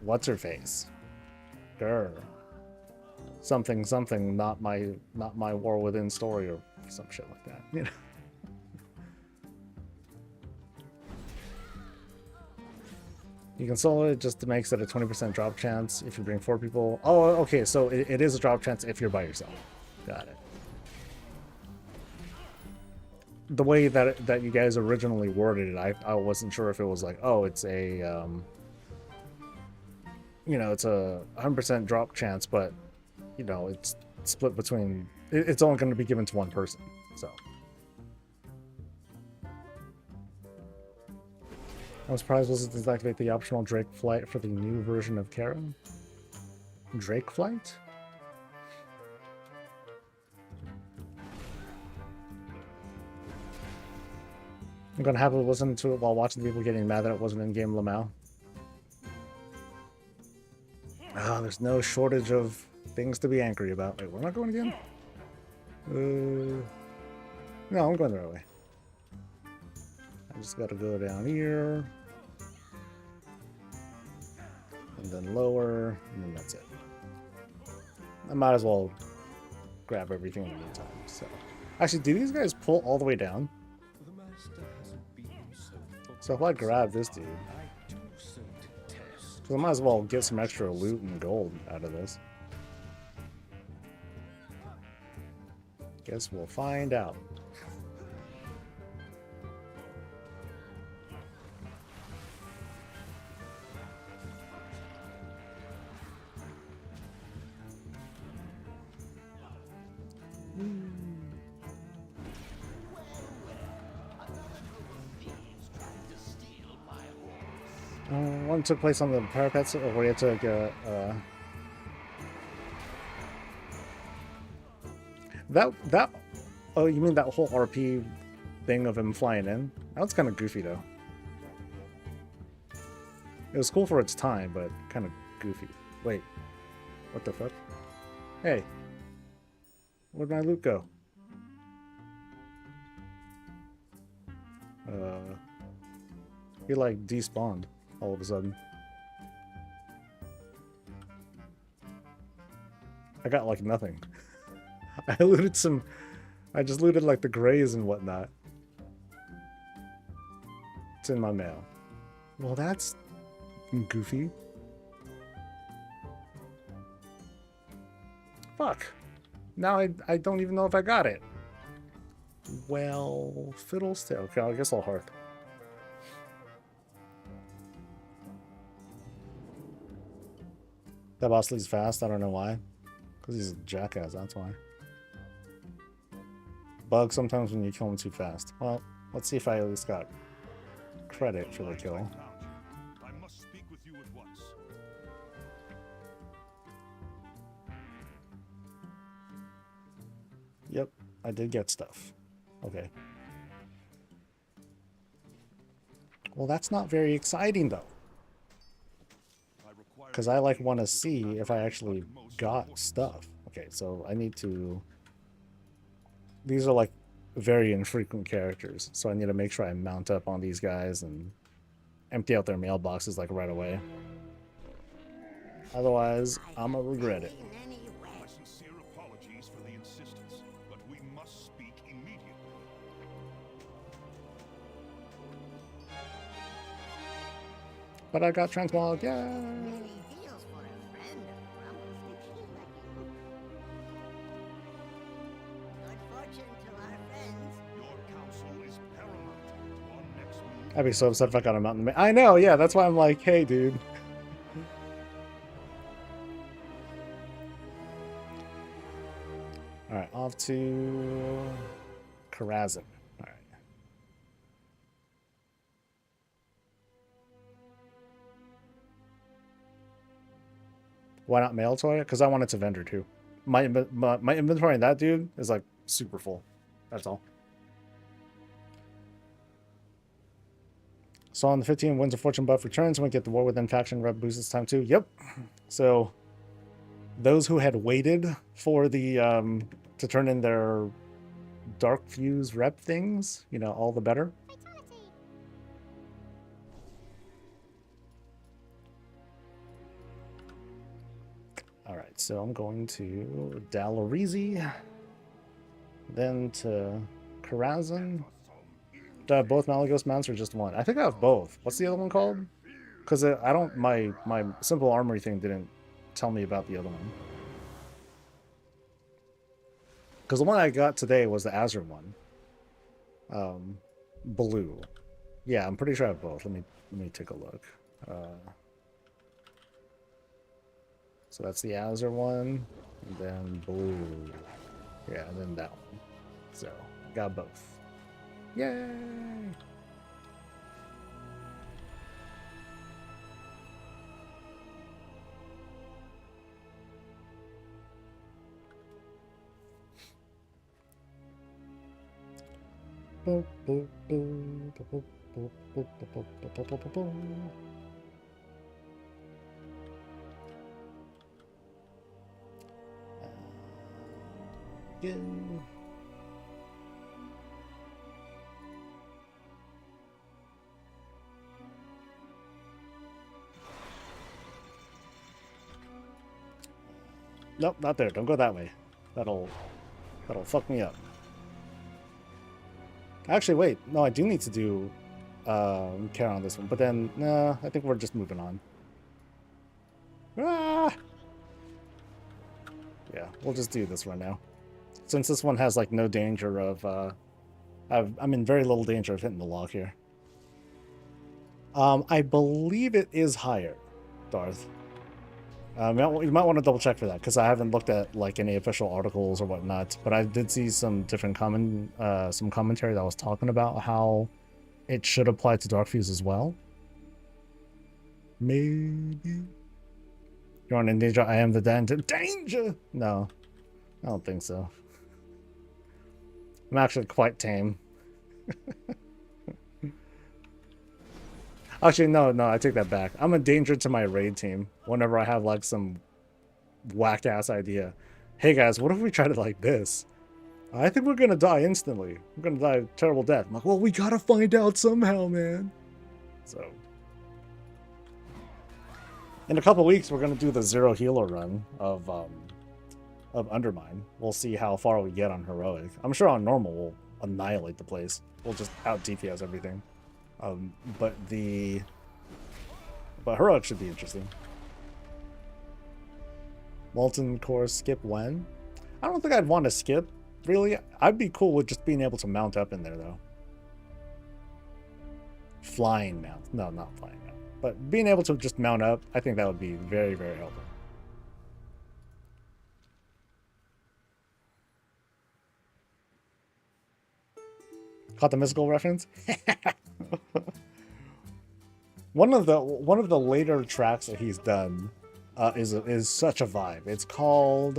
what's her face, grr, something, not my War Within story or some shit like that." You know. You can solo it, just makes it a 20% drop chance if you bring 4 people. Oh, okay, so it is a drop chance if you're by yourself. Got it. The way that you guys originally worded it, I wasn't sure if it was like, oh, it's a you know, it's a 100% drop chance, but you know, it's split between. It's only going to be given to one person, so. I'm surprised wasn't to activate the optional Drake flight for the new version of Kara. Drake flight? I'm gonna have to listen to it while watching people getting mad that it wasn't in-game Lamau. Ah, there's no shortage of things to be angry about. Wait, we're not going again? No, I'm going the right way. I just gotta go down here. And then lower, and then that's it. I might as well grab everything in the meantime. So, actually, do these guys pull all the way down? So if I grab this dude, so I might as well get some extra loot and gold out of this. Guess we'll find out. One took place on the parapets, or where you took that. Oh, you mean that whole RP thing of him flying in? That was kind of goofy, though. It was cool for its time, but kind of goofy. Wait, what the fuck? Hey, where'd my loot go? He like despawned all of a sudden. I got like nothing. I looted some. I just looted like the grays and whatnot. It's in my mail. Well, that's goofy. Fuck. Now I don't even know if I got it. Well, fiddlestick. Okay, I guess I'll hearth. That boss leaves fast. I don't know why. Because he's a jackass, that's why. Bug sometimes when you kill him too fast. Well, let's see if I at least got credit for the kill. I must speak with you at once. Yep, I did get stuff. Okay. Well, that's not very exciting though. Because I like want to see if I actually got stuff. Okay, so I need to... These are like very infrequent characters, so I need to make sure I mount up on these guys and empty out their mailboxes like right away. Otherwise, I'm gonna regret it. My sincere apologies for the insistence, but we must speak immediately. But I got Transmog, yeah! I'd be so upset if I got a mountain. I know, yeah, that's why I'm like, hey, dude. Alright, off to Karazhan. Alright. Why not mail toy? Because I want it to vendor too. My inventory in that dude is like super full. That's all. So on the 15, Winds of Fortune buff returns. We get the War Within faction rep boost this time too. Yep. So those who had waited for the to turn in their Dark Fuse rep things, you know, all the better. All right, so I'm going to Dalarizi, then to Karazhan. Do I have both Malagos mounts or just one? I think I have both. What's the other one called? Because I don't, my simple armory thing didn't tell me about the other one. Because the one I got today was the Azure one. Blue. Yeah, I'm pretty sure I have both. Let me take a look. So that's the Azure one, and then blue. Yeah, and then that one. So got both. Yay! Again. Nope, not there. Don't go that way. That'll fuck me up. Actually, wait. No, I do need to do care on this one. But then, nah, I think we're just moving on. Ah! Yeah, we'll just do this one now. Since this one has, like, no danger of... I'm in very little danger of hitting the log here. I believe it is higher, Darth. You might want to double check for that, because I haven't looked at like any official articles or whatnot. But I did see some different some commentary that was talking about how it should apply to Dark Fuse as well. Maybe you're on in danger. I am the danger. No, I don't think so. I'm actually quite tame. Actually, no, I take that back. I'm a danger to my raid team whenever I have, like, some whack-ass idea. Hey, guys, what if we tried it like this? I think we're gonna die instantly. We're gonna die a terrible death. I'm like, well, we gotta find out somehow, man. So... in a couple weeks, we're gonna do the zero healer run of Undermine. We'll see how far we get on Heroic. I'm sure on normal, we'll annihilate the place. We'll just out-DPS everything. But Heroic should be interesting. Molten Core skip when? I don't think I'd want to skip Really? I'd be cool with just being able to mount up in there, though. Flying mount. No, not flying mount. But being able to just mount up, I think that would be very, very helpful. Caught the mystical reference? One of the later tracks that he's done is such a vibe. It's called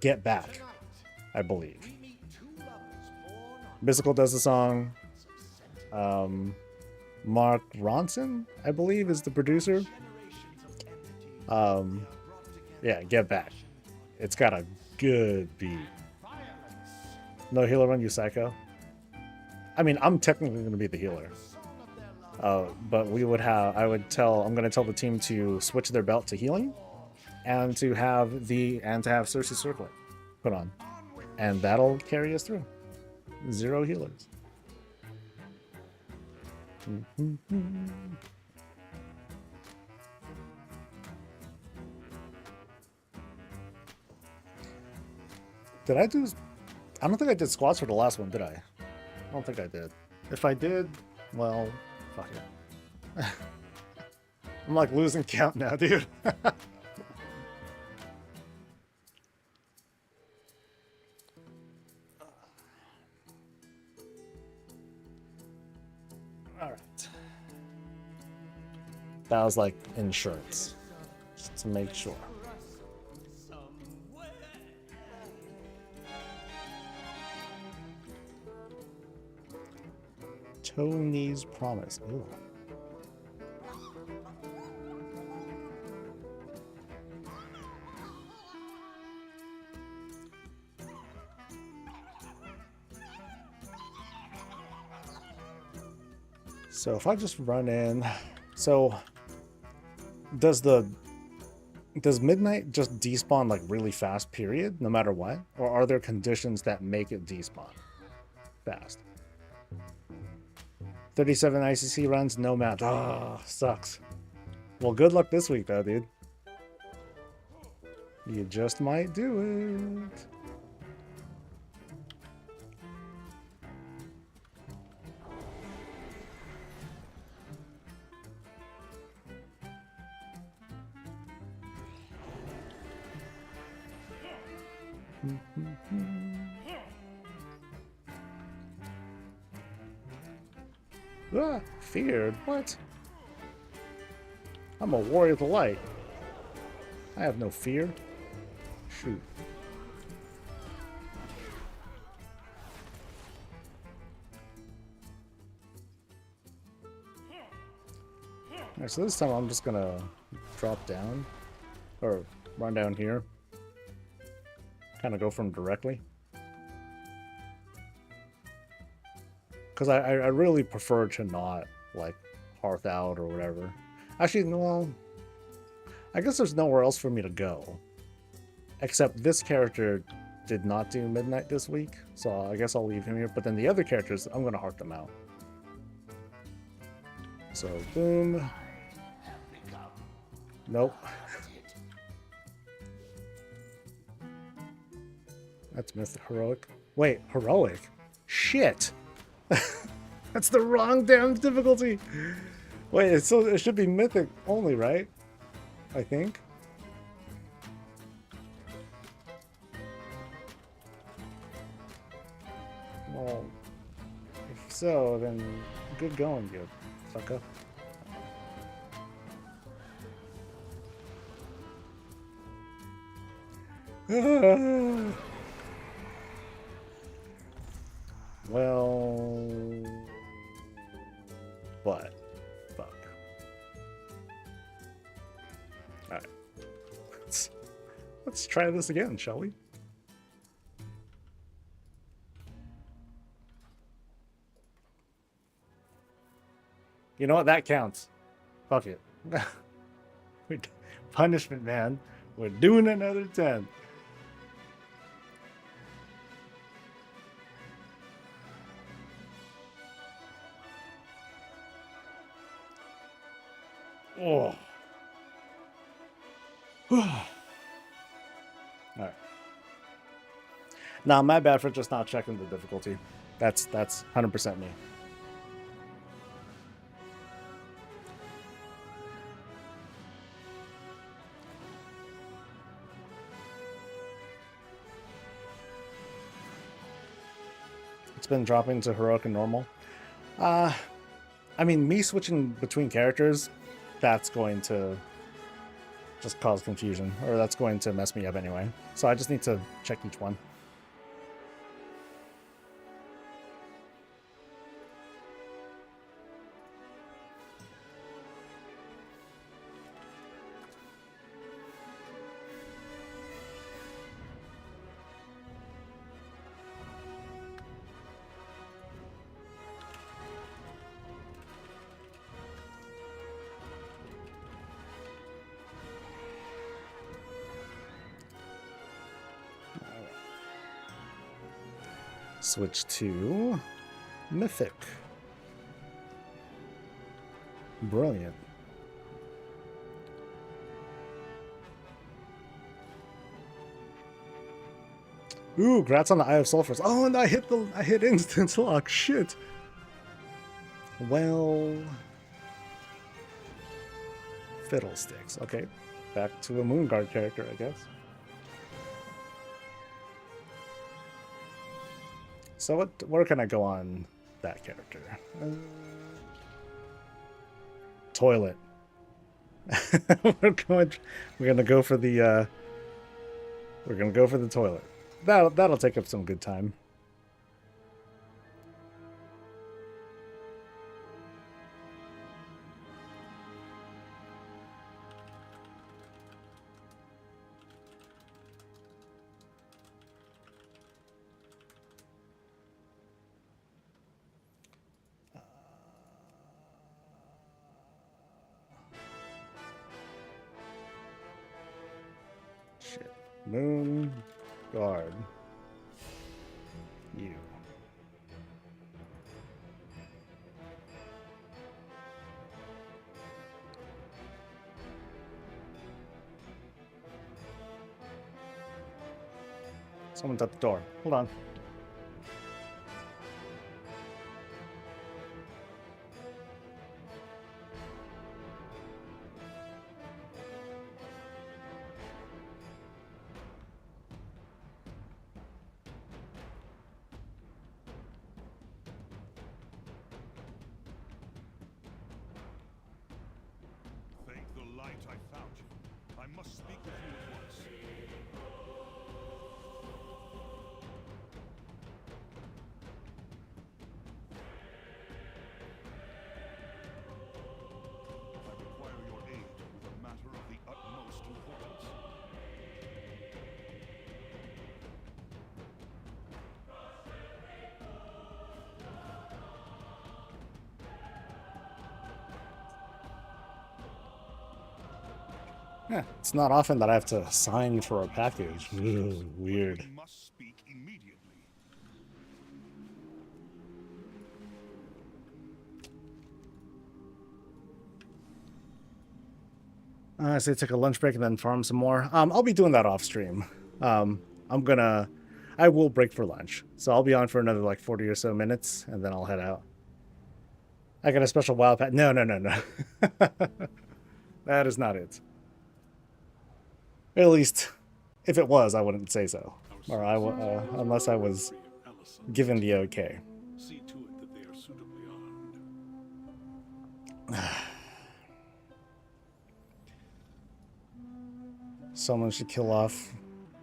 Get Back, I believe. Mystical does the song. Mark Ronson, I believe, is the producer. Yeah, Get Back. It's got a good beat. No healer on you, psycho. I mean, I'm technically going to be the healer. But we would have, I'm going to tell the team to switch their belt to healing and to have Cersei Circlet put on. And that'll carry us through. 0 healers. Did I do... I don't think I did squats for the last one, did I? I don't think I did. If I did, well, fuck it. I'm like losing count now, dude. All right. That was like insurance, just to make sure. Tony's Promise. Ooh. So if I just run in, so does midnight just despawn like really fast, period, no matter what? Or are there conditions that make it despawn fast? 37 ICC runs, no map. Oh, sucks. Well, good luck this week, though, dude. You just might do it. Ah, feared? What? I'm a warrior of the light. I have no fear. Shoot. Alright, so this time I'm just gonna drop down. Or run down here. Kind of go from directly. Because I really prefer to not, like, hearth out or whatever. Actually, no. I guess there's nowhere else for me to go. Except this character did not do midnight this week. So I guess I'll leave him here. But then the other characters, I'm going to hearth them out. So, boom. Nope. That's mythic heroic. Wait, heroic? Shit! That's the wrong damn difficulty. Wait, it should be mythic only, right? I think. Well, if so, then good going, you fucker. Well, but fuck. All right, let's try this again, shall we? You know what? That counts. Fuck it. Punishment, man. We're doing another 10. Oh. All right. Nah, my bad for just not checking the difficulty. That's 100% me. It's been dropping to heroic and normal. I mean, me switching between characters, that's going to just cause confusion, or that's going to mess me up anyway. So I just need to check each one. Switch to Mythic. Brilliant. Ooh, grats on the Eye of Sulphurs. Oh, and I hit instant lock. Shit. Well, fiddlesticks. Okay, back to a Moonguard character, I guess. So where can I go on that character? Toilet. we're gonna go for the toilet. That'll take up some good time. Shit. Moon guard. You. Someone's at the door. Hold on. Thank the light I found you. I must speak with you at once. I require your aid with a matter of the utmost importance. Yeah, it's not often that I have to sign for a package. Ugh, weird. We must speak immediately. I say take a lunch break and then farm some more. I'll be doing that off stream. I will break for lunch, so I'll be on for another like 40 or so minutes, and then I'll head out. I got a special wild pack. No. That is not it. At least, if it was, I wouldn't say so, or unless I was given the okay. See to it that they are suitably armed. Someone should kill off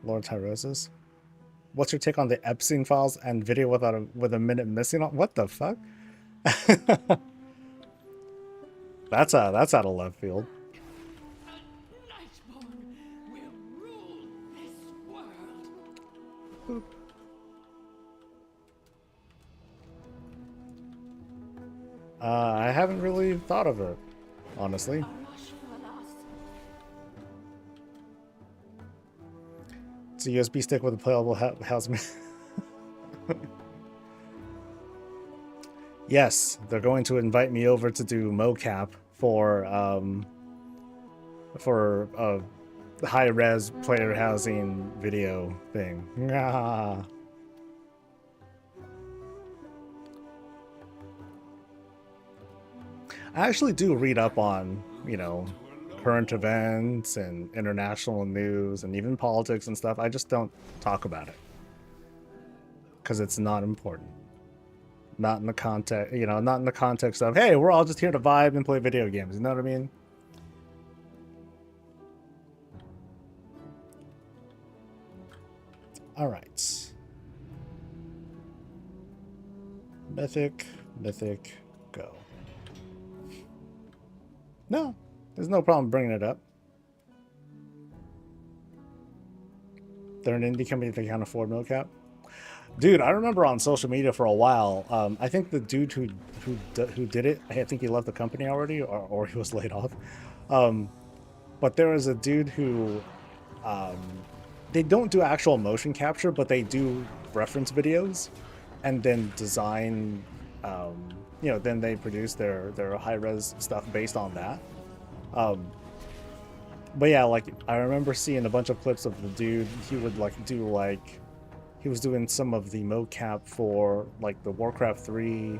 Lord Tyrosus. What's your take on the Epstein files and video with a minute missing on? What the fuck? That's out of left field. I haven't really thought of it, honestly. It's a USB stick with a playable house. Yes, they're going to invite me over to do mocap for a high-res player housing video thing. Ah. I actually do read up on, you know, current events and international news and even politics and stuff. I just don't talk about it because it's not important. Not in the context, you know, not in the context of, hey, we're all just here to vibe and play video games. You know what I mean? All right. Mythic, go. No, there's no problem bringing it up. They're an indie company that can't afford no cap. Dude, I remember on social media for a while. I think the dude who did it, I think he left the company already, or he was laid off. But there was a dude who, they don't do actual motion capture, but they do reference videos, and then design. You know, then they produce their high-res stuff based on that. But yeah, like I remember seeing a bunch of clips of the dude. He would like do like. He was doing some of the mocap for like the Warcraft 3,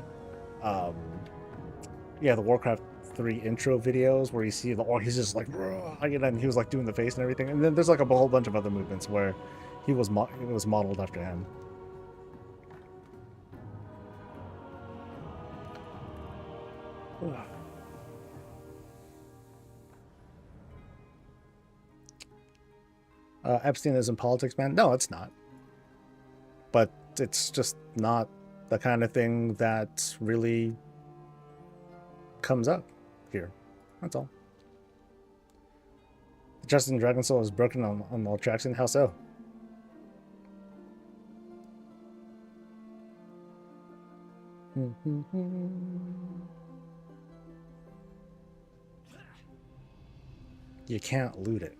yeah, the Warcraft 3 intro videos where you see the, or he's just like, and he was like doing the face and everything. And then there's like a whole bunch of other movements where he was it was modeled after him. Epstein isn't politics, man. No, it's not. But it's just not the kind of thing that really comes up here. That's all. The Justice in Dragon Soul is broken on all tracks. How so? You can't loot it.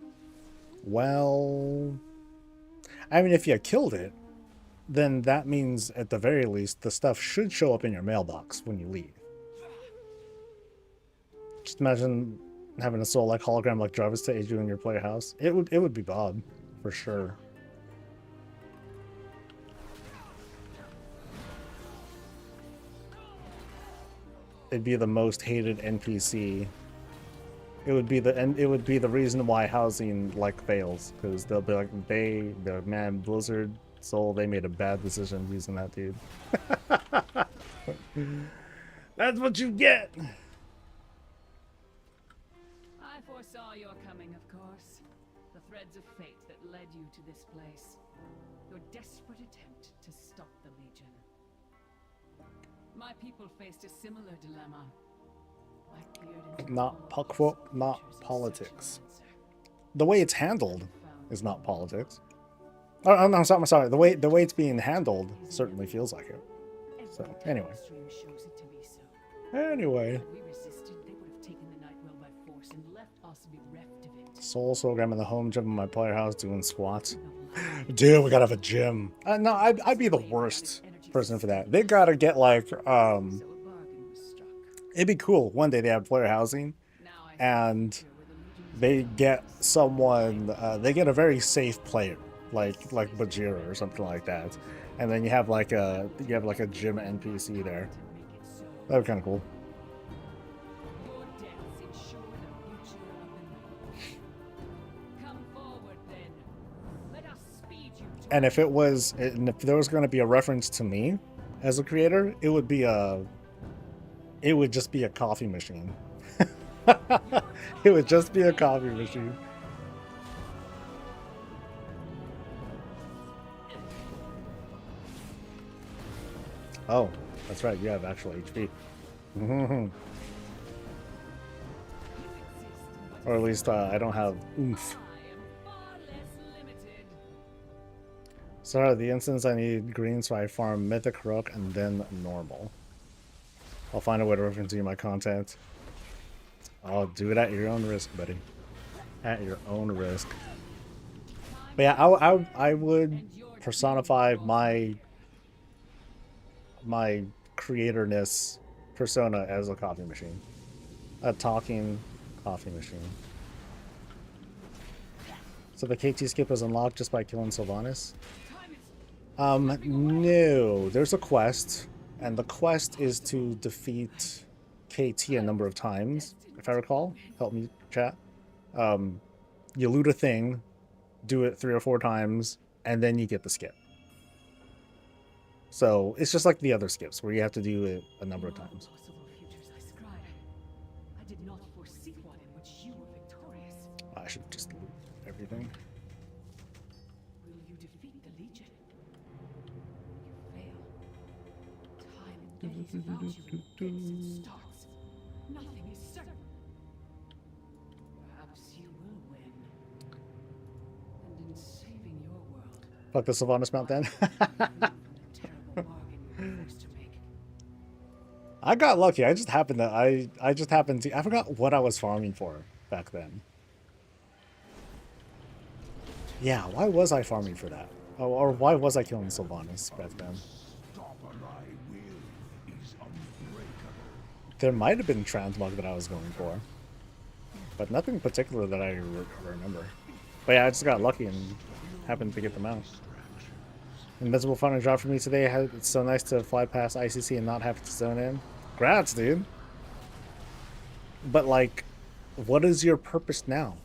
Well, I mean, if you killed it, then that means at the very least the stuff should show up in your mailbox when you leave. Just imagine having a soul like hologram like Jarvis to aid you in your player house. It would be Bob, for sure. It'd be the most hated NPC. It would be the reason why housing like fails, because they'll be like the man Blizzard Soul, they made a bad decision using that dude. That's what you get. I foresaw your coming, of course. The threads of fate that led you to this place. Your desperate attempt to stop the Legion. My people faced a similar dilemma. I peered into Not politics. The way it's handled is not politics. Oh, I'm sorry. The way it's being handled certainly feels like it. So anyway. Anyway. Soul Soulgram in the home gym in my player house doing squats. Dude, we gotta have a gym. No, I'd be the worst person for that. They gotta get like it'd be cool. One day they have player housing, and they get someone. They get a very safe player, like Bajira or something like that, and then you have like a gym NPC there. That'd be kind of cool. And if there was going to be a reference to me as a creator, it would just be a coffee machine. It would just be a coffee machine. Oh, that's right. You have actual HP. Or at least I don't have oomph. So the instance I need green, so I farm mythic, rook, and then normal. I'll find a way to reference you in my content. I'll do it at your own risk, buddy. At your own risk. But yeah, I would personify my creatorness persona as a coffee machine. A talking coffee machine. So the KT skip is unlocked just by killing Sylvanas? No. There's a quest, and the quest is to defeat KT a number of times, if I recall. Help me, chat. You loot a thing, do it 3 or 4 times, and then you get the skip. So it's just like the other skips where you have to do it a number of times. Possible futures I scried. I did not foresee one in which you were victorious. I should just loot everything. Will you defeat the Legion? You fail. Time embedded about you in fits and starts. Nothing is certain. Perhaps you will win. And in saving your world, Fuck the Sylvanas mount then. terrible bargain you were forced to make. I got lucky. I just happened to I forgot what I was farming for back then. Yeah, why was I farming for that? Oh, or why was I killing Sylvanas back then? There might have been Transmog that I was going for, but nothing particular that I remember. But yeah, I just got lucky and happened to get them out. Invincible final drop for me today. It's so nice to fly past ICC and not have to zone in. Grats, dude. But like, what is your purpose now?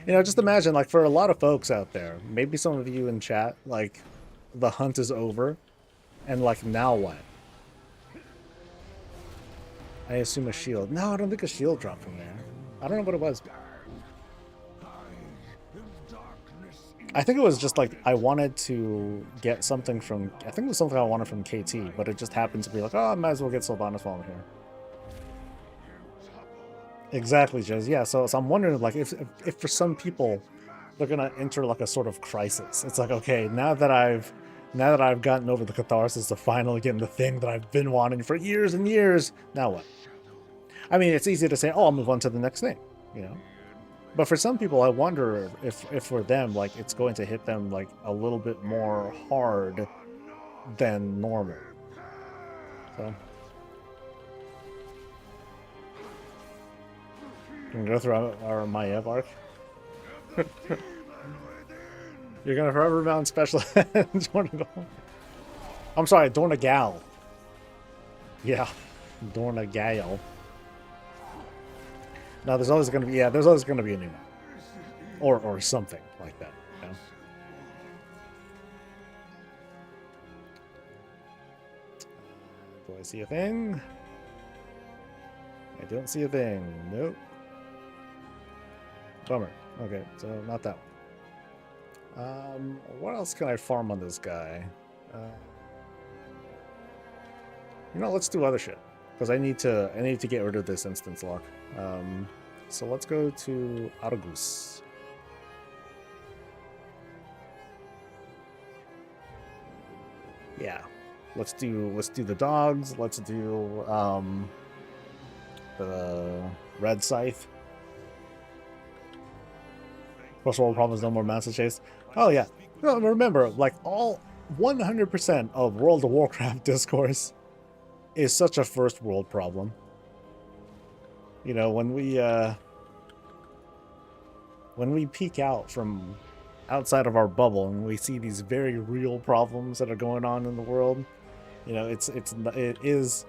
You know, just imagine, like, for a lot of folks out there, maybe some of you in chat, like, the hunt is over, and like, now what? I assume a shield. No, I don't think a shield dropped from there. I don't know what it was. I think it was just like I wanted to get something from. I think it was something I wanted from KT, but it just happened to be like, oh, I might as well get Sylvanas while I'm here. Exactly, Jez. Yeah, so I'm wondering, like, if for some people they're gonna enter like a sort of crisis. It's like, okay, now that I've gotten over the catharsis of finally getting the thing that I've been wanting for years and years, now what? I mean, it's easy to say, oh, I'll move on to the next thing, you know. But for some people, I wonder if for them, like, it's going to hit them like a little bit more hard than normal. So. Can we go through our Maiev arc? You're gonna forever mount special. I'm sorry, Dornagal. Yeah, Dornagal. No, there's always gonna be there's always gonna be a new map, or something like that. You know? Do I see a thing? I don't see a thing. Nope. Bummer. Okay, so not that one. What else can I farm on this guy? You know, let's do other shit because I need to get rid of this instance lock. So let's go to Argus. Yeah, let's do the dogs. Let's do the red scythe. First world problems, no more master chase. Oh yeah. No, remember, like all 100% of World of Warcraft discourse is such a first world problem. You know, when we peek out from outside of our bubble and we see these very real problems that are going on in the world, you know, it is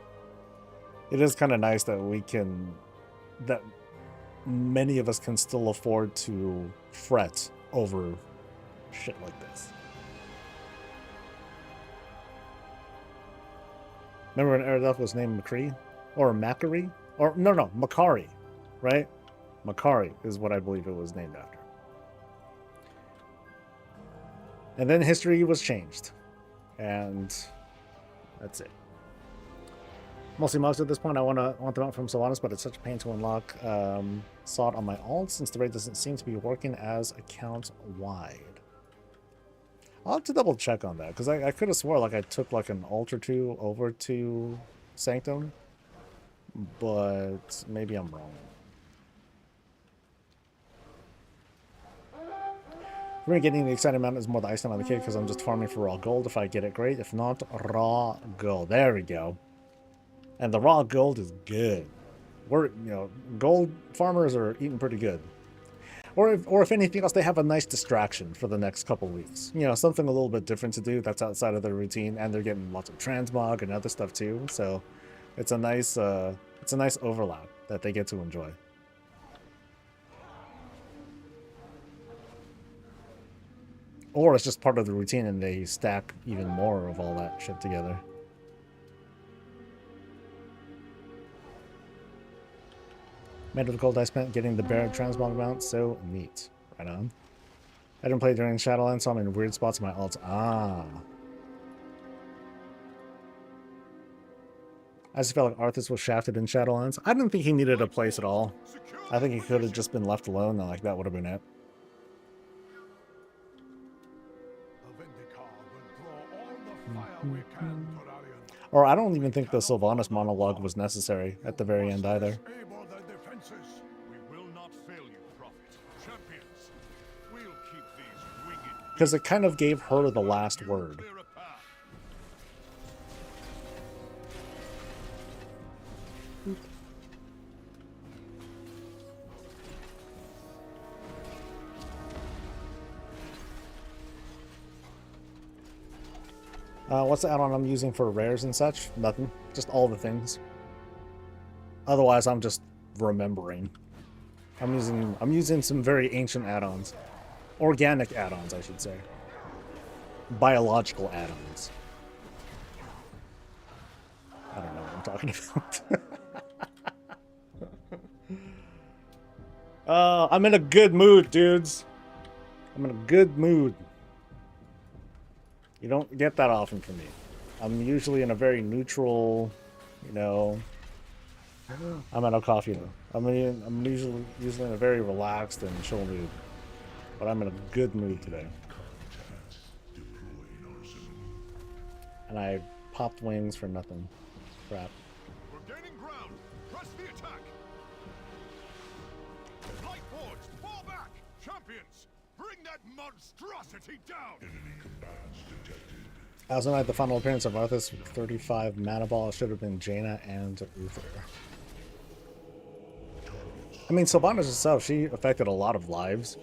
kind of nice that many of us can still afford to fret over shit like this. Remember when Aerodolph was named McCree? Or Macquarie? Or, no, Makari, right? Makari is what I believe it was named after. And then history was changed. And that's it. Mostly mods at this point. I want them out from Sylvanas, but it's such a pain to unlock Sod on my alt since the raid doesn't seem to be working as account wide. I'll have to double check on that because I could have swore like I took like an alt or two over to Sanctum, but maybe I'm wrong. For me, getting the exciting amount is more the ice time on the kid because I'm just farming for raw gold. If I get it, great. If not, raw gold. There we go. And the raw gold is good. Gold farmers are eating pretty good. or if anything else, they have a nice distraction for the next couple weeks. You know, something a little bit different to do that's outside of their routine, and they're getting lots of transmog and other stuff too. So it's a nice overlap that they get to enjoy. Or it's just part of the routine and they stack even more of all that shit together. Made of the gold I spent getting the bear transmog mount, so neat. Right on. I didn't play during Shadowlands, so I'm in weird spots in my alts. Ah. I just felt like Arthas was shafted in Shadowlands. I didn't think he needed a place at all. I think he could have just been left alone, and like that would have been it. Or I don't even think the Sylvanas monologue was necessary at the very end either. Because it kind of gave her the last word. What's the add-on I'm using for rares and such? Nothing. Just all the things. Otherwise, I'm just remembering. I'm using some very ancient add-ons. Organic add-ons, I should say. Biological add-ons. I don't know what I'm talking about. I'm in a good mood, dudes. I'm in a good mood. You don't get that often from me. I'm usually in a very neutral, you know. I'm out of coffee though. I'm usually in a very relaxed and chill mood. But I'm in a good mood today. And I popped wings for nothing. Crap. We're gaining ground. Press the attack. Light forged, fall back. Champions, bring that monstrosity down. Enemy combatants detected. As night, the final appearance of Arthas with 35 mana ball should have been Jaina and Uther. I mean, Sylvanas herself, she affected a lot of lives,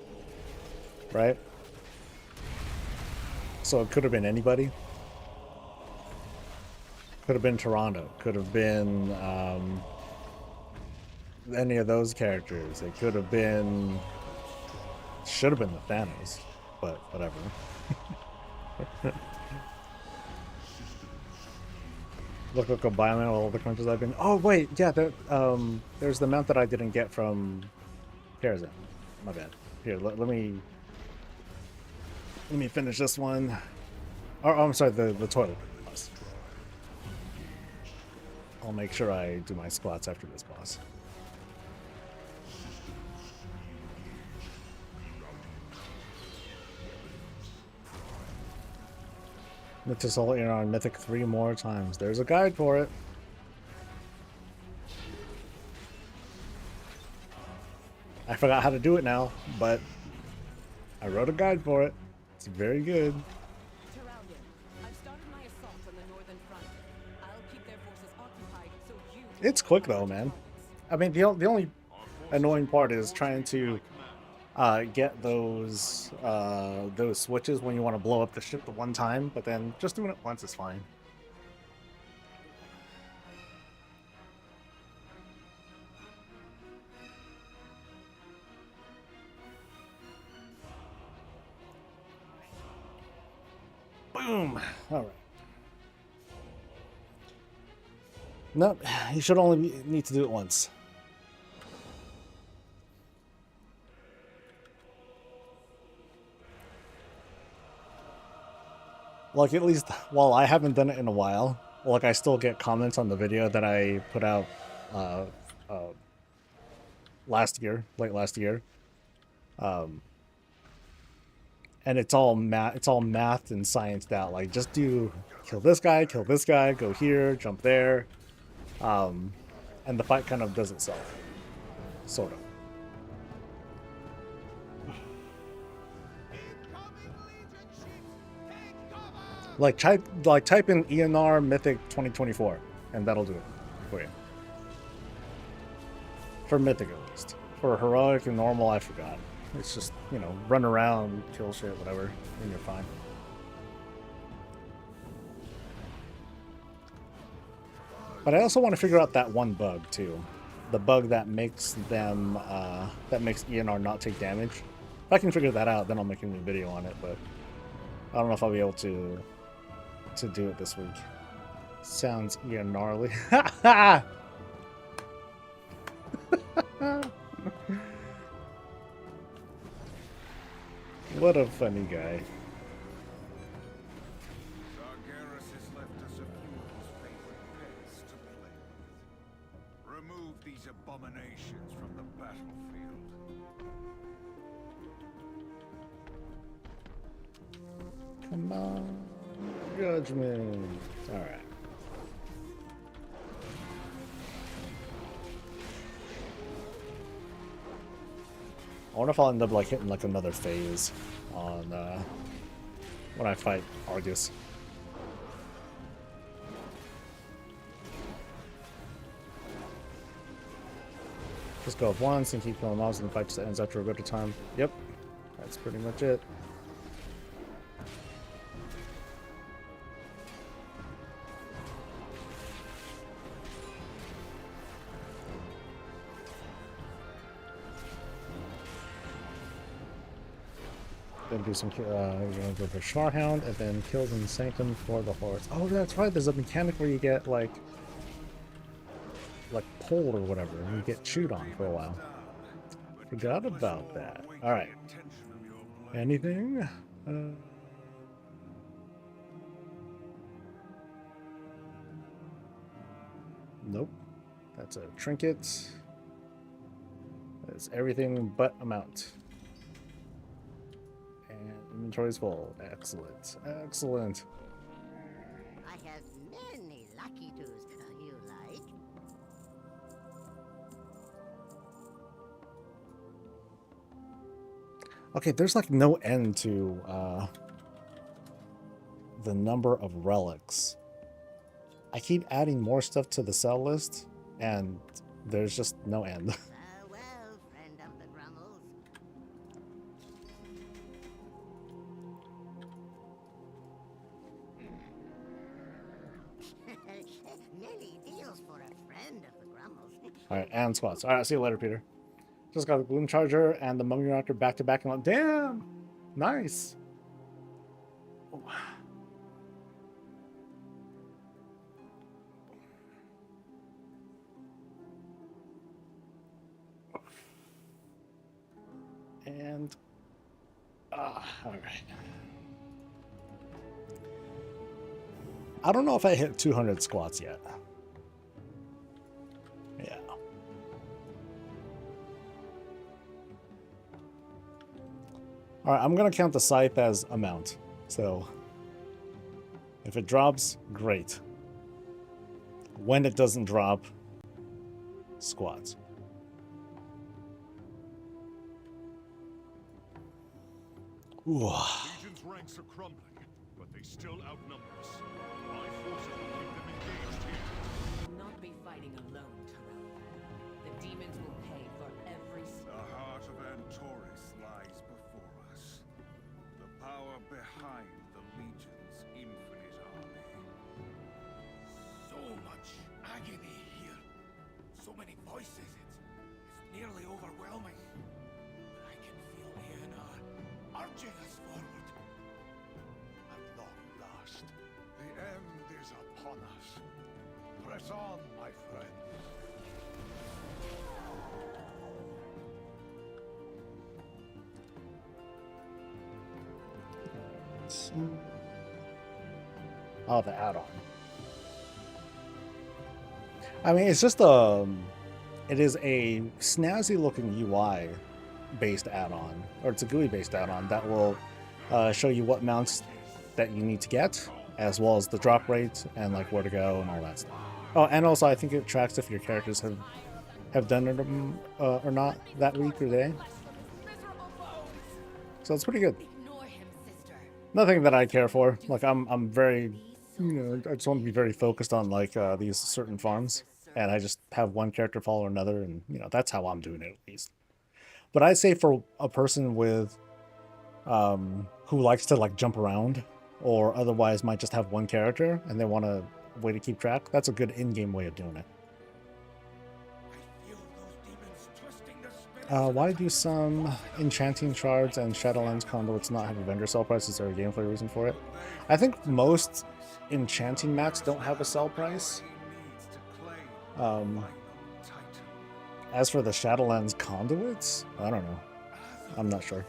right? So it could have been anybody. Could have been Toronto. Could have been any of those characters. It could have been... Should have been the Thanos, but whatever. Look a bioman all the countries I've been. Oh wait, yeah, there's the mount that I didn't get from Karazhan. My bad. Here, let me finish this one. Oh, I'm sorry, the toilet. I'll make sure I do my squats after this boss. Mythos on Mythic 3 more times. There's a guide for it. I forgot how to do it now, but I wrote a guide for it. It's very good. I've started my assault on the northern front. I'll keep their forces occupied so you... It's quick though, man. I mean, the only annoying part is trying to get those switches when you want to blow up the ship the one time, but then just doing it once is fine. Boom! Alright. Nope, you should only need to do it once. Like, at least while I haven't done it in a while, like, I still get comments on the video that I put out last year, late last year. And it's all mathed and scienced out. Like, just kill this guy, go here, jump there. And the fight kind of does itself. Sort of. Like type in ENR Mythic 2024, and that'll do it for you. For Mythic at least. For Heroic and Normal, I forgot. It's just, you know, run around, kill shit, whatever, and you're fine. But I also want to figure out that one bug too. The bug that makes them, that makes ENR not take damage. If I can figure that out, then I'll make a new video on it, but I don't know if I'll be able to do it this week. Sounds gnarly. What a funny guy. Sargeras has left us a few of his favorite pets to play with. Remove these abominations from the battlefield. Come on. Judgment. Alright. I wonder if I'll end up like hitting like another phase on when I fight Argus. Just go up once and keep killing mobs and the fight just ends after a bit of time. Yep. That's pretty much it. Then do some, we're gonna go for Schmarhound and then Kills in Sanctum for the horse. Oh, that's right. There's a mechanic where you get like pulled or whatever, and you get chewed on for a while. Forgot about that. All right. Anything? Nope. That's a trinket. That's everything but a mount. And inventory's full. Excellent. Excellent. I have many lucky doos you like. Okay, there's like no end to the number of relics. I keep adding more stuff to the sell list, and there's just no end. Farewell, friend of the Grummels. Many deals for a friend of the Grummels. Alright, and squats. Alright, see you later, Peter. Just got the Gloom Charger and the Mummy Rocker back to back and went, damn! Nice! Oh. And alright. I don't know if I hit 200 squats yet. Yeah. Alright, I'm gonna count the scythe as a mount. So if it drops, great. When it doesn't drop, squats. Ooh. Legion's ranks are crumbling, but they still outnumber us. My forces will keep them engaged here. Will not be fighting alone, Tyrell. The demons will pay for every The heart of Antorus lies before us. The power behind the Legion's infinite army. So much agony here. So many voices. It's nearly overwhelming. But I can feel Aenar urging us forward. At long last, the end is upon us. Press on, my friends. Oh, the add-on. I mean, it's just it is a snazzy looking UI based add-on, or it's a GUI based add-on that will show you what mounts that you need to get, as well as the drop rate and like where to go and all that stuff. Oh, and also I think it tracks if your characters have done it or not that week or day. So it's pretty good. Ignore him, sister. Nothing that I care for. Like I'm very, you know, I just want to be very focused on like these certain farms, and I just have one character follow another, and you know that's how I'm doing it at least. But I'd say for a person with who likes to like jump around or otherwise might just have one character and they want a way to keep track, that's a good in-game way of doing it. I feel those demons twisting the spirits Why do some enchanting shards and Shadowlands conduits not have a vendor sell price? Is there a gameplay reason for it? I think most enchanting mats don't have a sell price. As for the Shadowlands conduits, I don't know. I'm not sure.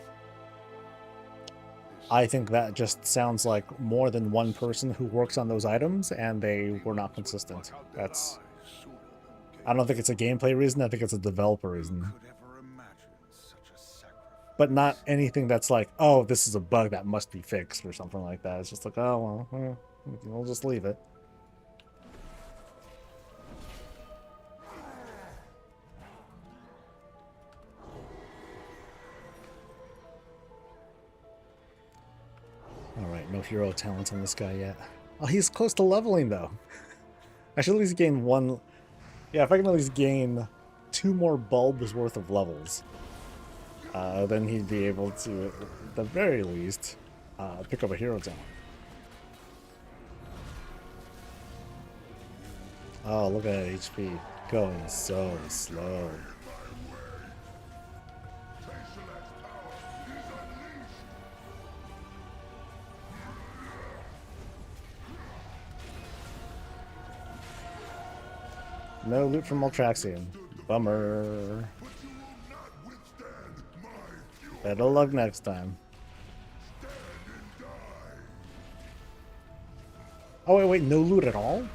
I think that just sounds like more than one person who works on those items and they were not consistent. That's... I don't think it's a gameplay reason, I think it's a developer reason. But not anything that's like, oh, this is a bug that must be fixed or something like that. It's just like, oh, well, we'll just leave it. Alright, no hero talent on this guy yet. Oh, he's close to leveling, though. I should at least gain one... Yeah, if I can at least gain 2 more bulbs worth of levels, then he'd be able to, at the very least, pick up a hero talent. Oh, look at that HP. Going so slow. No loot from Maltraxian. Bummer. Better luck next time. Oh, wait, no loot at all?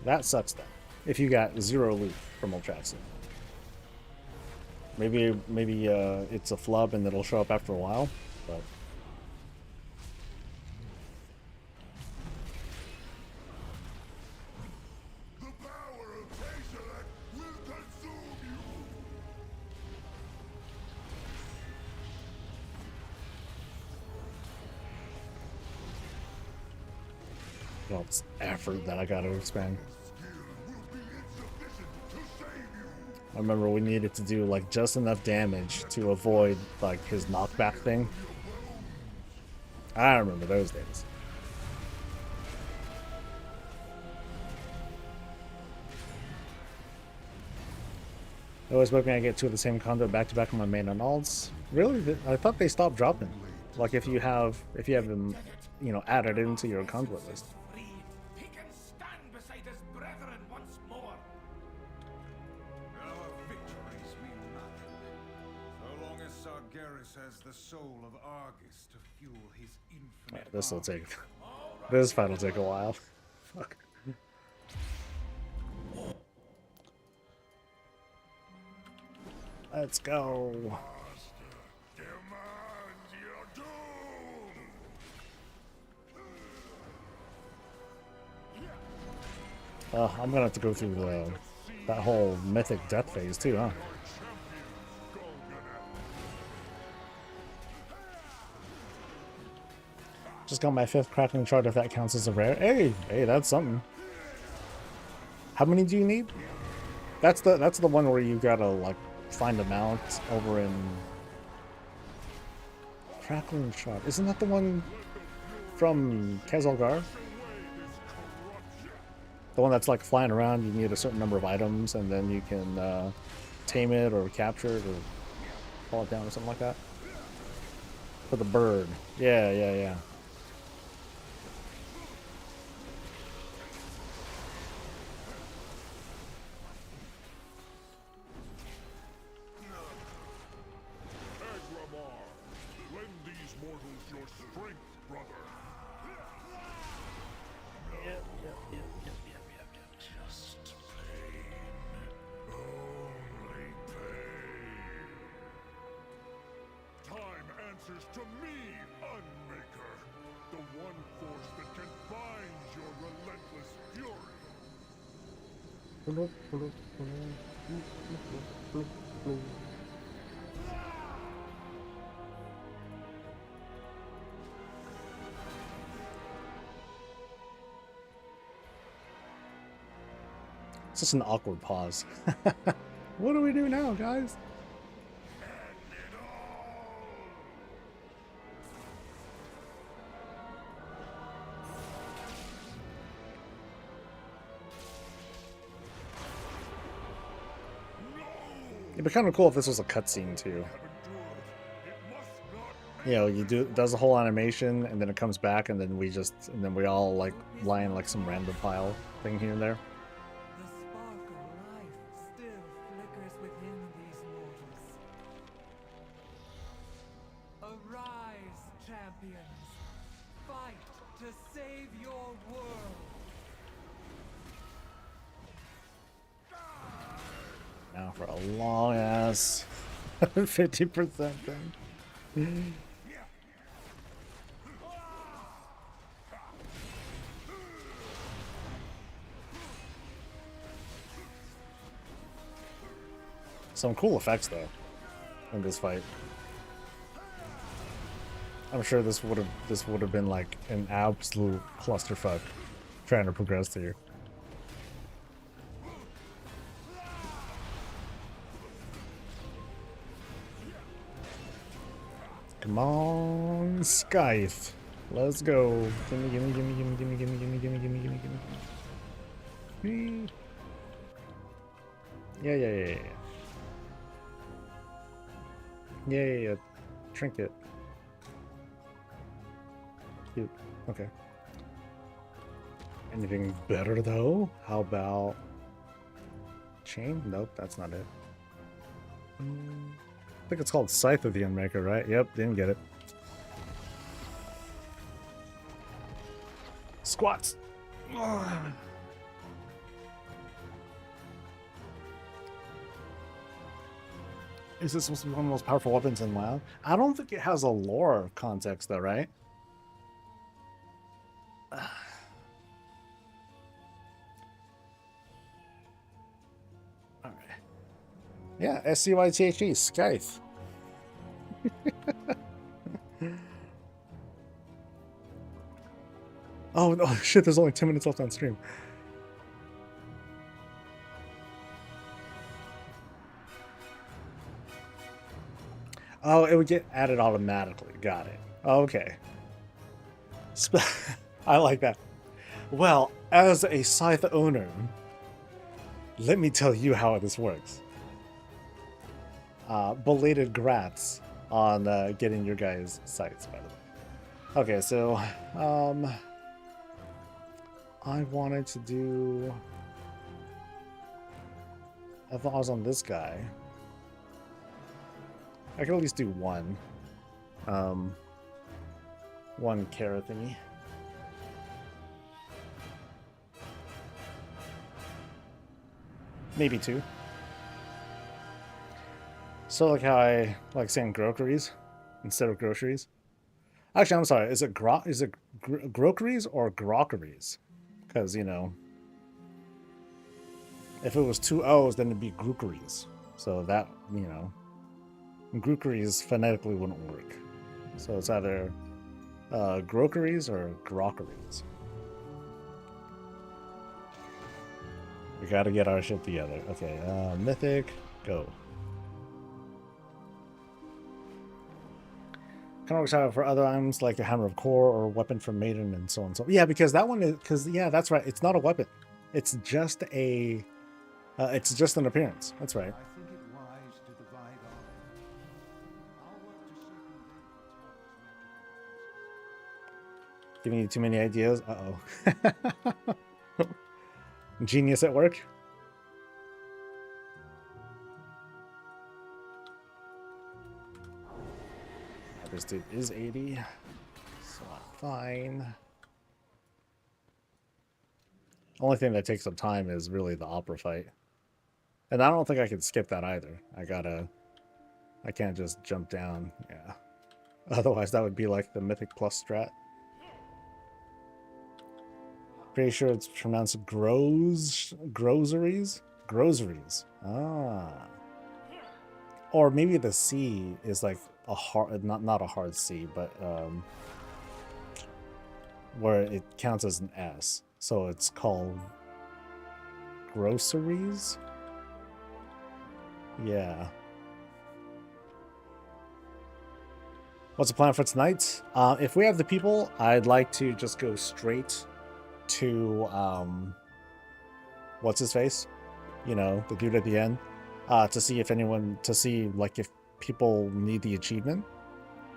That sucks, then. If you got 0 loot from Maltraxian. Maybe it's a flub and it'll show up after a while, but... Well, it's effort that I gotta expand. I remember we needed to do like just enough damage to avoid like his knockback thing. I remember those days. I was hoping I get 2 of the same conduit back to back on my main and alts. Really? I thought they stopped dropping. Like if you have them, you know, added into your conduit list. He can stand beside his brethren once more. Our victories mean nothing, so long as Sargeras has the soul of Argus to fuel his infinite. Yeah, this will take. This fight will take a while. Fuck. Let's go. I'm gonna have to go through that whole mythic death phase too, huh? Just got my 5th crackling shard if that counts as a rare. Hey, that's something. How many do you need? That's the one where you gotta like find a mount over in crackling shard. Isn't that the one from Kazalgar? The one that's like flying around, you need a certain number of items and then you can tame it or capture it or fall it down or something like that. For the bird. Yeah. Lend these mortals your strength, brother. Just pain. Only pain. Time answers to me, Unmaker. The one force that can bind your relentless fury. Such an awkward pause. What do we do now, guys? It'd be kind of cool if this was a cutscene too. You know, you does the whole animation, and then it comes back, and then we all like lie in like some random pile thing here and there. The spark of life still flickers within these mortals. Arise, champions! Fight to save your world! Now for a long ass 50% thing. Some cool effects though in this fight. I'm sure this would have been like an absolute clusterfuck trying to progress here. Come on, Scythe. Let's go. Gimme, gimme, gimme, gimme, gimme, gimme, gimme, gimme, gimme, gimme, gimme. Yeah. Yeah. Trinket. Cute. Okay. Anything better though? How about chain? Nope, that's not it. I think it's called Scythe of the Unmaker, right? Yep, didn't get it. Squats! Is this supposed to be one of the most powerful weapons in WoW? I don't think it has a lore context though, right? Alright. Yeah, SCYTHE, Scythe. Oh no, shit, there's only 10 minutes left on stream. Oh, it would get added automatically. Got it. Okay. I like that. Well, as a Scythe owner, let me tell you how this works. Belated grats on getting your guys' sites, by the way. Okay, so I wanted to do. I thought I was on this guy. I can at least do one. One Kara thingy. Maybe two. So like how I like saying groceries instead of groceries. Actually, I'm sorry. Is it groceries or grockeries? Because, you know, if it was two O's, then it'd be grookeries. So that, you know, grookeries phonetically wouldn't work. So it's either groceries or grockeries. We gotta get our shit together. Okay, Mythic, go. Kind of excited for other items like a Hammer of Core or Weapon from Maiden and so on. So yeah, because that one is yeah, that's right. It's not a weapon. It's just a. It's just an appearance. That's right. I think it wise to divide our efforts. I'll work to circumvent the Giving you too many ideas. Uh-oh. Genius at work. This dude is 80, so I'm fine. Only thing that takes some time is really the opera fight. And I don't think I can skip that either. I can't just jump down. Yeah. Otherwise that would be like the Mythic Plus strat. Pretty sure it's pronounced groceries? Groceries. Ah. Or maybe the C is like a hard, not a hard C, but where it counts as an S. So it's called Groceries? Yeah. What's the plan for tonight? If we have the people, I'd like to just go straight to what's his face? You know, the dude at the end. To see if like if people need the achievement.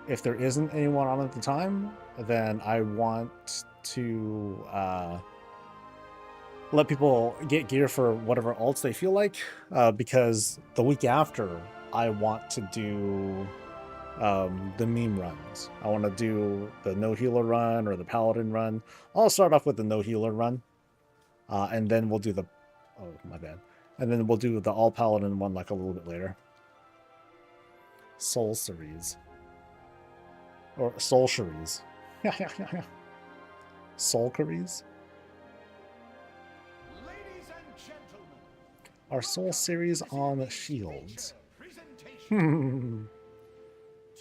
If there isn't anyone on at the time, then I want to let people get gear for whatever ults they feel like, because the week after I want to do the meme runs. I want to do the no healer run or the paladin run. I'll start off with the no healer run, and then we'll do the my bad, and then we'll do the all paladin one like a little bit later. Soul series or soul series. Soul curries. Our soul series on shields.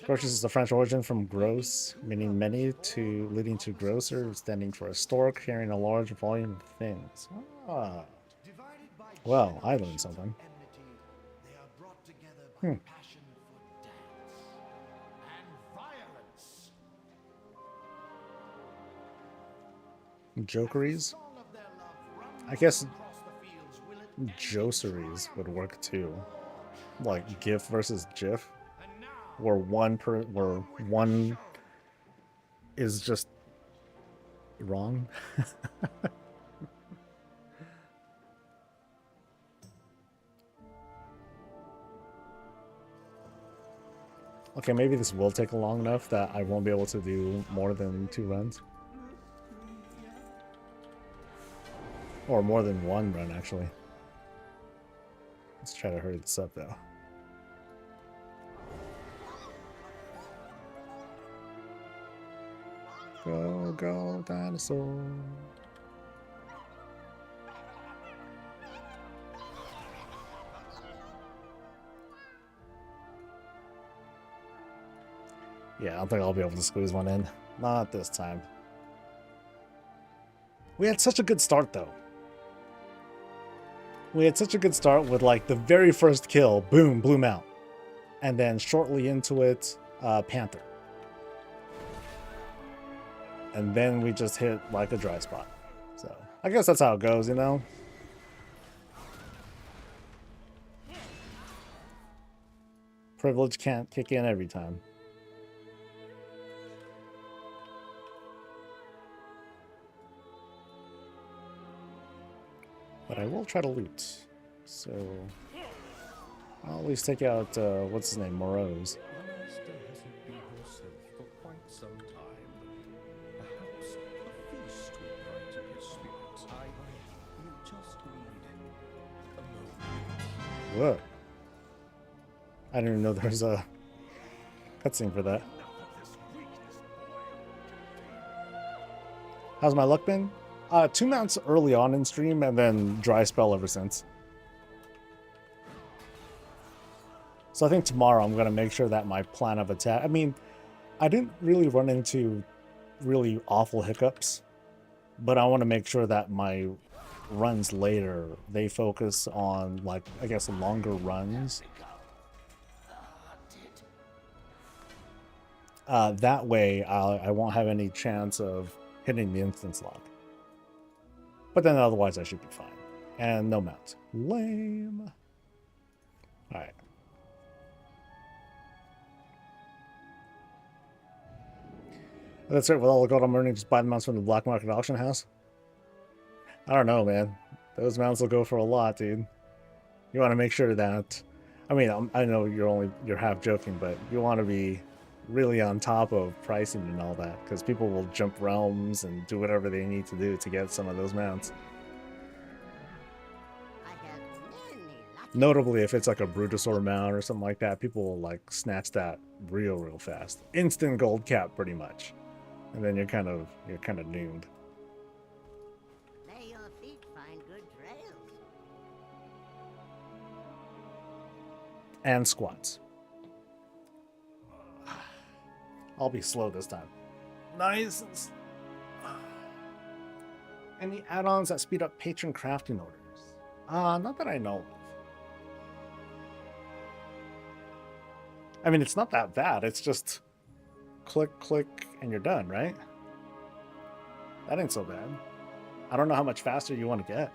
Gross is the French origin from gross, meaning many, to leading to grosser, standing for a store carrying a large volume of things. Ah. Well, I learned something. Jokeries? I guess Joseries would work too. Like GIF versus GIF. Where one is just wrong. Okay, maybe this will take long enough that I won't be able to do more than 2 runs. Or more than 1 run, actually. Let's try to hurry this up, though. Go, go, dinosaur. Yeah, I don't think I'll be able to squeeze one in. Not this time. We had such a good start, though. We had such a good start with, like, the very first kill, boom, blew him out. And then shortly into it, Panther. And then we just hit, like, a dry spot. So, I guess that's how it goes, you know? Privilege can't kick in every time. But I will try to loot. So, I'll at least take out, what's his name, Morose. Whoa. I didn't even know there was a cutscene for that. How's my luck been? 2 mounts early on in stream and then dry spell ever since. So I think tomorrow I'm going to make sure that my plan of attack... I mean, I didn't really run into really awful hiccups, but I want to make sure that my runs later, they focus on, like, I guess longer runs. That way I won't have any chance of hitting the instance lock. But then otherwise I should be fine. And no mounts. Lame. Alright. That's it. With all the gold I'm earning, just buy the mounts from the black market auction house. I don't know, man. Those mounts will go for a lot, dude. You want to make sure that... I mean, I know you're half joking, but you want to be really on top of pricing and all that, because people will jump realms and do whatever they need to do to get some of those mounts. Notably, if it's like a Brutosaur mount or something like that, people will like snatch that real fast. Instant gold cap, pretty much, and then you're kind of doomed. May your feet find good trails. And squats. I'll be slow this time. Nice. Any add-ons that speed up patron crafting orders? Not that I know of. I mean, it's not that bad. It's just click, click, and you're done, right? That ain't so bad. I don't know how much faster you want to get.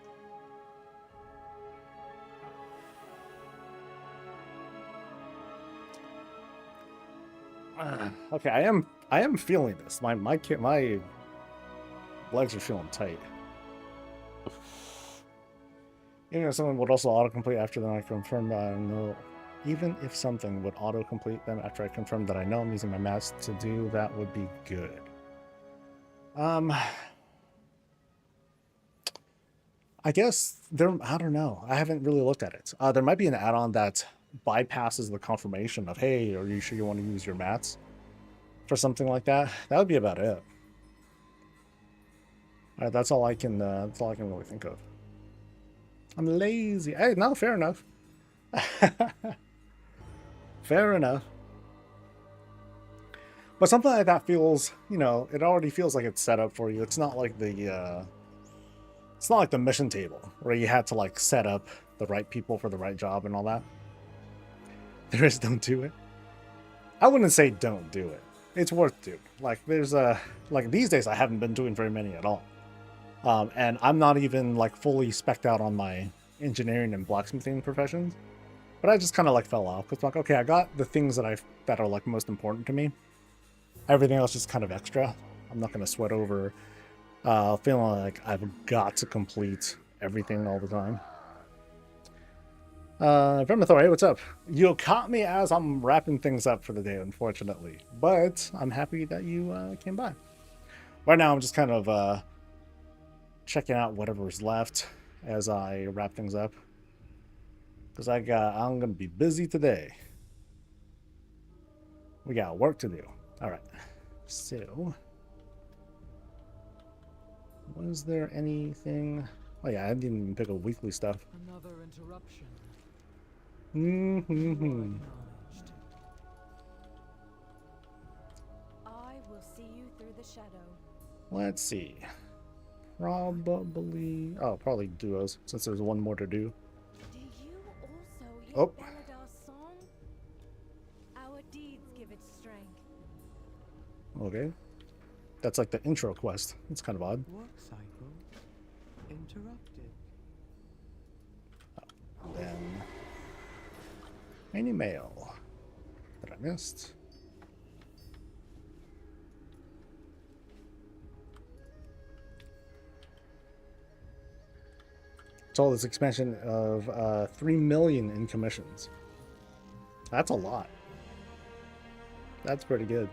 Okay, I am feeling this. My legs are feeling tight. Even if someone would also autocomplete after then I confirm that I know. Even if something would autocomplete them after I confirm that I know I'm using my mats to do, that would be good. I guess I don't know. I haven't really looked at it. There might be an add-on that bypasses the confirmation of, hey, are you sure you want to use your mats for something like that? That would be about it. All right, that's all I can really think of. I'm lazy. Hey, no, fair enough. Fair enough. But something like that feels, you know, it already feels like it's set up for you. It's not like the mission table where you had to like set up the right people for the right job and all that. There is don't do it. I wouldn't say don't do it. It's worth doing. Like there's like these days I haven't been doing very many at all. And I'm not even like fully spec'd out on my engineering and blacksmithing professions. But I just kind of like fell off because like, okay, I got the things that are like most important to me. Everything else is kind of extra. I'm not gonna sweat over feeling like I've got to complete everything all the time. Vermithor, hey, what's up? You caught me as I'm wrapping things up for the day, unfortunately. But I'm happy that you came by. Right now, I'm just kind of checking out whatever's left as I wrap things up. Because I'm going to be busy today. We got work to do. All right. So, was there anything? Oh yeah, I didn't even pick up weekly stuff. Another interruption. I will see you through the shadow. Let's see. Probably duos, since there's one more to do. Do you also hear Oh. Beladar's song? Our deeds give it strength. Okay. That's like the intro quest. It's kind of odd. Work cycle interrupted. Then any mail that I missed. It's all this expansion of 3 million in commissions. That's a lot. That's pretty good.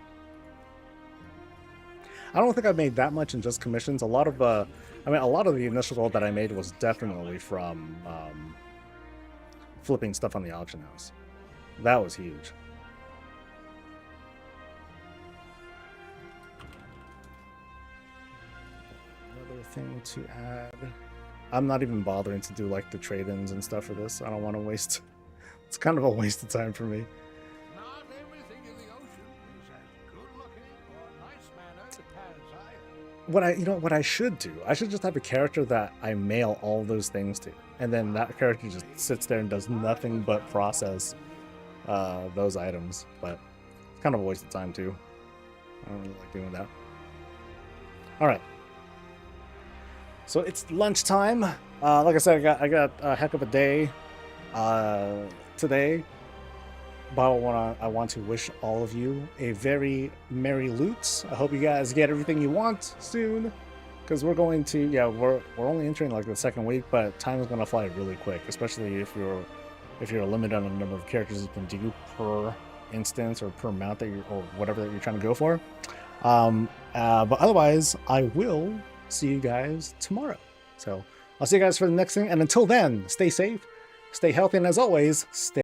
I don't think I've made that much in just commissions. A lot of the initial gold that I made was definitely from flipping stuff on the auction house. That was huge. Another thing to add. I'm not even bothering to do like the trade-ins and stuff for this. I don't want to waste. It's kind of a waste of time for me. Not everything in the ocean is as good-looking or nice-mannered as What I should do, I should just have a character that I mail all those things to, and then that character just sits there and does nothing but process those items. But it's kind of a waste of time too. I don't really like doing that. All right. So it's lunchtime. Like I said, I got a heck of a day today. But I want to wish all of you a very merry loot. I hope you guys get everything you want soon, because we're going to we're only entering like the second week, but time is gonna fly really quick, especially if you're limited on the number of characters you can do per instance or per mount that or whatever that you're trying to go for. But otherwise, I will see you guys tomorrow. So I'll see you guys for the next thing, and until then, stay safe, stay healthy, and as always, stay